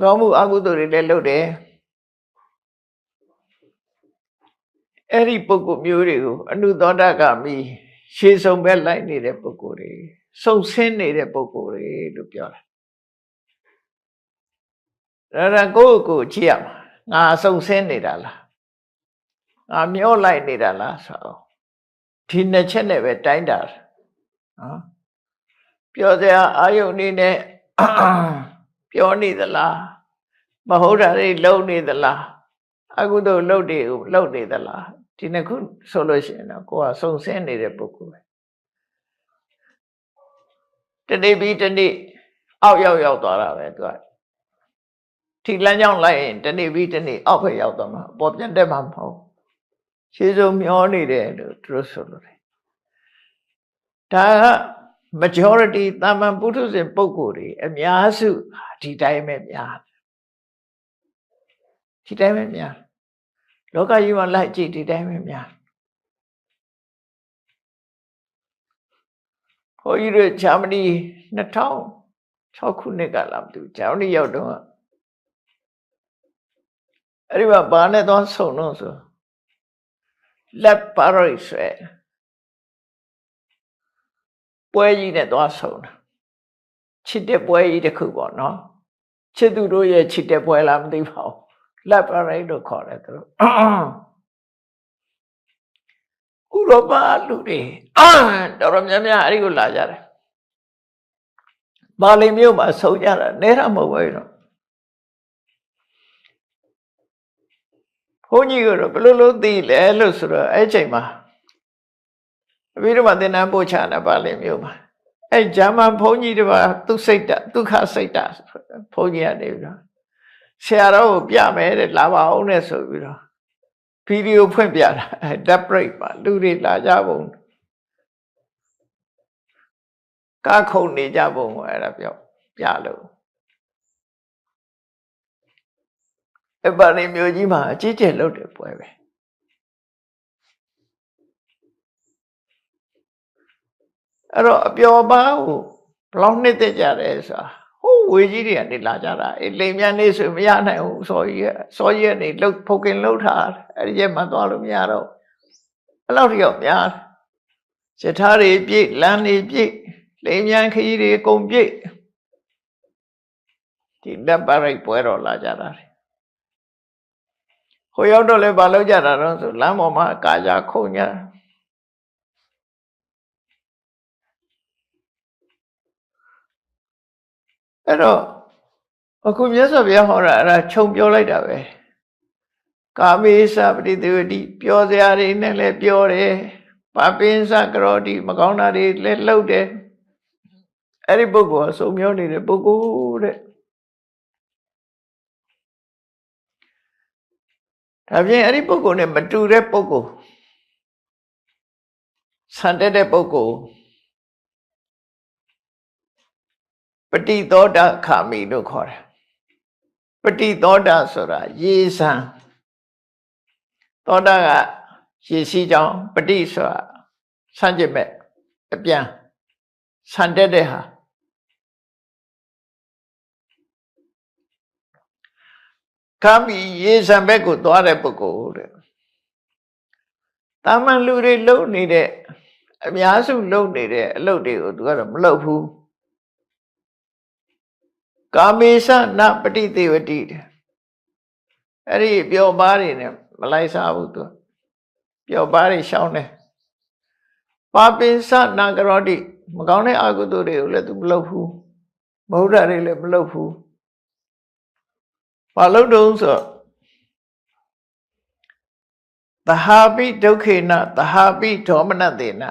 ကောင်းမှုအကုသိုလ်တွေလည်းလုပ်တယ်အဲ့ဒီပုဂ္ဂိုလ်မျိုးတွေကိုအနုသောတဂမိရှေးဆုံးပဲလိုက်နေတဲ့ပုဂ္ဂိုလ်တွေစုံဆင်းနေတဲ့ပုဂ္ဂိုလ်တွေလို့ပြောတာဒါကိုကြည့်ရမှာငါစုံဆင်းနေတာလားငါမျောလိုက်နေတာလားဆိုတော့ဒီနှစ်ချက်နဲ့ပဲတိုင်းတာနော်ပြောစရာအာယုန်နေနဲ့ပြောနေသလားမဟုတ်တာတွေလုံနေသလားအကုသိုလ်လုပ်တွေကိုလုပ်နေသလားဒီနှစ်ခုဆိုလို့ရှိရင်တော့ကိုယ်ကစုံဆင်းနေတဲ့ပုဂ္ဂိုလ်ပဲတနေ့ပြီးတနေ့အောက်ရောက်သွားတာပဲသူကထိလမ်းကြောင်းလိုက်ရင်တနေ့ပြီးတနေ့အောက်ဘက်ရောက်သွားမှာအပေါ်ပြန်တက်မှာမဟုတ်ရှေးဆုံးမျောနေတယ်လို့သူတို့ဆိုလို့တယ်ဒါက majority တာမန်ပုထုဇဉ်ပုဂ္ဂိုလ်တွေအများစုဒီတိုင်းပဲများဒီတိုင်းပဲများလောကကြီးမှာလိုက်ကြည့်ဒီတိုင်းပဲများ ဘုန်းကြီးတို့ဂျာမနီ2006ခုနှစ်ကလာမသိဘူးဂျာမနီရောက်တော့အဲ့ဒီမှာဘာနဲ့သွားဆုံတော့ဆိုလက်ပါရိတ်ဆွဲပွဲကြီးနဲ့သွားဆုံတာချစ်တဲ့ပွဲကြီးတစ်ခုပေါ့နော်ချစ်သူတို့ရဲ့ချစ်တဲ့ပွဲလားမသိပါဘူးလက်ပါရိတ်လို့ခေါ်တယ်သူတို့ဥရောပလူတွေတော်တော်များများအဲ့ဒီကိုလာကြတယ်ပါလီမြို့မှာဆုံကြတာနဲတာမဟုတ်ဘူးတော့ဘုန်းကြီးကတော့ဘယ်လိုလုပ်သိလဲလို့ဆိုတော့အဲ့ချိန်မှာပြီးတော့မှသင်္นานပို့ချတာပါလီမြို့မှာအဲ့ဂျာမန်ဘုန်းကြီးတွေပါသူစိတ်တဒုက္ခစိတ်တဘုန်းကြီးကနေပြီးတော့ဆရာတော်ကိုပြမယ်တဲ့လာပါအောင်နဲ့ဆိုပြီးတော့ဗီဒီယိုဖွင့်ပြတာဓာတ်ပရိတ်ပါလူတွေလာကြပုံကားခုန်နေကြပုံအဲ့ဒါပြောပြလို့အပါနေမျိုးကြီးမှာအကြီးကျယ်လုပ်တယ်ပွဲပဲအဲ့တော့အပျော်ပါးကိုဘယ်လောက်နှစ်သက်ကြတယ်ဆိုတာဟိုးဝေကြီးတွေကနေလာကြတာအဲ့လိမ်မြန်နေဆိုမရနိုင်ဘူးစောကြီးကနေလှုပ်ဖုတ်ကင်လှုပ်ထားအဲ့ဒီကျမှသွားလို့မရတော့အဲ့လောက်ထိတော့များရထားတွေပြည့်လမ်းတွေပြည့်လိမ်မြန်ခရီးတွေအကုန်ပြည့်ဒီလက်ပါရိတ်ပွဲတော်လာကြတာဟိုရောက်တော့လည်းမလုပ်ကြတာတော့ဆိုလမ်းပေါ်မှာကာကြခုန်ကြအဲ့တော့အခုမြတ်စွာဘုရားဟောတာအဲ့ဒါခြုံပြောလိုက်တာပဲကာမေသပတိသေဝတိပြောစရာတွေနဲ့လည်းပြောတယ်ပါပိစကရောတိမကောင်းတာတွေလည်းလှုပ်တယ်အဲ့ဒီပုဂ္ဂိုလ်ကစုံမျောနေတဲ့ပုဂ္ဂိုလ်တဲ့ဒါဖြင့်အဲ့ဒီပုဂ္ဂိုလ်နဲ့မတူတဲ့ပုဂ္ဂိုလ်ဆန်တက်တဲ့ပုဂ္ဂိုလ်ပတိသောတာခာမိလို့ခေါ်တယ်ပတိသောတာဆိုတာရေဆံသောတာကရေစီးကြောင်းပတိဆိုတာဆန့်ကျင်မဲ့အပြန်ဆန်တက်တဲ့ဟာခာမိရေဆံဘက်ကိုသွားတဲ့ပုဂ္ဂိုလ်တဲ့တာမန်လူတွေလုံနေတဲ့အများစုလုံနေတဲ့အလုပ်တွေကိုသူကတော့မလုပ်ဘူးကာမေသနပတိသေဝတိအဲ့ဒီပျော်ပါးတွေနဲ့မလိုက်စားဘူးသူပျော်ပါးတွေရှောင်းတယ်ပါပိစနာကရောတိမကောင်းတဲ့အကုသိုလ်တွေကိုလည်းသူမလုပ်ဘူးမဟုတ်တာတွေလည်းမလုပ်ဘူးဘာလို့တုံးဆိုသဟာပိဒုက္ခေနသဟာပိဒေါမနတေန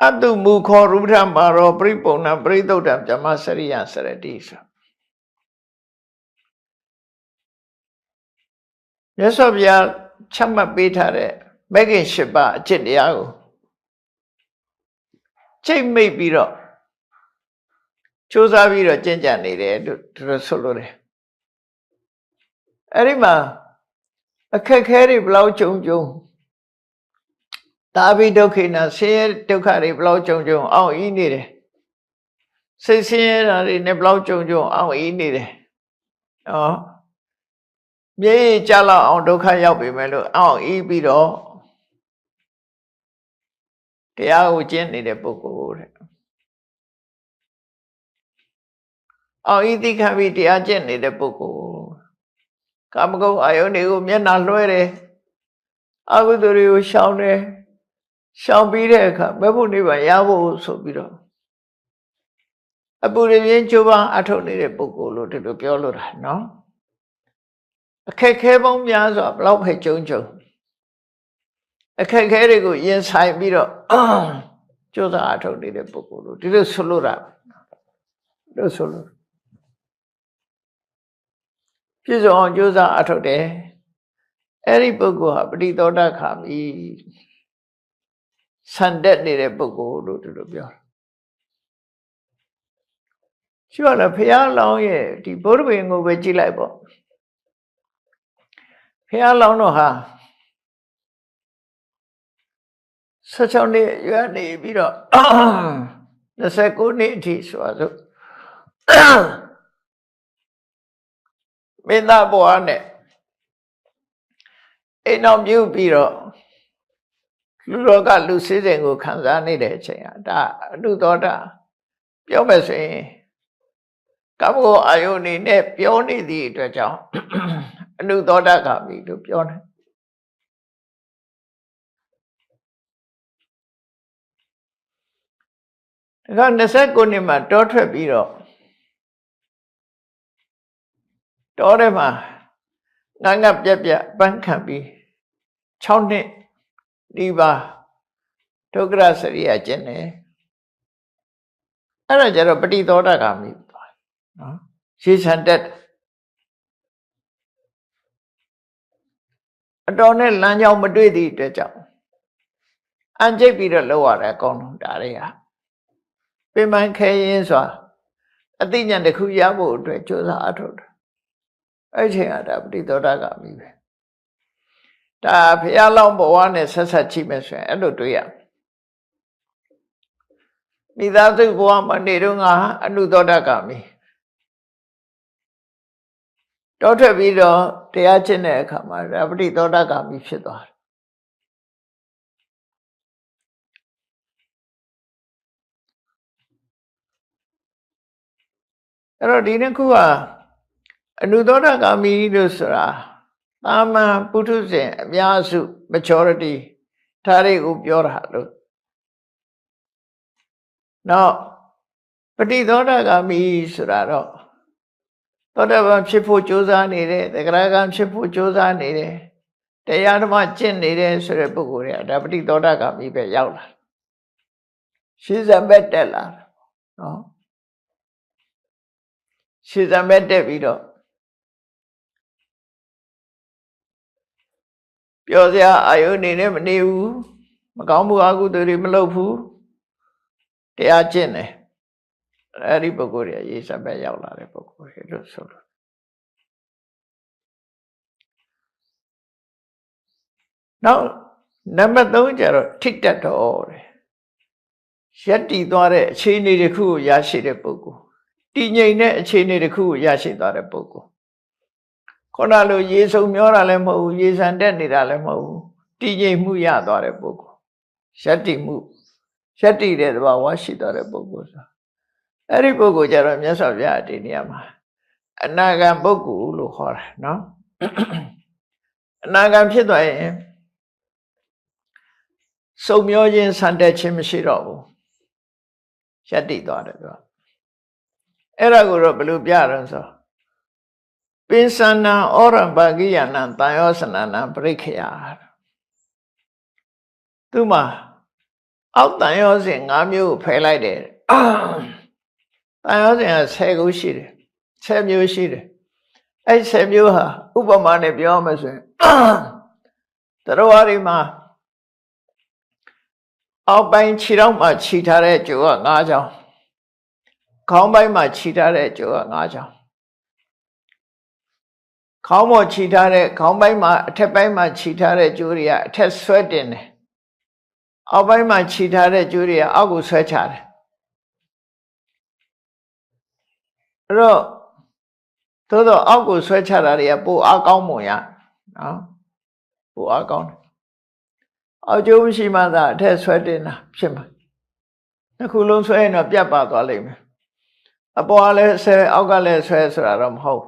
အတုမူခောရူပထမာရောပရိပုံဏပရိသုဒ္ဓဗြဟ္မစရိယစရတိဆိုမြတ်စွာဘုရားချမှတ်ပေးထားတဲ့မဂ္ဂင်၈ပါးအကျင့်တရားကိုချိတ်မိတ်ပြီးတော့ကြိုးစားပြီးတော့ကျင့်ကြံနေတယ်လို့သူတို့ဆိုလို့တယ်အဲ့ဒီမှာအခက်ခဲတွေဘယ်လောက်ကြုံတာဘိဒုက္ခိနာဆင်းရဲဒုက္ခတွေဘယ်လောက်ကြုံအောင်ဤနေတယ်စိတ်ဆင်းရဲတာတွေနဲ့ဘယ်လောက်ကြုံအောင်ဤနေတယ်မြေကြလောက်အောင်ဒုက္ခရောက်ပြီမဲ့လို့အောင်ဤပြီးတော့တရားကိုကျင့်နေတဲ့ပုဂ္ဂိုလ်တဲ့အောင်ဤသိခံပြီးတရားကျင့်နေတဲ့ပုဂ္ဂိုလ်ကာမဂုဏ်အာယုန်တွေကိုမျက်နှာလွှဲတယ်အကုသိုလ်တွေကိုရှောင်တယ်ရှောင်ပြီးတဲ့အခါမဖို့နိဗ္ဗာန်ရဖို့ဆိုပြီးတော့အပူရပြင်းကြိုးပမ်းအထုတ်နေတဲ့ပုဂ္ဂိုလ်လို့ဒီလိုပြောလို့တာနော်အခက်ခဲပေါင်းများစွာဘလောက်ပဲကြုံအခက်ခဲတွေကိုရင်ဆိုင်ပြီးတော့ကြိုးစားအထုတ်နေတဲ့ပုဂ္ဂိုလ်လို့ဒီလိုဆိုလို့တာလို့ဆိုလို့ပြည့်စုံအောင်ကြိုးစားအထုတ်တယ်အဲ့ဒီပုဂ္ဂိုလ်ဟာပရိသောတခါမိဆန်တက်နေတဲ့ပုဂ္ဂိုလ်လို့ဒီလိုပြောတာရှိပါလားဘုရားလောင်းရဲ့ဒီဗုဒ္ဓဘုရင်ကိုပဲကြည့်လိုက်ပေါ့ဘုရားလောင်းတော့ဟာ 16နှစ်ရွယ်နေပြီးတော့29နှစ်အထိဆိုတော့မင်းသားဘဝနဲ့အိမ်အောင်ပြုပြီးတော့လူတော်ကလူစည်းစိမ်ကိုခံစားနေတဲ့အချိန်ဟာဒါအနုသောတာပြောမယ်ဆိုရင်ကမ္ဘောအာယုန်နေနဲ့ပြောနေသည့်အတွက်ကြောင့်အနုသောတာဂါမိလို့ပြောတယ်ဒါက29နှစ်မှာတောထွက်ပြီးတော့တောထဲမှာငါငါပြက်ပြက်ပန်းခံပြီး6နှစ်ဒီပါဒုက္ခရစရိယကျင့်တယ်အဲ့ဒါကြတော့ပฏิသောတာဂါမိသွားနော်ရှေးဆန်တက်အတော်နဲ့လမ်းကြောင်းမတွေ့သည့်အတွက်ကြောင့်အန်ကျိတ်ပြီးတော့လောက်ရတယ်အကုန်လုံးဒါတွေကပင်ပန်းခဲရင်စွာအသိဉာဏ်တစ်ခုရဖို့အတွက်ကြိုးစားအထောက်တယ်အဲ့ချိန်ကဒါပฏิသောတာဂါမိပဲဒါဘုရားလောင်းဘဝနဲ့ဆက်ဆက်ချိမယ်ဆိုရင်အဲ့လိုတွေ့ရမိသားစုဘဝမှာနေတော့ငါအနုသောတာဂါမိတောထွက်ပြီးတော့တရားကျင့်တဲ့အခါမှာဒါပฏิသောတာဂါမိဖြစ်သွားတယ်အဲ့တော့ဒီနှစ်ခုကအနုသောတာဂါမိလို့ဆိုတာသာမန်ပုထုဇဉ်အများစု majority ဒါတွေကိုပြောတာလို့နောက်ပฏิသောတာဂါမိဆိုတာတော့သောတာပန်ဖြစ်ဖို့ကြိုးစားနေတယ်သဂရဂံဖြစ်ဖို့ကြိုးစားနေတယ်တရားဓမ္မကျင့်နေတယ်ဆိုတဲ့ပုဂ္ဂိုလ်တွေကဒါပฏิသောတာဂါမိပဲရောက်လာရှင်းစံဘက်တက်လာနော်ရှင်းစံဘက်တက်ပြီးတော့ပြောစရာအာယုန်နေနဲ့မနေဘူးမကောင်းမှုအကုသိုလ်တွေမလုပ်ဘူးတရားကျင့်တယ်အဲ့ဒီပုဂ္ဂိုလ်တွေရေးစပ်ပဲရောက်လာတဲ့ပုဂ္ဂိုလ်တွေလို့ဆိုလို့နောက်နံပါတ်3ကျတော့ထိတ်တတ်တော်တယ်ရက်တည်သွားတဲ့အခြေအနေတစ်ခုကိုရရှိတဲ့ပုဂ္ဂိုလ်တည်ငြိမ်တဲ့အခြေအနေတစ်ခုကိုရရှိသွားတဲ့ပုဂ္ဂိုလ်ခုနလိုရေစုံမျောတာလည်းမဟုတ်ဘူးရေဆန်တက်နေတာလည်းမဟုတ်ဘူးတည်ငြိမ်မှုရသွားတဲ့ပုဂ္ဂိုလ်ရက်တည်မှုရက်တည်တဲ့သဘာဝရှိသွားတဲ့ပုဂ္ဂိုလ်ဆိုအဲ့ဒီပုဂ္ဂိုလ်ကြတော့မြတ်စွာဘုရားဒီနေရာမှာအနာဂံပုဂ္ဂိုလ်လို့ခေါ်တာနော်အနာဂံဖြစ်သွားရင်စုံမျောခြင်းဆန်တက်ခြင်းမရှိတော့ဘူးရက်တည်သွားတယ်သူကအဲ့ဒါကိုတော့ဘယ်လိုပြရအောင်ဆိုပိစန္နံဩရံပါကိယနံတန်ယောစနနံပရိခေယသူမှာအောက်တန်ယောစဉ်5မျိုးဖယ်လိုက်တယ်တန်ယောစဉ်က10ခုရှိတယ်10မျိုးရှိတယ်အဲ့10မျိုးဟာဥပမာနဲ့ပြောမယ်ဆိုရင်တရားဝါဒီမှာအောက်ပိုင်းခြေထောက်မှာခြိထားတဲ့ကြိုးက5ချောင်းခေါင်းပိုင်းမှာခြိထားတဲ့ကြိုးက5ချောင်းခေါင်းပေါ်ခြိထားတဲ့ခေါင်းပိုင်းမှာအထက်ပိုင်းမှာခြိထားတဲ့ကြိုးတွေကအထက်ဆွဲတင်တယ်အောက်ပိုင်းမှာခြိထားတဲ့ကြိုးတွေကအောက်ကိုဆွဲချတယ်အဲ့တော့သို့တော့အောက်ကိုဆွဲချတာတွေကပိုအားကောင်းပုံရနော်ပိုအားကောင်းတယ်အောက်ကျိုးမရှိမှသာအထက်ဆွဲတင်တာဖြစ်မှာတစ်ခုလုံးဆွဲရင်တော့ပြတ်ပါသွားလိမ့်မယ်အပေါ်ကလည်းဆွဲအောက်ကလည်းဆွဲဆိုတာတော့မဟုတ်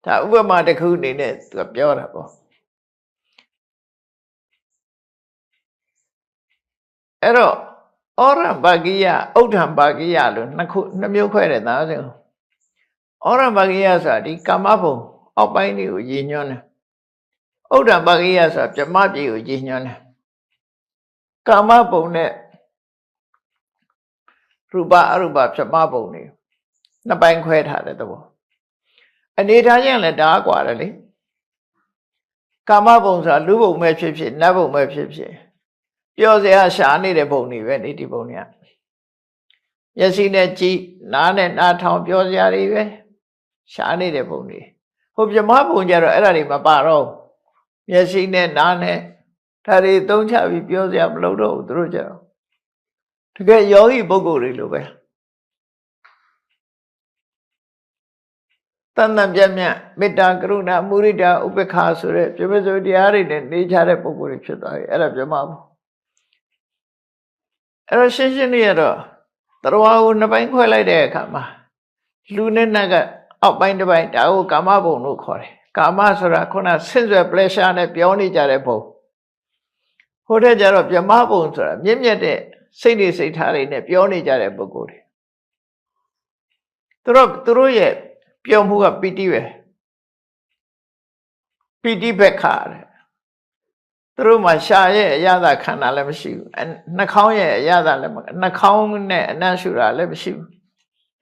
ဒါဥပမာတစ်ခုအနေနဲ့သူကပြောတာပေါ့အဲ့တော့ဩရံပါကိယဥဒ္ဓံပါကိယလို့နှစ်မျိုးခွဲတယ်သားစဉ်ဩရံပါကိယဆိုတာဒီကာမဘုံအောက်ပိုင်းတွေကိုရည်ညွှန်းတယ်ဥဒ္ဓံပါကိယဆိုတာပြမပြေကိုရည်ညွှန်းတယ်ကာမဘုံနဲ့ရူပအရူပပြမဘုံတွေနှစ်ပိုင်းခွဲထားတဲ့သဘောအနေထားချင်းလည်းဒါကွာတယ်လေကာမဘုံဆိုတာလူဘုံပဲဖြစ်ဖြစ်နတ်ဘုံပဲဖြစ်ဖြစ်ပြောစရာရှာနေတဲ့ဘုံတွေပဲဒီဘုံတွေကမျက်စိနဲ့ကြည့်နားနဲ့နားထောင်ပြောစရာတွေပဲရှာနေတဲ့ဘုံတွေဟိုပြမဘုံကြတော့အဲ့ဒါတွေမပါတော့မျက်စိနဲ့နားနဲ့ ဒါတွေသုံးချပြီးပြောစရာမလိုတော့ဘူးသူတို့ကြတော့တကယ်ယောဂီပုဂ္ဂိုလ်တွေလိုပဲတန်တန်ပြတ်မြတ်မေတ္တာကရုဏာမုရိဒာဥပေက္ခဆိုတဲ့ပြမစိုးတရားတွေနဲ့နေကြတဲ့ပုဂ္ဂိုလ်တွေဖြစ်သွားပြီအဲ့ဒါပြမဘူးအဲ့တော့ရှင်းရှင်းလေးရတော့တရားကိုနှစ်ပိုင်းခွဲလိုက်တဲ့အခါမှာလူနဲ့နတ်ကအောက်ပိုင်းတစ်ပိုင်းဒါကိုကာမဘုံလို့ခေါ်တယ်ကာမဆိုတာခုနဆင့်ဆွယ် pleasure နဲ့ပြောနေကြတဲ့ဘုံဟိုတဲ့ကြတော့ပြမဘုံဆိုတာမြင့်မြတ်တဲ့စိတ်တွေစိတ်ထားတွေနဲ့ပြောနေကြတဲ့ပုဂ္ဂိုလ်တွေသူတို့ရဲ့ပြောမှုကပီတိပဲပီတိဘက်ခါတယ်သူတို့မှာရှာရဲ့အရသာခန္ဓာလည်းမရှိဘူးနှာခေါင်းရဲ့အရသာလည်းနှာခေါင်းနဲ့အနံ့ရှူတာလည်းမရှိဘူး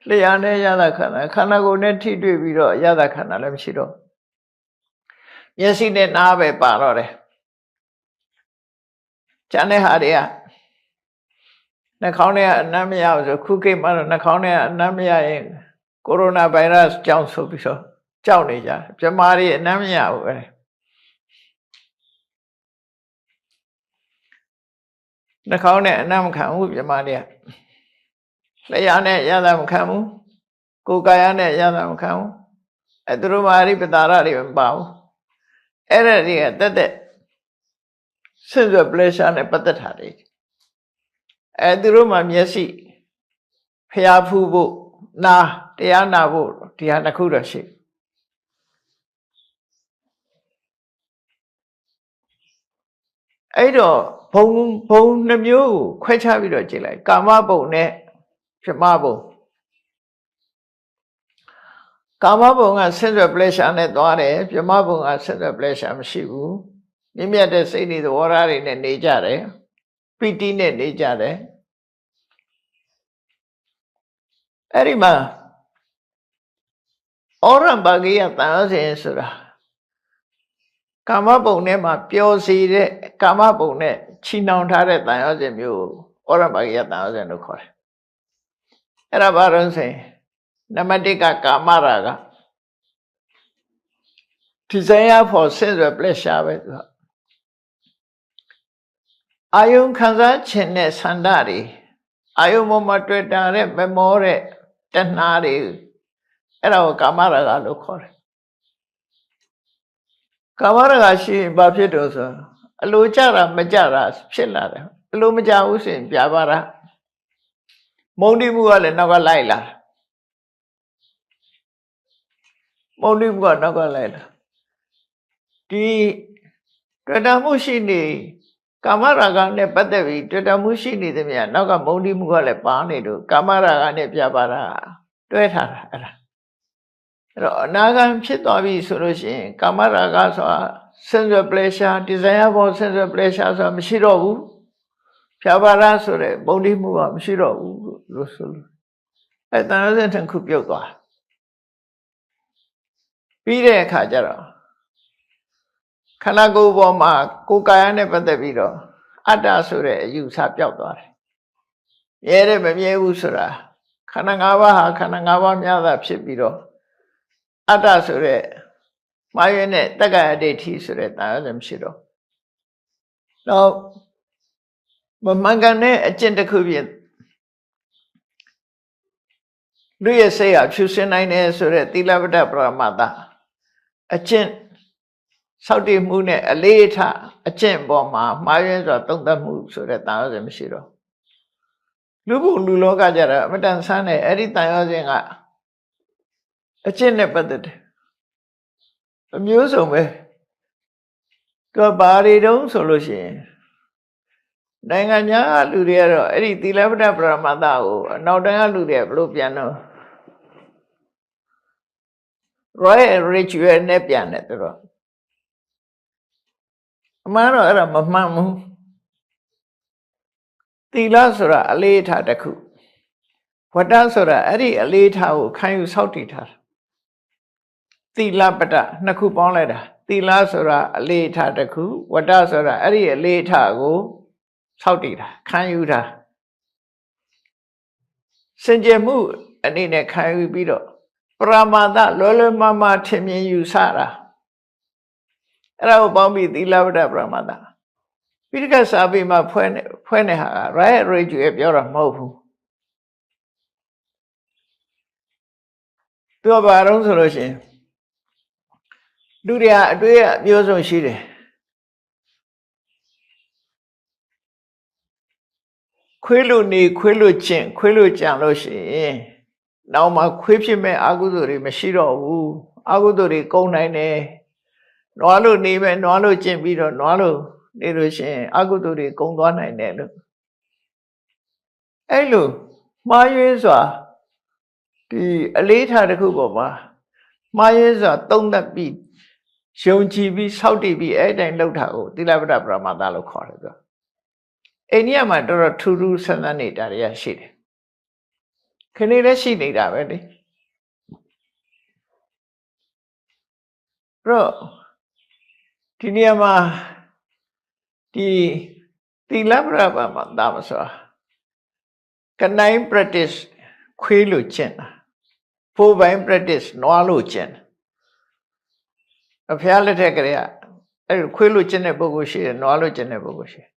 လျှာနဲ့အရသာခန္ဓာကိုယ်နဲ့ထိတွေ့ပြီးတော့အရသာခန္ဓာလည်းမရှိတော့မျက်စိနဲ့နားပဲပါတော့တယ်ကျန်တဲ့ဟာတွေကနှာခေါင်းနဲ့အနံ့မရဘူးဆိုခုခေတ်မှာတော့နှာခေါင်းနဲ့အနံ့မရရင်ကိုရိုနာဗိုင်းရပ်စ်ကြောင့်ဆိုပြီးတော့ကြောက်နေကြတယ်ပြမာတွေအနံ့မရဘူးပဲနှာခေါင်းနဲ့အနံ့မခံဘူးပြမာတွေကလျှာနဲ့ရတာမခံဘူးကိုယ်ကာယနဲ့ရတာမခံဘူးသူတို့မှာအရိပတာရတွေမပါဘူးအဲ့ဒါတွေကတက်တက်ဆင့်ဆွယ် pleasure နဲ့ပတ်သက်တာတွေသူတို့မှာမျက်စိဖျားဖူးဖို့နာတရားနာဖို့ဒီဟာတစ်ခုတော့ရှိအဲ့တော့ဘုံနှမျိုးကိုခွဲခြားပြီးတော့ကြည့်လိုက်ကာမဘုံနဲ့ပြမဘုံကာမဘုံကဆင့်ဆွယ် pleasure နဲ့သွားတယ်ပြမဘုံကဆင့်ဆွယ် pleasure မရှိဘူးမြင့်မြတ်တဲ့စိတ်တွေသဘောထားတွေနဲ့နေကြတယ်ပီတိနဲ့နေကြတယ်အဲ့ဒီမှာဩရံပါကိယတန်ရောစဉ်ဆိုတာကာမဘုံထဲမှာပျော်စီတဲ့ကာမဘုံနဲ့ချီနှောင်ထားတဲ့တန်ရောစဉ်မျိုးဩရံပါကိယတန်ရောစဉ်လို့ခေါ်တယ်အဲ့ဒါဘာလို့ဆိုရင်နံပါတ်1ကကာမရာဂ desire for sensual pleasure ပဲသူကအာယုံခံစားခြင်းနဲ့ဆန္ဒတွေအာယုံပေါ်မှာတွေ့တာတဲ့မမောတဲ့တဏှာတွေအဲ့ဒါကိုကာမရာဂလို့ခေါ်တယ်ကာမရာဂရှိရင်ဘာဖြစ်တော့ဆိုအလိုကြတာမကြတာဖြစ်လာတယ်အလိုမကြဘူးဆိုရင်ပြပါတာမုန်းတိမှုကလည်းနောက်ကလိုက်လာမုန်းတိမှုကနောက်ကလိုက်လာဒီတွေ့တာမှုရှိနေကာမရာဂနဲ့ပတ်သက်ပြီးတွေ့တာမှုရှိနေသမျှနောက်ကမုန်းတိမှုကလည်းပါနေလို့ကာမရာဂနဲ့ပြပါတာတွဲထားတာအဲ့ဒါအဲ့တော့အနာဂတ်ဖြစ်သွားပြီဆိုလို့ရှိရင်ကာမရာဂဆိုတာ sensual pleasure desire for sensual pleasure ဆိုတာမရှိတော့ဘူးဖြာပါရဆိုတဲ့မုန်းတိမှုကမရှိတော့ဘူးလို့ဆိုလို့အဲ့တန်ရောစဉ်တစ်ခုပြုတ်သွားပြီးတဲ့အခါကျတော့ခန္ဓာကိုယ်ပေါ်မှာကိုယ်ကာယနဲ့ပတ်သက်ပြီးတော့အတ္တဆိုတဲ့အယူဆပျောက်သွားတယ်မြဲတယ်မမြဲဘူးဆိုတာခန္ဓာ၅ပါးဟာခန္ဓာ၅ပါးများသာဖြစ်ပြီးတော့အတ္တဆိုတဲ့မှားရတဲ့တက္ကရာဒိဋ္ဌိဆိုတဲ့တန်ရောစဉ်မရှိတော့တော့မမှန်ကန်တဲ့အကျင့်တစ်ခုဖြင့်လူရဲ့စိတ်ဟာဖြူစင်နိုင်တယ်ဆိုတဲ့သီလပတ္တပရမတ္တအကျင့်စောင့်တည်မှုနဲ့အလေးထားအကျင့်ပေါ်မှာမှားယွင်းစွာသုံးသပ်မှုဆိုတဲ့တန်ရောစဉ်မရှိတော့လူဘုလူလောကကြတာအမတန်ဆန်းတဲ့အဲ့ဒီတန်ရောစဉ်ကအကျင့်နဲ့ပတ်သက်တယ်အမျိုးစုံပဲသူကဘာတွေတုံးဆိုလို့ရှိရင်နိုင်ငံညာလူတွေကတော့အဲ့ဒီသီလပတ္တပရမတ္တကိုအနောက်တန်းကလူတွေဘလို့ပြန်တော့ royal ritual နဲ့ပြန်တယ်သူတို့အမှန်တော့အဲ့ဒါမမှန်ဘူးသီလဆိုတာအလေးထားတစ်ခုဝတ္တဆိုတာအဲ့ဒီအလေးထားကိုခံယူဆောက်တည်ထားသီလပတ္တနှစ်ခုပေါင်းလိုက်တာသီလဆိုတာအလေးထားတစ်ခုဝတ္တဆိုတာအဲ့ဒီအလေးထားကိုဆောက်တည်တာခံယူတာစင်ကြယ်မှုအနေနဲ့ခံယူပြီးတော့ပရမတ္တလွယ်လွယ်မှားမှားထင်မြင်ယူဆတာအဲ့ဒါကိုပေါင်းပြီးသီလပတ္တပရမတ္တ ပိဋကစာပေမှာဖွဲ့နေဟာ right rate ရဲ့ပြောတာမဟုတ်ဘူးသူကဘာတော့ဆိုလို့ရှိရင်လူတွေကအတွေ့အမျိုးစုံရှိတယ်ခွေးလို့နေခွေးလို့ကျင့်ခွေးလို့ကြံလို့ရှိရင်နောက်မှခွေးဖြစ်မဲ့အာဟုသူတွေမရှိတော့ဘူးအာဟုသူတွေကုန်နိုင်တယ်နွားလို့နေမဲ့နွားလို့ကျင့်ပြီးတော့နွားလို့နေလို့ရှိရင်အာဟုသူတွေကုန်သွားနိုင်တယ်လို့အဲ့လိုမှားယွင်းစွာဒီအလေးထားတစ်ခုပေါ်မှာမှားယွင်းစွာသုံးသပ်ပြီးယုံကြည်ပြီးစောင့်တည်ပြီးအဲ့တိုင်းလှုပ်တာကိုသီလပတ္တပရမတ္တလို့ခေါ်တယ်ပြောအိန္ဒိယမှာတော်တော်ထူးထူးဆန်းဆန်းနေတာတွေရှိတယ်ခဏလေးရှိနေတာပဲလေတော့ဒီနေရာမှာဒီသီလပတ္တပရမတ္တမှာဆိုတာကနိုင် practice ခွေးလို့ကျင့်တာဖိုးပိုင်း practice နွားလို့ကျင့်အဖျားလက်ထက်ကလေးကအဲ့ခွေးလို့ကျင့်တဲ့ပုဂ္ဂိုလ်ရှိတယ်နွားလို့ကျင့်တဲ့ပုဂ္ဂိုလ်ရှိတယ်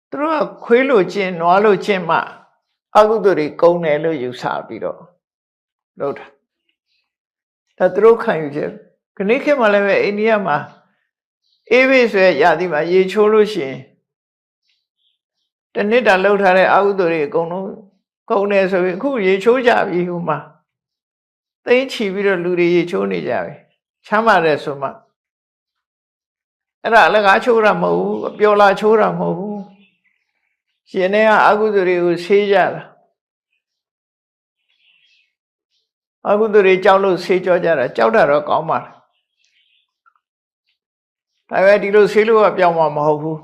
သူတို့ကခွေးလို့ကျင့်နွားလို့ကျင့်မှအကုသိုလ်တွေကုန်တယ်လို့ယူဆပြီးတော့လုပ်တာဒါသူတို့ခံယူချက်ခဏခေတ်မှာလည်းပဲအိန္ဒိယမှာအေးဘေးဆိုရရာသီမှာရေချိုးလို့ရှိရင်တနစ်တာလှုပ်ထားတဲ့အကုသိုလ်တွေအကုန်လုံးကုန်တယ်ဆိုပြီးအခုရေချိုးကြပြီဟိုမှာသိမ်းချီပြီးတော့လူတွေရေချိုးနေကြပြီချမ်းပါတယ်ဆိုမှအဲ့ဒါအလကားချိုးတာမဟုတ်ဘူးအပျော်လာချိုးတာမဟုတ်ဘူးရှင်တွေကအကုသိုလ်တွေကိုဆေးကြတာအကုသိုလ်တွေကြောက်လို့ဆေးကြောကြတာကြောက်တာတော့ကောင်းပါလားဒါပေမဲ့ဒီလိုဆေးလို့ကပြောင်းမှာမဟုတ်ဘူး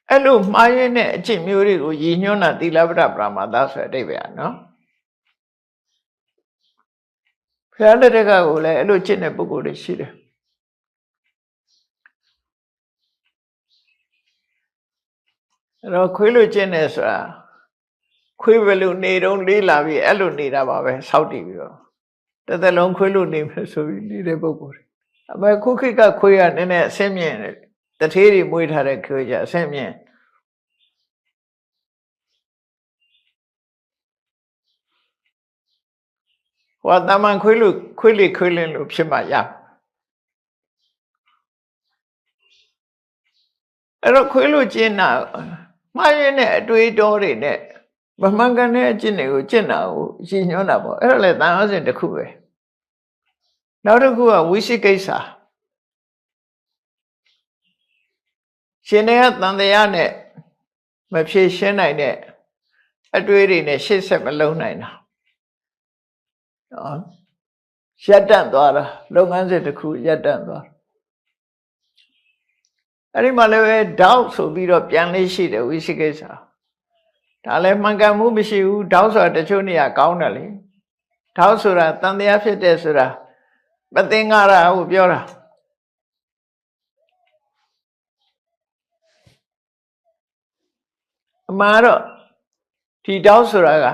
အဲ့လိုမှားရင်းတဲ့အကျင့်မျိုးတွေကိုရည်ညွှန်းတာသီလပတ္တပရမတ္တဆိုတဲ့အဓိပ္ပာယ်နော်ဘုရားလက်ထက်ကကိုလည်းအဲ့လိုကျင့်တဲ့ပုဂ္ဂိုလ်တွေရှိတယ်အဲ့တော့ခွေးလို့ကျင့်တယ်ဆိုတာခွေးပဲလို့နေတော့လေးလာပြီးအဲ့လိုနေတာပါပဲစောက်တည်ပြီးတော့တစ်သက်လုံးခွေးလို့နေမယ်ဆိုပြီးနေတဲ့ပုဂ္ဂိုလ်တွေအမေခုခေတ်ကခွေးကနည်းနည်းအဆင့်မြင့်တယ်တထေးတွေမွေးထားတဲ့ခွေးကြအဆင့်မြင့်ဟောတမန်ခွေးလို့ခွေးလင်းလို့ဖြစ်မှရအဲ့တော့ခွေးလို့ကျင့်တာမှားရင်းတဲ့အတွေးတော်တွေနဲ့မမှန်ကန်တဲ့အကျင့်တွေကိုကျင့်တာကိုရည်ညွှန်းတာပေါ့အဲ့ဒါလည်းတန်ဟောစဉ်တစ်ခုပဲနောက်တစ်ခုကဝိသိကိစ္စရှင်တွေကတန်တရားနဲ့မဖြေရှင်းနိုင်တဲ့အတွေးတွေနဲ့ရှေ့ဆက်မလုံးနိုင်တာနော်ရပ်တန့်သွားတာလုပ်ငန်းစဉ်တစ်ခုရပ်တန့်သွားအဲ့ဒီမှာလည်းပဲ doubt ဆိုပြီးတော့ပြန်လေးရှိတယ်ဝိသိကိစ္စဒါလည်းမှန်ကန်မှုမရှိဘူး doubt ဆိုတာတချို့နေရာကောင်းတယ်လေ doubt ဆိုတာတန်တရားဖြစ်တဲ့ဆိုတာမသင်္ကာရကိုပြောတာအမှားတော့ဒီ doubt ဆိုတာက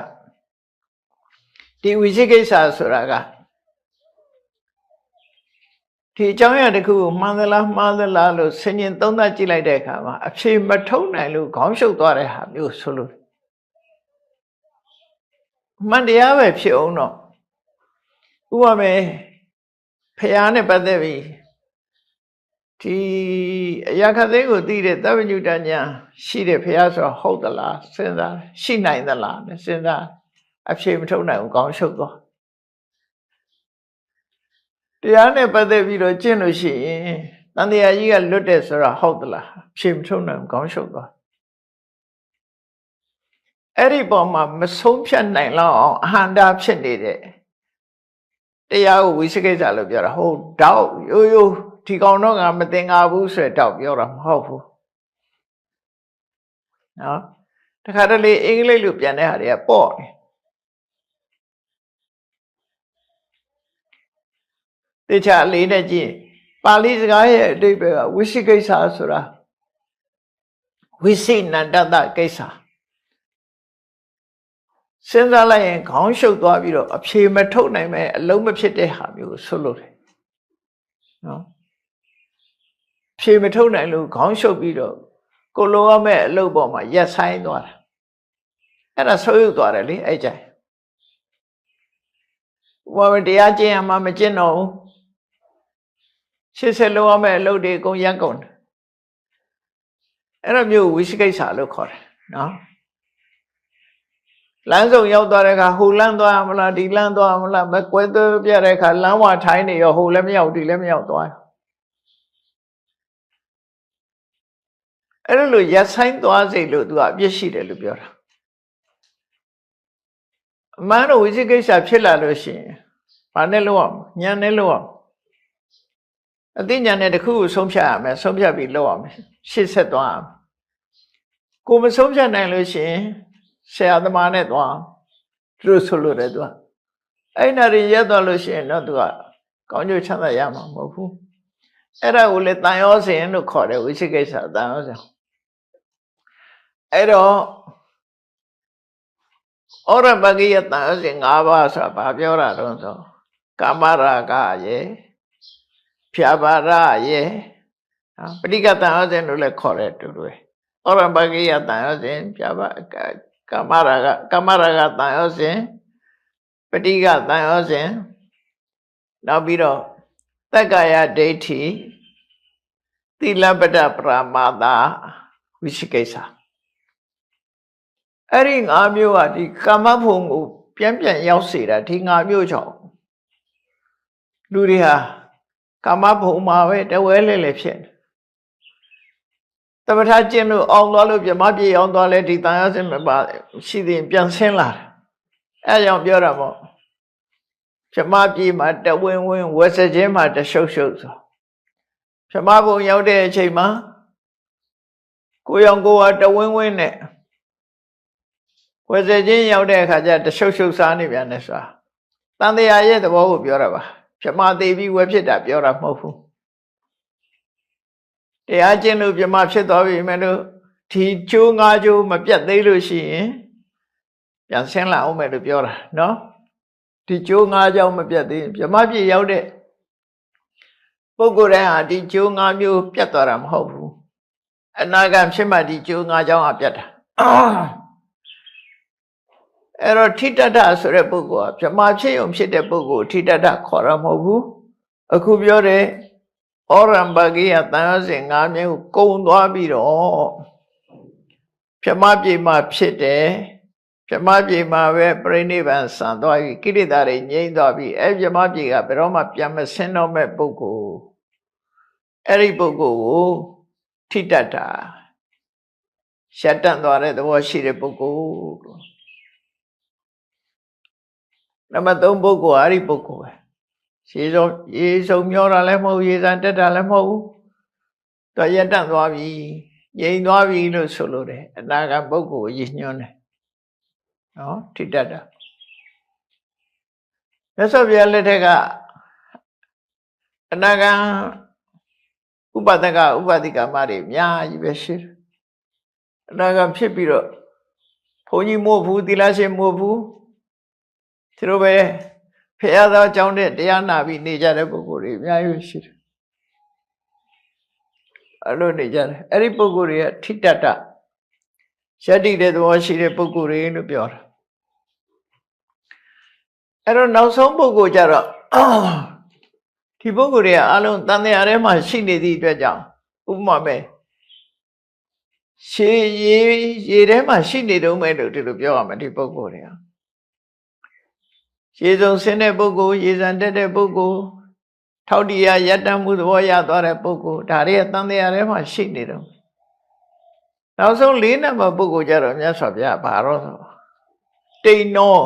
ဒီဝိသိကိစ္စဆိုတာကဒီအကြောင်းအရာတစ်ခုကိုမှန်သလားမှားသလားလို့ဆင်ញင်သုံးသပ်ကြည့်လိုက်တဲ့အခါမှာအဖြေမထုတ်နိုင်လို့ခေါင်းရှုပ်သွားတဲ့ဟာမျိုးဆိုလို့မှန်တရားပဲဖြစ်အောင်တော့ဥပမာဖယားနဲ့ပတ်သက်ပြီးဒီအရာခသိန်းကိုသိတဲ့သဗ္ဗညုတဉာဏ်ရှိတဲ့ဖယားဆိုဟုတ်သလားစဉ်းစားရှိနိုင်သလားစဉ်းစားအဖြေမထုတ်နိုင်ဘူးခေါင်းရှုပ်သွားတရားနဲ့ပတ်သက်ပြီးတော့ကျင့်လို့ရှိရင်တန်တရားကြီးကလွတ်တဲ့ဆိုတာဟုတ်သလားဖြေမထုတ်နိုင်ခေါင်းရှုပ်သွားအဲ့ဒီပေါ်မှာမဆုံးဖြတ်နိုင်လောက်အောင်အဟံတာဖြစ်နေတဲ့တရားကိုဝိသိကိစ္စလို့ပြောတာဟုတ်တောက်ရိုးဒီကောင်တော့ငါမသင်္ကာဘူးဆိုတဲ့တောက်ပြောတာမဟုတ်ဘူးနော်တခါတလေအင်္ဂလိပ်လိုပြန်တဲ့ဟာတွေကပေါ့နေတခြားလေးနဲ့ကြည့်ပါဠိစကားရဲ့အဓိပ္ပာယ်ကဝိသိကိစ္စဆိုတာဝိသိနန္တတကိစ္စစဉ်းစားလိုက်ရင်ခေါင်းရှုပ်သွားပြီးတော့အဖြေမထုတ်နိုင်မဲ့အလုံးမဖြစ်တဲ့ဟာမျိုးဆိုလို့တယ်နော် ဖြေမထုတ်နိုင်လို့ခေါင်းရှုပ်ပြီးတော့ကိုလိုရမဲ့အလုပ်ပေါ်မှာရက်ဆိုင်သွားတာအဲ့ဒါဆိုးရုပ်သွားတယ်လေအဲ့ကြိုင်ဘာပဲတရားကျင့်ရမှမကျင့်တော့ဘူးရှစ်ဆက်လိုရမဲ့အလုပ်တွေအကုန်ရက်ကုန်တယ်အဲ့ဒါမျိုးဝိသိကိစ္စလို့ခေါ်တယ်နော်လမ်းစုံရောက်သွားတဲ့အခါဟိုလမ်းသွားမလားဒီလမ်းသွားမလားမကွဲသွဲပြတဲ့အခါလမ်းဝထိုင်းနေရောဟိုလည်းမရောက်ဒီလည်းမရောက်သွားအဲ့လိုရက်ဆိုင်သွားစိတ်လို့သူကအပြစ်ရှိတယ်လို့ပြောတာအမှန်တော့ဝိသိကိစ္စဖြစ်လာလို့ရှိရင်ဘာနဲ့လုပ်အောင်ဉာဏ်နဲ့လုပ်အောင်အသိဉာဏ်နဲ့တစ်ခုကိုဆုံးဖြတ်ရမယ်ဆုံးဖြတ်ပြီးလုပ်ရမယ်ရှေ့ဆက်သွားရမယ်ကိုမဆုံးဖြတ်နိုင်လို့ရှိရင်ဆရာသမားနဲ့သွားသူတို့ဆိုလို့တယ်သူကအဲ့နာတွေရက်သွားလို့ရှိရင်တော့သူကကောင်းကျိုးချမ်းသာရမှာမဟုတ်ဘူးအဲ့ဒါကိုလေတန်ရောစဉ်လို့ခေါ်တယ်ဝိသိကိစ္စတန်ရောစဉ်အဲ့တော့ဩရပကိယတန်ရောစဉ်၅ပါးဆိုတာဘာပြောတာတော့ဆိုကာမရာဂရဲ့ဖြာပါရရဲ့ပဋိကတန်ရောစဉ်လို့လည်းခေါ်တယ်တူတူဩရပကိယတန်ရောစဉ်ဖြာပါကာမရာဂတန်ရောစဉ်ပဋိကတန်ရောစဉ်နောက်ပြီးတော့သက္ကာယဒိဋ္ဌိသီလပတ္တပရမာသဝိသိကိစ္စအဲ့ဒီ၅မျိုးကဒီကာမဘုံကိုပြန်ရောက်စေတာဒီ၅မျိုးကြောင့်လူတွေဟာကာမဘုံမှာပဲတဝဲလဲလဲဖြစ်နေသမထကျင့်လို့အောင်သွားလို့ပြမပြေအောင်သွားလဲဒီတန်ရစင်မပါရှိသေးပြန်ဆင်းလာတယ်အဲကြောင့်ပြောတာပေါ့ပြမပြေမှာတဝင်းဝင်းဝက်စခြင်းမှာတရှုပ်ရှုပ်ဆိုပြမဘုံရောက်တဲ့အချိန်မှာကိုရောင်ကိုဟာတဝင်းဝင်းနဲ့ဝက်စခြင်းရောက်တဲ့အခါကျတရှုပ်ရှုပ်စားနေပြန်တယ်ဆိုတာတန်တရားရဲ့သဘောကိုပြောတာပါပြမသေးပြီးဝက်ဖြစ်တာပြောတာမဟုတ်ဘူးတရားကျင့်လို့ပြမဖြစ်သွားပြီမဲ့လို့ဒီကျိုး၅ကျိုးမပြတ်သေးလို့ရှိရင်ပြန်ဆင်းလာအောင်မယ်လို့ပြောတာနော်ဒီကျိုး၅ကြောင်းမပြတ်သေးပြမပြည့်ရောက်တဲ့ပုဂ္ဂိုလ်တိုင်းဟာဒီကျိုး၅မျိုးပြတ်သွားတာမဟုတ်ဘူးအနာဂတ်ဖြစ်မှဒီကျိုး၅ကြောင်းအပြတ်တာအဲ့တော့ထိတ္တတဆိုတဲ့ပုဂ္ဂိုလ်ကပြမဖြစ်ုံဖြစ်တဲ့ပုဂ္ဂိုလ်ထိတ္တတခေါ်ရမဟုတ်ဘူးအခုပြောတဲ့ဩရံပကိယတန်ရောစဉ်၅မျိုးကုံသွားပြီးတော့ပြမပြေမှဖြစ်တယ်ပြမပြေမှာပဲပြိဋိဘံဆံသွားပြီကိလေသာတွေငြိမ်းသွားပြီအဲ့ပြမပြေကဘယ်တော့မှပြန်မဆင်းတော့မဲ့ပုဂ္ဂိုလ်အဲ့ဒီပုဂ္ဂိုလ်ကိုထိတ္တတာရှက်တန့်သွားတဲ့သဘောရှိတဲ့ပုဂ္ဂိုလ်နံပါတ်3ပုဂ္ဂိုလ်အဲ့ဒီပုဂ္ဂိုလ်ပဲရေဆုံးမျောတာလည်းမဟုတ်ရေစံတက်တာလည်းမဟုတ်ဘူးသူရက်တန့်သွားပြီငြိမ်သွားပြီလို့ဆိုလို့တယ်အနာဂတ်ပုဂ္ဂိုလ်ရည်ညွှန်းတယ်နော်ထိတ္တတာမြတ်စွာဘုရားလက်ထက်ကအနာဂတ်ဥပဒကဥပဒိကမတွေအများကြီးပဲရှိတယ်အနာဂတ်ဖြစ်ပြီးတော့ဘုန်းကြီးမို့ဘူးသီလရှင်မို့ဘူးသူတို့ပဲဖရာသောအကြောင်းတဲ့တရားနာပြီးနေကြတဲ့ပုဂ္ဂိုလ်တွေအများကြီးရှိတယ်အဲ့လိုနေကြတယ်အဲ့ဒီပုဂ္ဂိုလ်တွေကထိတ္တတယတ္တိတဲ့သဘောရှိတဲ့ပုဂ္ဂိုလ်တွေလို့ပြောတာအဲ့တော့နောက်ဆုံးပုဂ္ဂိုလ်ကြတော့ဒီပုဂ္ဂိုလ်တွေကအလုံးတန်တရားထဲမှာရှိနေသည့်အတွက်ကြောင့်ဥပမာပဲရေထဲမှာရှိနေတုံးပဲလို့ဒီလိုပြောရမယ်ဒီပုဂ္ဂိုလ်တွေကရေစုံဆင်းတဲ့ပုဂ္ဂိုလ်ရေစံတက်တဲ့ပုဂ္ဂိုလ်ထောက်တရားယတ္တမှုသဘောရသွားတဲ့ပုဂ္ဂိုလ်ဒါတွေကတန်တရားထဲမှာရှိနေတော့နောက်ဆုံး၄နံပါတ်ပုဂ္ဂိုလ်ကြတော့မြတ်စွာဘုရားဘာတော့ဆိုတိန်နော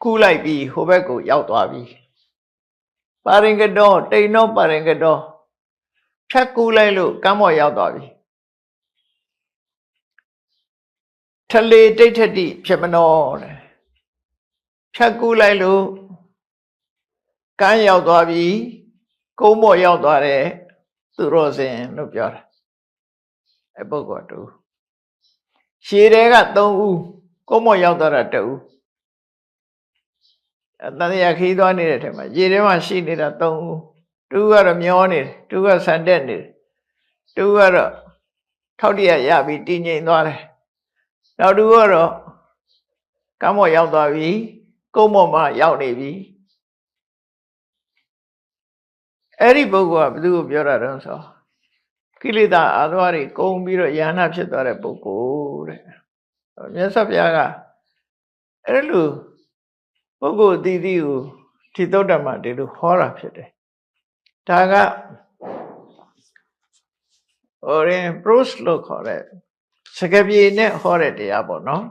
ကူးလိုက်ပြီးဟိုဘက်ကိုရောက်သွားပြီပါရင်ကတော်တိန်နောပါရင်ကတော်ဖြတ်ကူးလိုက်လို့ကမ်းပေါ်ရောက်သွားပြီထလေတိဋ္ဌတိဖြစ်မနောတဲ့ဖြတ်ကူးလိုက်လို့ကမ်းရောက်သွားပြီကုန်းပေါ်ရောက်သွားတယ်သူတော်စင်လို့ပြောတာအပုဂ္ဂိုလ်တူရှည်တွေက3ဦးကုန်းပေါ်ရောက်သွားတာ2ဦးတန်တရားခီးသွားနေတဲ့ထဲမှာရေထဲမှာရှိနေတာ3ဦး တူကတော့မျောနေတယ်တူကဆန်တက်နေတယ်တူကတော့ထောက်တရရပြီးတည်ငြိမ်သွားတယ်နောက်တူကတော့ကမ်းပေါ်ရောက်သွားပြီကုန်းပေါ်မှာရောက်နေပြီအဲ့ဒီပုဂ္ဂိုလ်ကဘယ်သူကိုပြောတာတုံးဆိုကိလေသာအာသဝတွေကုန်ပြီးတော့ယန္နာဖြစ်သွားတဲ့ပုဂ္ဂိုလ်တဲ့မြတ်စွာဘုရားကအဲ့လိုပုဂ္ဂိုလ်အသီးသီးကိုဒီသုတ္တမဒီလိုဟောတာဖြစ်တယ်ဒါကprose လို့ခေါ်တဲ့စကားပြေနဲ့ဟောတဲ့တရားပေါ့နော်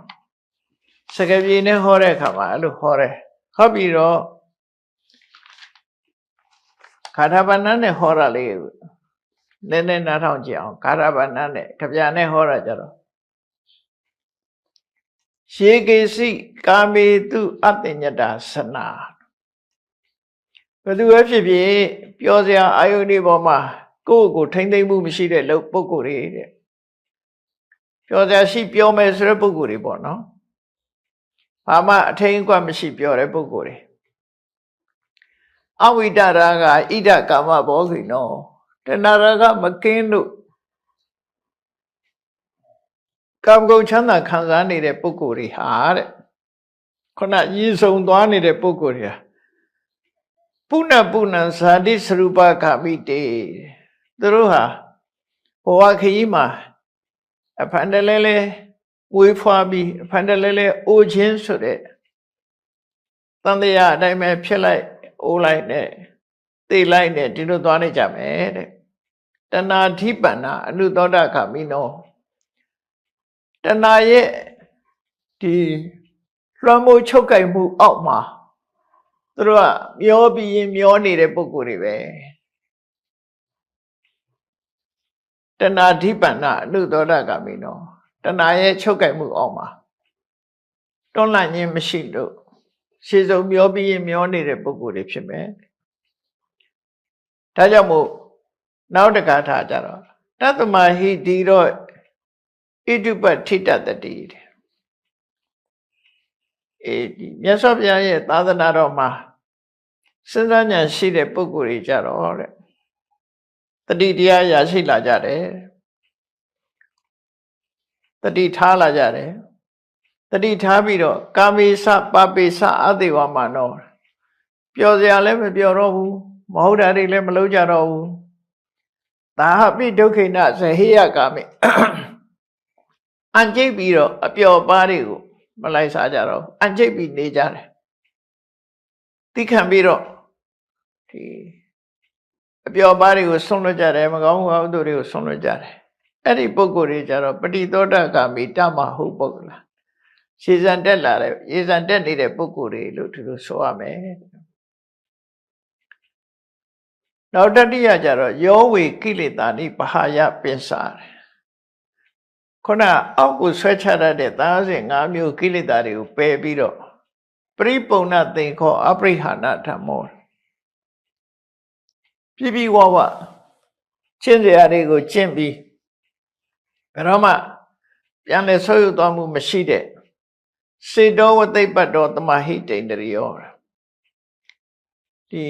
စကားပြေနဲ့ဟောတဲ့အခါမှာအဲ့လိုဟောတယ်ဟောပြီးတော့ခါထာပဏ္ဏနဲ့ဟောတာလေးနည်းနည်းနားထောင်ကြည့်အောင်ခါထာပဏ္ဏနဲ့ကြပြနဲ့ဟောတာကြတော့ရှေကေစီကာမေတုအတ္တညတသနာဘယ်သူပဲဖြစ်ဖြစ်ပြောစရာအာယုန်ဒီပေါ်မှာကိုယ့်ကိုထိမ့်သိမ့်မှုမရှိတဲ့ပုဂ္ဂိုလ်တွေတဲ့ပြောစရာရှိပြောမယ်ဆိုတဲ့ပုဂ္ဂိုလ်တွေပေါ့နော်ဘာမှအထိန်အကွက်မရှိပြောတဲ့ပုဂ္ဂိုလ်တွေအဝိတရာကဣဒကာမဘောဂိနောတဏှာရာကမကင်းလို့ကာမဂုဏ်ချမ်းသာခံစားနေတဲ့ပုဂ္ဂိုလ်တွေဟာတဲ့ခုနရည်စုံသွားနေတဲ့ပုဂ္ဂိုလ်တွေဟာပုဏ္ဏပုဏ္ဏဇာတိစရူပခမိတေသူတို့ဟာဘဝခရီးမှာအဖန်တလဲလဲဝေးဖွားပြီးအဖန်တလဲလဲအိုခြင်းဆိုတဲ့တန်တရားအတိုင်းပဲဖြစ်လိုက်အိုးလိုက်နဲ့သိလိုက်နဲ့ဒီလိုသွားနေကြမယ်တဲ့တဏှာဓိပန္နအနုသောတခမိနောတဏှာရဲ့ဒီလွှမ်းမိုးချုပ်ကိုင်မှုအောက်မှာသူတို့ကမျောပြီးရင်မျောနေတဲ့ပုဂ္ဂိုလ်တွေပဲတဏှာဓိပန္နအနုသောတခမိနောတဏှာရဲ့ချုပ်ကိုင်မှုအောက်မှာတွန်းလှန်ခြင်းမရှိလို့ရှေ့ဆုံးမျောပြီးရင်မျောနေတဲ့ပုဂ္ဂိုလ်တွေဖြစ်မယ်ဒါကြောင့်မို့နောက်တစ်ခါထားကြတော့တတ္တမဟိတိတော့ဣတုပထိတတတိဒီမြတ်စွာဘုရားရဲ့သာသနာတော်မှာစဉ်းစားဉာဏ်ရှိတဲ့ပုဂ္ဂိုလ်တွေကြတော့တဲ့တတိတရားရရှိလာကြတယ်တတိထားလာကြတယ်တတိထားပြီးတော့ကာမေသပပေသအသေဝမနောပြောစရာလည်းမပြောတော့ဘူးမဟုတ်တာတွေလည်းမလုပ်ကြတော့ဘူးသာဟပိဒုက္ခိနဇဟိယကာမေအန်ကျိတ်ပြီးတော့အပျော်ပါးတွေကိုမလိုက်စားကြတော့အန်ကျိတ်ပြီးနေကြတယ်သိခံပြီးတော့ဒီအပျော်ပါးတွေကိုဆုံးလွတ်ကြတယ်မကောင်းမှုအကုသိုလ်တွေကိုဆုံးလွတ်ကြတယ်အဲ့ဒီပုဂ္ဂိုလ်တွေကြတော့ပฏิသောတဂါမိတမဟုတ်ပုဂ္ဂလာရှေဇံတက်လာတဲ့ရေဇံတက်နေတဲ့ပုဂ္ဂိုလ်တွေလို့ဒီလိုဆိုရမယ်နောက်တတိယကြတော့ယောဝေကိလေသာနိပဟာယပင်စာခုနအောက်ကိုဆွဲချတတ်တဲ့35မျိုးကိလေသာတွေကိုပယ်ပြီးတော့ပရိပုံဏသင်္ခောအပရိဟာဏဓမ္မောပြပြဝဝကျင့်စရာတွေကိုကျင့်ပြီးဘယ်တော့မှပြန်လဲဆွေးရသွားမှုမရှိတဲ့စေတောဝသိပ္ပတောတမဟိတိန္ဒရိယောဒီ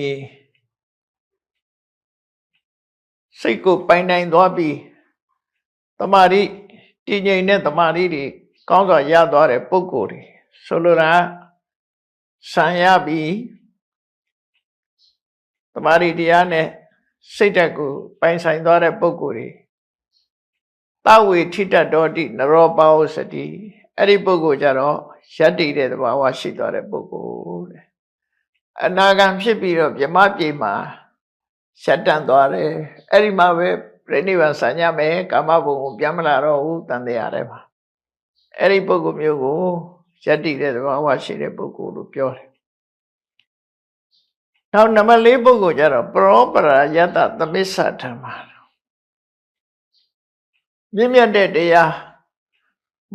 စိတ်ကိုပိုင်နိုင်သွားပြီးတမာတိတည်ငြိမ်တဲ့တမာတိတွေကောင်းစွာရသွားတဲ့ပုဂ္ဂိုလ်တွေဆိုလိုတာဆံရပြီးတမာတိတရားနဲ့စိတ်ဓာတ်ကိုပိုင်ဆိုင်သွားတဲ့ပုဂ္ဂိုလ်တွေတဝေထိတတော်တိနရောပါဝစတိအဲ့ဒီပုဂ္ဂိုလ်ကြတော့ယတ္တိတဲ့သဘာဝရှိသွားတဲ့ပုဂ္ဂိုလ်တဲ့အနာဂံဖြစ်ပြီးတော့မြမပြေမှာရှက်တန့်သွားတယ်အဲ့ဒီမှာပဲပြိဋိဘံဆံရမယ်ကာမဘုံကိုပြန်မလာတော့ဘူးတန်တရားထဲမှာအဲ့ဒီပုဂ္ဂိုလ်မျိုးကိုယတ္တိတဲ့သဘာဝရှိတဲ့ပုဂ္ဂိုလ်လို့ပြောတယ်နောက်နံပါတ်4ပုဂ္ဂိုလ်ကြတော့ပရောပရာယတ္တသမစ္ဆဓမ္မမြင့်မြတ်တဲ့တရား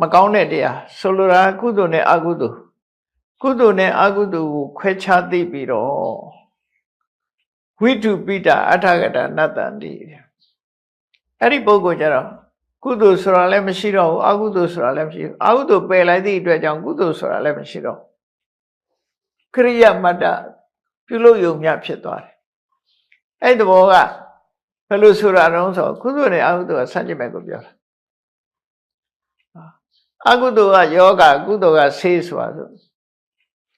မကောင်းတဲ့တရားဆိုလိုတာကုသိုလ်နဲ့အကုသိုလ်ကုသိုလ်နဲ့အကုသိုလ်ကိုခွဲခြားသိပြီးတော့ဝိတုပိတအထာဂတနတ္တန္တိအဲ့ဒီပုဂ္ဂိုလ်ကြတော့ကုသိုလ်ဆိုတာလည်းမရှိတော့ဘူးအကုသိုလ်ဆိုတာလည်းမရှိဘူးအကုသိုလ်ပယ်လိုက်သည့်အတွက်ကြောင့်ကုသိုလ်ဆိုတာလည်းမရှိတော့ခရိယမတ္တပြုလို့ယုံမြဖြစ်သွားတယ် အဲ့ဒီဘောကဘယ်လိုဆိုတာတော့ဆိုကုသိုလ်နဲ့အကုသိုလ်ကဆန့်ကျင်ဘက်ကိုပြောတာအကုသိုလ်ကယောဂကုသိုလ်ကဆေးဆိုတာဆို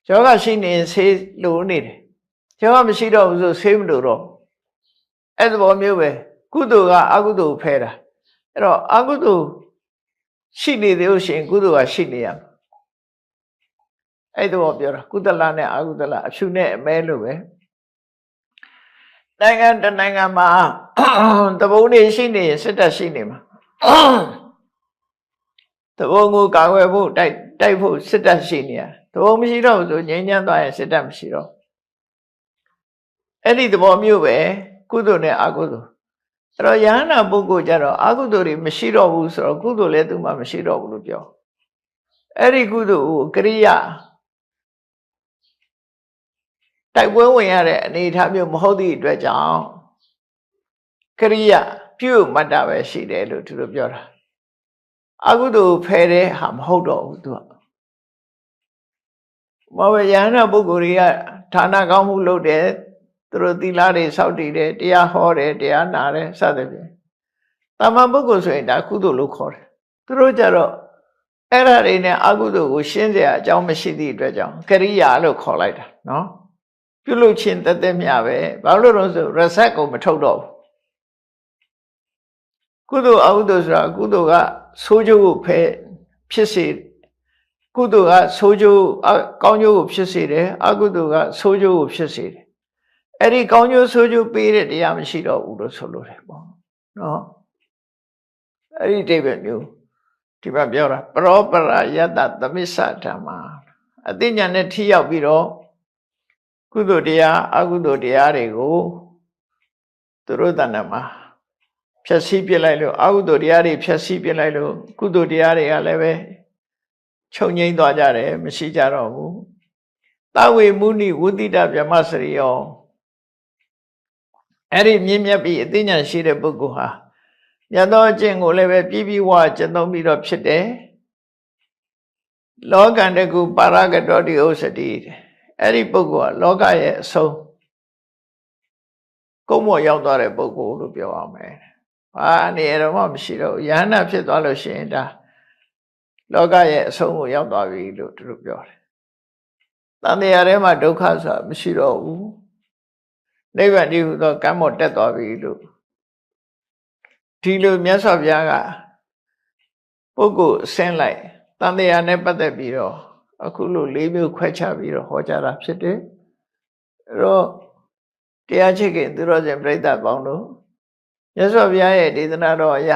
ယောဂရှိနေဆေးလိုနေတယ်ယောဂမရှိတော့ဘူးဆိုဆေးမလိုတော့အဲ့ဒီဘောမျိုးပဲကုသိုလ်ကအကုသိုလ်ဖဲတာအဲ့တော့အကုသိုလ်ရှိနေသေးလို့ရှိရင်ကုသိုလ်ကရှိနေရမှာအဲ့ဒီဘောပြောတာကုသလနဲ့အကုသလအဖြူနဲ့အမဲလို့ပဲနိုင်ငံတနိုင်ငံမှာတဘုံနေရှိနေရင်စစ်တပ်ရှိနေမှာတဘုံကိုကာကွယ်ဖို့တိုက်ဖို့စစ်တပ်ရှိနေရတဘုံမရှိတော့ဘူးဆိုငြိမ်းချမ်းသွားရင်စစ်တပ်မရှိတော့အဲ့ဒီသဘောမျိုးပဲကုသိုလ်နဲ့အကုသိုလ်အဲ့တော့ယဟနာပုဂ္ဂိုလ်ကြတော့အကုသိုလ်တွေမရှိတော့ဘူးဆိုတော့ကုသိုလ်လည်းသူမှမရှိတော့ဘူးလို့ပြောအဲ့ဒီကုသိုလ်ကိုကရိယာတိုက်ပွဲဝင်ရတဲ့အနေအထားမျိုးမဟုတ်သည့်အတွက်ကြောင့်ကရိယာပြုတ်မှတ်တာပဲရှိတယ်လို့သူတို့ပြောတာအကုသိုလ်ဖယ်တဲ့ဟာမဟုတ်တော့ဘူးသူကဘာပဲယဟနာပုဂ္ဂိုလ်တွေကဌာနကောင်းမှုလုပ်တယ်သူတို့သီလတွေစောင့်တည်တယ်တရားဟောတယ်တရားနာတယ်စသဖြင့်တာမန်ပုဂ္ဂိုလ်ဆိုရင်ဒါကုသိုလ်လို့ခေါ်တယ်သူတို့ကြတော့အဲ့ဒါတွေနဲ့အကုသိုလ်ကိုရှင်းစရာအကြောင်းမရှိသည့်အတွက်ကြောင့်ကရိယာလို့ခေါ်လိုက်တာနော်ပြုလုပ်ခြင်းတသက်မြပဲဘာလို့လဲဆိုရဆက်ကိုမထုတ်တော့ဘူးကုသိုလ်အကုသိုလ်ဆိုတာကုသိုလ်ကဆိုးကျိုးကိုဖယ်ဖြစ်စေကုသိုလ်ကဆိုးကျိုးကောင်းကျိုးကိုဖြစ်စေတယ်အကုသိုလ်ကဆိုးကျိုးကိုဖြစ်စေတယ်အဲ့ဒီကောင်းကျိုးဆိုးကျိုးပေးတဲ့တရားမရှိတော့ဘူးလို့ဆိုလိုတယ်ပေါ့နော်အဲ့ဒီတိဗ္ဗေမျိုးဒီမှာပြောတာပရောပရယတ္တသမစ္ဆဓမ္မာအသိဉာဏ်နဲ့ထိရောက်ပြီးတော့ကုသိုလ်တရားအကုသိုလ်တရားတွေကိုသူတို့တဏ္ဍာမှာဖြည့်ဆည်းပြလိုက်လို့အကုသိုလ်တရားတွေဖြည့်ဆည်းပြလိုက်လို့ကုသိုလ်တရားတွေကလည်းပဲချုပ်ငိမ့်သွားကြတယ်မရှိကြတော့ဘူးသဝေမုနိဝုတိတဗြဟ္မစရိယောအဲ့ဒီမြင့်မြတ်ပြီးအသိဉာဏ်ရှိတဲ့ပုဂ္ဂိုလ်ဟာမြတ်သောအကျင့်ကိုလည်းပဲပြီးပြီးဝကျင့်သုံးပြီးတော့ဖြစ်တယ်လောကန္တကုပါရဂတောတိဥစ္စတိအဲ့ဒီပုဂ္ဂိုလ်ကလောကရဲ့အဆုံးကုန်းမော်ရောက်သွားတဲ့ပုဂ္ဂိုလ်လို့ပြောအောင်မယ်ဘာအနေရောမှမရှိတော့ယဟနာဖြစ်သွားလို့ရှိရင်ဒါလောကရဲ့အဆုံးကိုရောက်သွားပြီလို့သူတို့ပြောတယ်တန်တရားထဲမှာဒုက္ခဆိုတာမရှိတော့ဘူးနိဗ္ဗာန်တည်းဟူသောကံမောတက်သွားပြီလို့ဒီလိုမြတ်စွာဘုရားကပုဂ္ဂိုလ်ဆင်းလိုက်တန်တရားနဲ့ပတ်သက်ပြီးတော့အခုလို၄မျိုးခွဲခြားပြီးတော့ဟောကြားတာဖြစ်တယ်အဲ့တော့တရားချစ်ခင်သူတော်စင်ပြိဿပေါင်းတို့မြတ်စွာဘုရားရဲ့ဒေသနာတော်အရ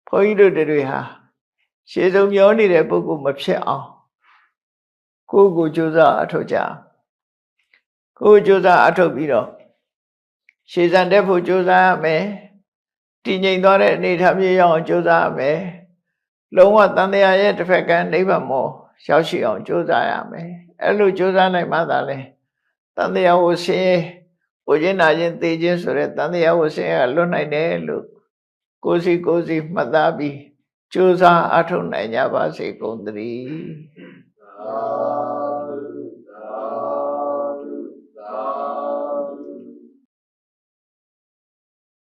ဘုန်းကြီးတို့တွေဟာရှေးဆုံးမျောနေတဲ့ပုဂ္ဂိုလ်မဖြစ်အောင်ကိုယ်ကိုကြိုးစားအထောက်ကြကိုယ်ကြိုးစားအထောက်ပြီးတော့ရှေးစံတက်ဖို့ကြိုးစားရမယ်တည်ငြိမ်သွားတဲ့အနေအထားမျိုးရောက်အောင်ကြိုးစားရမယ်လုံးဝတန်တရားရဲ့တစ်ဖက်ကနိဗ္ဗာန်မောရောက်ရှိအောင်ကြိုးစားရမယ်အဲ့လိုကြိုးစားနိုင်မှသာလဲတန်တရားကိုဆင်းရဲဝိဉ္ဇနာခြင်းသိခြင်းဆိုတဲ့တန်တရားကိုဆင်းရဲလွတ်နိုင်တယ်လို့ကိုယ်စီမှတ်သားပြီးကြိုးစားအထောက်နိုင်ကြပါစေကုန်သတည်း